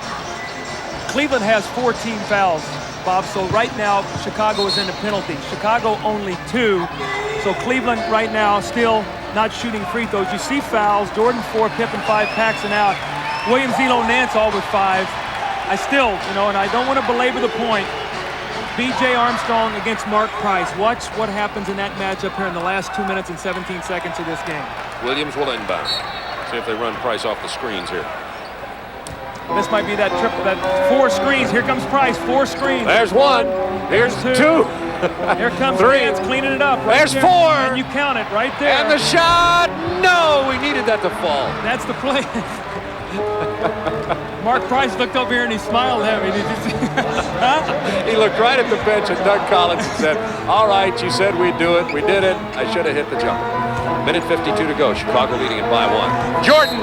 S2: Cleveland has 4 team fouls, Bob, so right now Chicago is in the penalty. Chicago only 2, so Cleveland right now still not shooting free throws. You see fouls, Jordan 4, Pippen 5, Paxson out. Williams, Elo, Nance all with 5. I still, and I don't want to belabor the point, B.J. Armstrong against Mark Price. Watch what happens in that matchup here in the last 2 minutes and 17 seconds of this game.
S1: Williams will inbound. See if they run Price off the screens here.
S2: This might be that triple, that 4 screens. Here comes Price, 4 screens.
S1: There's 1. Here's 2.
S2: Here comes
S1: 3.
S2: Nance cleaning it up. Right
S1: There's
S2: there.
S1: 4.
S2: And you count it right there.
S1: And the shot. No, we needed that to fall.
S2: That's the play. Mark Price looked over here and he smiled at me. Did you see? Huh?
S1: He looked right at the bench at Doug Collins and said, all right, you said we'd do it. We did it. I should have hit the jumper. Minute 52 to go. Chicago leading it by 1. Jordan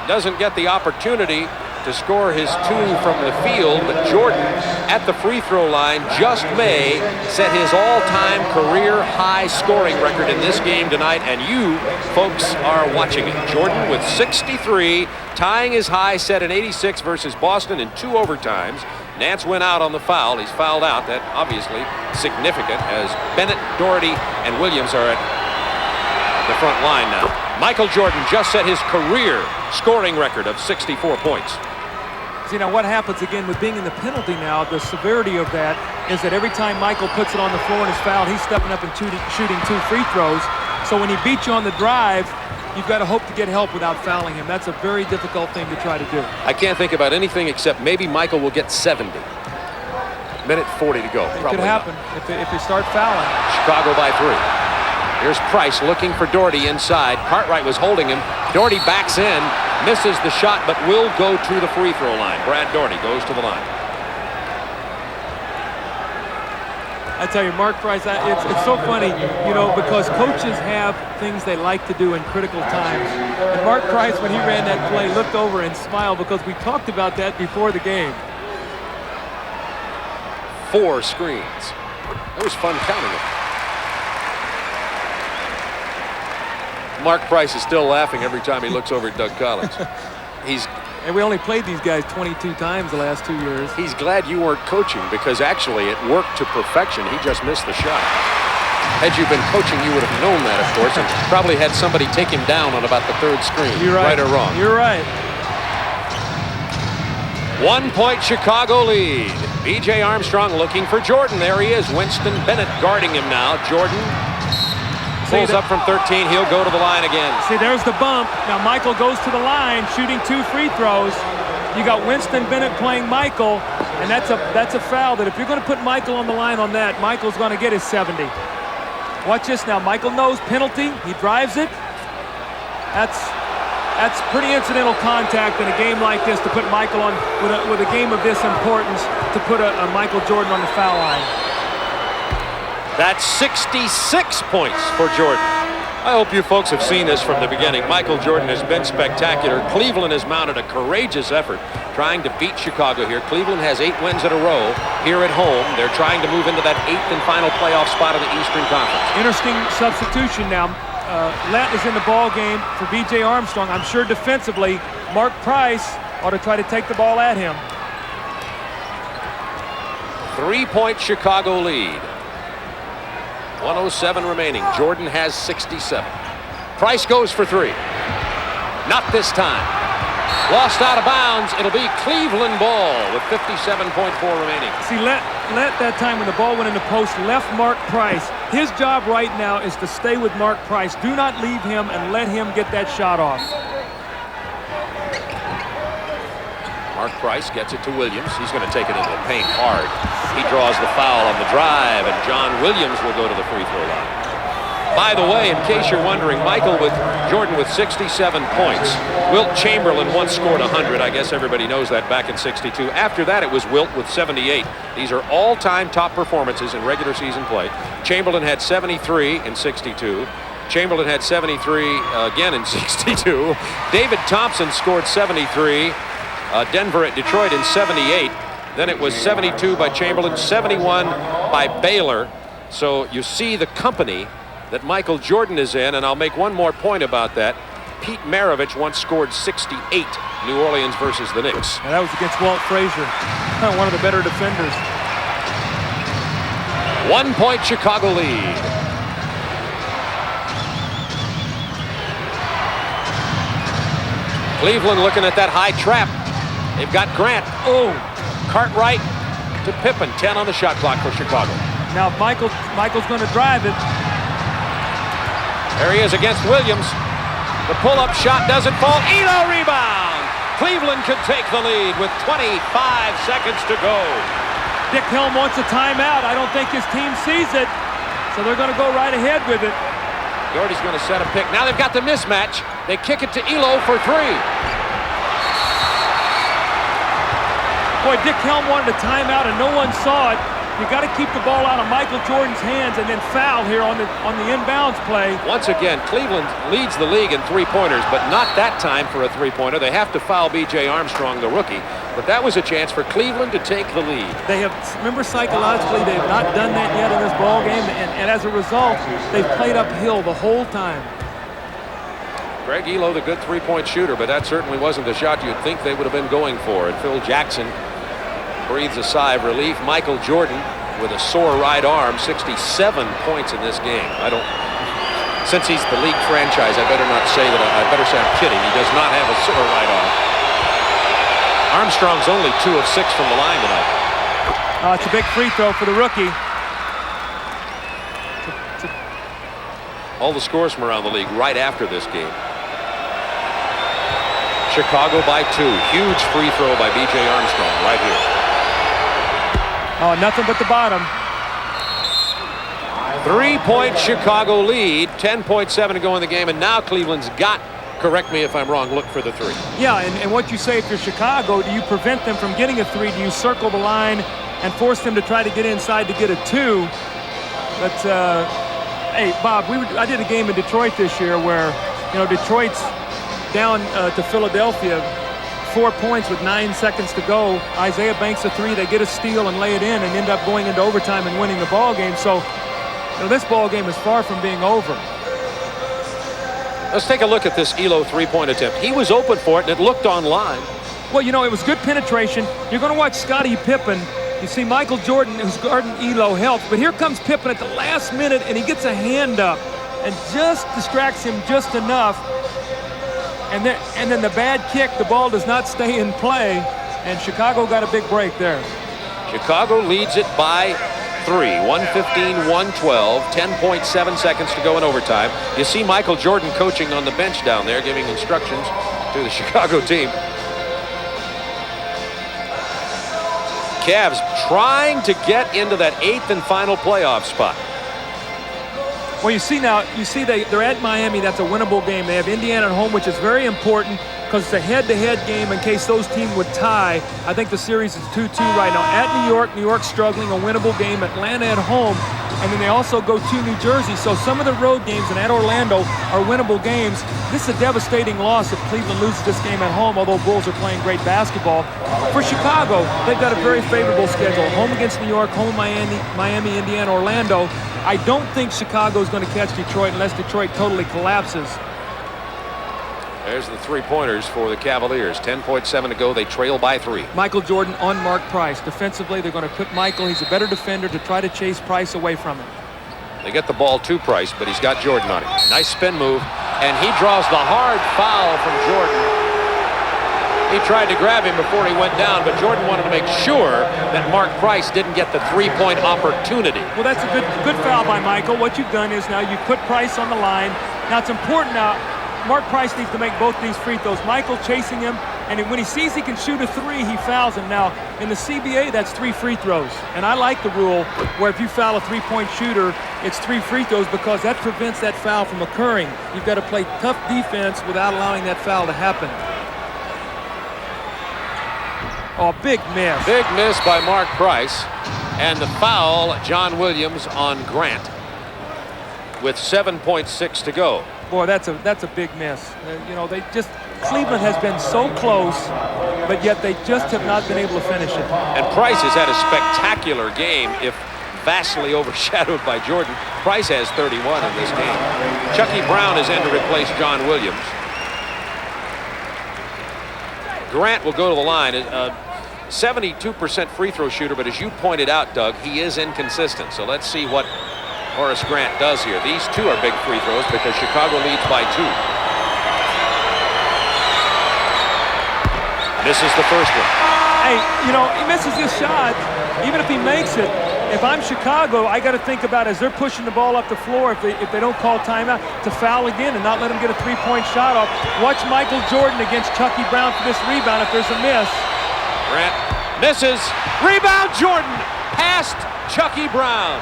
S1: doesn't get the opportunity to score his 2 from the field, but Jordan at the free throw line just may set his all-time career high scoring record in this game tonight, and you folks are watching it. Jordan with 63, tying his high set in '86 versus Boston in 2 overtimes. Nance went out on the foul. He's fouled out. That obviously significant, as Bennett, Doherty, and Williams are at the front line now. Michael Jordan just set his career scoring record of 64 points.
S2: See, now what happens again with being in the penalty now, the severity of that is that every time Michael puts it on the floor and is fouled, he's stepping up and shooting 2 free throws. So when he beats you on the drive, you've got to hope to get help without fouling him. That's a very difficult thing to try to do.
S1: I can't think about anything except maybe Michael will get 70. Minute 40 to go.
S2: It could happen if they start fouling.
S1: Chicago by 3. Here's Price looking for Doherty inside. Cartwright was holding him. Doherty backs in, misses the shot, but will go to the free throw line. Brad Doherty goes to the line.
S2: I tell you, Mark Price, it's so funny, because coaches have things they like to do in critical times. And Mark Price, when he ran that play, looked over and smiled because we talked about that before the game.
S1: 4 screens. It was fun counting them. Mark Price is still laughing every time he looks over at Doug Collins.
S2: And we only played these guys 22 times the last 2 years.
S1: He's glad you weren't coaching because actually it worked to perfection. He just missed the shot. Had you been coaching, you would have known that, of course, and probably had somebody take him down on about the 3rd screen.
S2: You're right.
S1: Right or wrong.
S2: You're right.
S1: 1-point Chicago lead. B.J. Armstrong looking for Jordan. There he is. Winston Bennett guarding him now. Jordan pulls up from 13. He'll go to the line again.
S2: See, there's the bump. Now Michael goes to the line, shooting 2 free throws. You got Winston Bennett playing Michael, and that's a foul that if you're going to put Michael on the line on that, Michael's going to get his 70. Watch this now. Michael knows penalty. He drives it. That's pretty incidental contact in a game like this to put Michael on, with a game of this importance, to put a Michael Jordan on the foul line.
S1: That's 66 points for Jordan. I hope you folks have seen this from the beginning. Michael Jordan has been spectacular. Cleveland has mounted a courageous effort trying to beat Chicago here. Cleveland has 8 wins in a row here at home. They're trying to move into that 8th and final playoff spot of the Eastern Conference.
S2: Interesting substitution now. Lett is in the ball game for B.J. Armstrong. I'm sure defensively, Mark Price ought to try to take the ball at him.
S1: 3-point Chicago lead. 1:07 remaining. Jordan has 67. Price goes for 3. Not this time. Lost out of bounds. It'll be Cleveland ball with 57.4 remaining.
S2: See, Lett that time when the ball went in the post left Mark Price. His job right now is to stay with Mark Price. Do not leave him and let him get that shot off.
S1: Mark Price gets it to Williams. He's going to take it into the paint hard. He draws the foul on the drive, and John Williams will go to the free throw line. By the way, in case you're wondering, Jordan with 67 points. Wilt Chamberlain once scored 100. I guess everybody knows that back in '62. After that, it was Wilt with 78. These are all-time top performances in regular season play. Chamberlain had 73 in '62. Chamberlain had 73 again in '62. David Thompson scored 73. Denver at Detroit in '78. Then it was 72 by Chamberlain, 71 by Baylor. So you see the company that Michael Jordan is in, and I'll make one more point about that. Pete Maravich once scored 68, New Orleans versus the Knicks.
S2: And that was against Walt Frazier, one of the better defenders.
S1: 1 point Chicago lead. Cleveland looking at that high trap. They've got Grant. Oh, Cartwright to Pippen. 10 on the shot clock for Chicago.
S2: Now Michael's going to drive it.
S1: There he is against Williams. The pull-up shot doesn't fall. Elo rebound. Cleveland could take the lead with 25 seconds to go.
S2: Dick Helm wants a timeout. I don't think his team sees it, so they're going to go right ahead with it.
S1: Gordy's going to set a pick. Now they've got the mismatch. They kick it to Elo for 3.
S2: Boy, Dick Helm wanted a timeout and no one saw it. You got to keep the ball out of Michael Jordan's hands and then foul here on the inbounds play.
S1: Once again, Cleveland leads the league in three-pointers, but not that time for a three-pointer. They have to foul B.J. Armstrong, the rookie. But that was a chance for Cleveland to take the lead.
S2: They have, remember, psychologically, they have not done that yet in this ball game, and as a result, they've played uphill the whole time.
S1: Greg Elo, the good three-point shooter, but that certainly wasn't the shot you'd think they would have been going for. And Phil Jackson breathes a sigh of relief. Michael Jordan with a sore right arm, 67 points in this game. Since he's the league franchise, I better not say that. I better say I'm kidding. He does not have a sore right arm. Armstrong's only 2 of 6 from the line tonight.
S2: It's a big free throw for the rookie.
S1: All the scores from around the league right after this game. Chicago by 2. Huge free throw by B.J. Armstrong right here.
S2: Oh, nothing but the bottom.
S1: 3-point Chicago lead. 10.7 to go in the game, and now Cleveland's got, correct me if I'm wrong, look for the 3.
S2: Yeah, and what you say if you're Chicago, do you prevent them from getting a 3? Do you circle the line and force them to try to get inside to get a 2? But, hey, Bob, I did a game in Detroit this year where, Detroit's down to Philadelphia, 4 points with 9 seconds to go. Isaiah banks a 3. They get a steal and lay it in and end up going into overtime and winning the ball game. So, this ball game is far from being over.
S1: Let's take a look at this Elo 3-point attempt. He was open for it, and it looked online.
S2: Well, it was good penetration. You're going to watch Scottie Pippen. You see Michael Jordan, who's guarding Elo, help. But here comes Pippen at the last minute, and he gets a hand up and just distracts him just enough. And then the bad kick, the ball does not stay in play, and Chicago got a big break there.
S1: Chicago leads it by 3, 115-112, 10.7 seconds to go in overtime. You see Michael Jordan coaching on the bench down there, giving instructions to the Chicago team. Cavs trying to get into that 8th and final playoff spot.
S2: Well, you see they're at Miami. That's a winnable game. They have Indiana at home, which is very important because it's a head-to-head game in case those teams would tie. I think the series is 2-2 right now. At New York struggling, a winnable game. Atlanta at home, and then they also go to New Jersey. So some of the road games and at Orlando are winnable games. This is a devastating loss if Cleveland loses this game at home, although Bulls are playing great basketball. For Chicago, they've got a very favorable schedule. Home against New York, home Miami, Indiana, Orlando. I don't think Chicago is going to catch Detroit unless Detroit totally collapses.
S1: There's the 3-pointers for the Cavaliers. 10.7 to go. They trail by 3.
S2: Michael Jordan on Mark Price. Defensively, they're going to put Michael. He's a better defender to try to chase Price away from him.
S1: They get the ball to Price, but he's got Jordan on him. Nice spin move, and he draws the hard foul from Jordan. He tried to grab him before he went down, but Jordan wanted to make sure that Mark Price didn't get the 3-point opportunity.
S2: Well, that's a good foul by Michael. What you've done is now you put Price on the line. Now it's important now. Mark Price needs to make both these free throws. Michael chasing him And when he sees he can shoot a 3, he fouls him. Now, in the CBA, that's 3 free throws. And I like the rule where if you foul a 3-point shooter, it's 3 free throws because that prevents that foul from occurring. You've got to play tough defense without allowing that foul to happen. Oh, big miss.
S1: Big miss by Mark Price. And the foul, John Williams on Grant with 7.6 to go.
S2: Boy, that's a big miss. You know, Cleveland has been so close, but yet they just have not been able to finish it.
S1: And Price has had a spectacular game, if vastly overshadowed by Jordan. Price has 31 in this game. Chucky Brown is in to replace John Williams. Grant will go to the line. 72% free throw shooter, but as you pointed out, Doug, he is inconsistent. So let's see what Horace Grant does here. These two are big free throws because Chicago leads by 2. Misses the first one.
S2: Hey, you know, he misses this shot. Even if he makes it, if I'm Chicago, I got to think about as they're pushing the ball up the floor, if they don't call timeout, to foul again and not let him get a 3-point shot off. Watch Michael Jordan against Chucky Brown for this rebound if there's a miss.
S1: Grant misses. Rebound Jordan past Chucky Brown.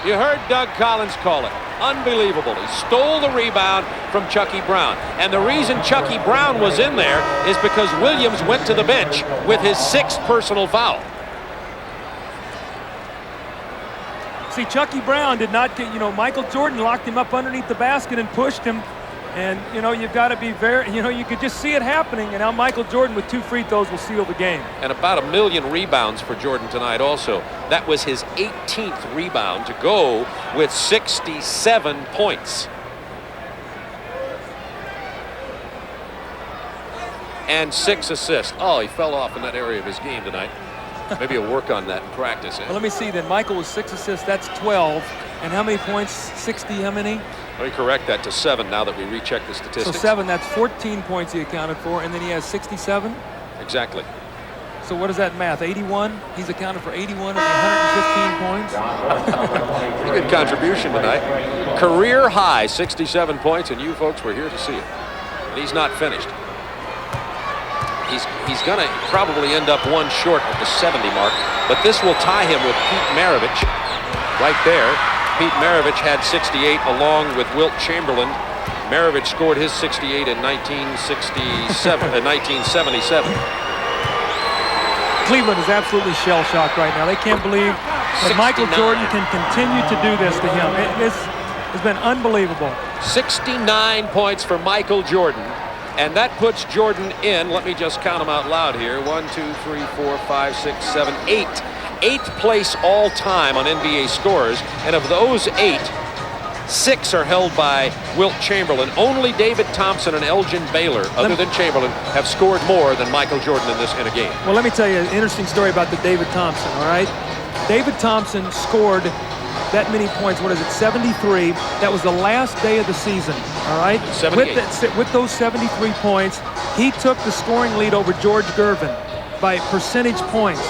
S1: You heard Doug Collins call it. Unbelievable. He stole the rebound from Chucky Brown. And the reason Chucky Brown was in there is because Williams went to the bench with his 6th personal foul.
S2: See, Chucky Brown did not get, you know, Michael Jordan locked him up underneath the basket and pushed him. And, you know, you've got to be very, you know, you could just see it happening. And now Michael Jordan with 2 free throws will seal the game.
S1: And about 1 million rebounds for Jordan tonight also. That was his 18th rebound to go with 67 points. And 6 assists. Oh, he fell off in that area of his game tonight. Maybe he'll work on that in practice.
S2: Well, let me see then. Michael was 6 assists. That's 12. And how many points? 60, how many?
S1: Let me correct that to 7 now that we recheck the statistics.
S2: So 7, that's 14 points he accounted for, and then he has 67?
S1: Exactly.
S2: So what is that math, 81? He's accounted for 81 of the 115 points?
S1: Pretty good contribution tonight. Career high, 67 points, and you folks were here to see it. And he's not finished. He's going to probably end up 1 short of the 70 mark, but this will tie him with Pete Maravich right there. Pete Maravich had 68 along with Wilt Chamberlain. Maravich scored his 68 in 1977.
S2: Cleveland is absolutely shell-shocked right now. They can't believe that Michael Jordan can continue to do this to him. This has been unbelievable.
S1: 69 points for Michael Jordan. And that puts Jordan in, let me just count them out loud here, 1, 2, 3, 4, 5, 6, 7, 8. 8th place all time on NBA scorers, and of those 8, 6 are held by Wilt Chamberlain. Only David Thompson and Elgin Baylor, other than Chamberlain, have scored more than Michael Jordan in a game.
S2: Well, let me tell you an interesting story about the David Thompson, all right? David Thompson scored that many points, what is it, 73. That was the last day of the season, all right?
S1: 78.
S2: With those 73 points, he took the scoring lead over George Gervin by percentage points.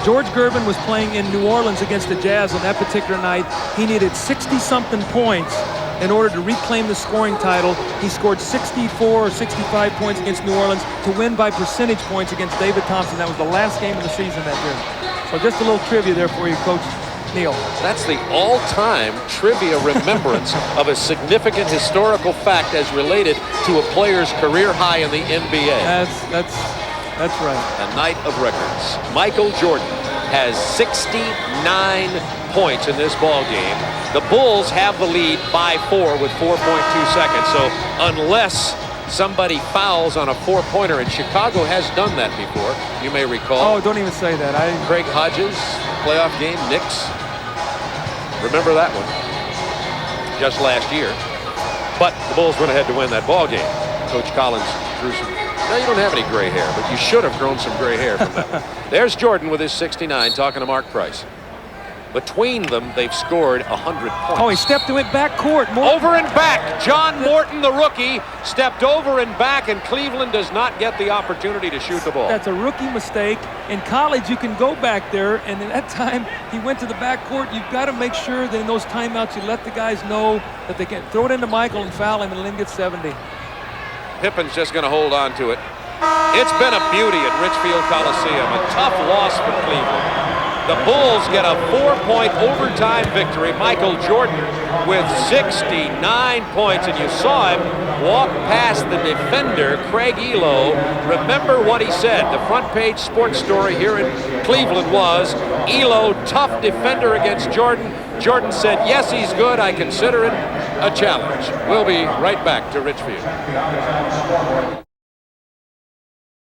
S2: George Gervin was playing in New Orleans against the Jazz on that particular night. He needed 60-something points in order to reclaim the scoring title. He scored 64 or 65 points against New Orleans to win by percentage points against David Thompson. That was the last game of the season that year. So just a little trivia there for you, Coach Neal.
S1: That's the all-time trivia remembrance of a significant historical fact as related to a player's career high in the NBA.
S2: That's right.
S1: A night of records. Michael Jordan has 69 points in this ball game. The Bulls have the lead by 4 with 4.2 seconds. So unless somebody fouls on a 4-pointer, and Chicago has done that before, you may recall.
S2: Oh, don't even say that.
S1: Craig Hodges, playoff game, Knicks. Remember that one? Just last year. But the Bulls went ahead to win that ball game. Coach Collins drew some. Now, you don't have any gray hair, but you should have grown some gray hair from that one. There's Jordan with his 69 talking to Mark Price. Between them, they've scored 100 points.
S2: Oh, he stepped and went back court.
S1: Over and back. John Morton, the rookie, stepped over and back, and Cleveland does not get the opportunity to shoot the ball.
S2: That's a rookie mistake. In college, you can go back there, and at that time, he went to the back court. You've got to make sure that in those timeouts, you let the guys know that they can throw it into Michael and foul him and let him get 70.
S1: Pippen's just going to hold on to it. It's been a beauty at Richfield Coliseum. A tough loss for Cleveland. The Bulls get a 4-point overtime victory. Michael Jordan with 69 points, and you saw him walk past the defender, Craig Elo. Remember what he said. The front page sports story here in Cleveland was, Elo, tough defender against Jordan. Jordan said, yes, he's good. I consider it a challenge. We'll be right back to Richfield.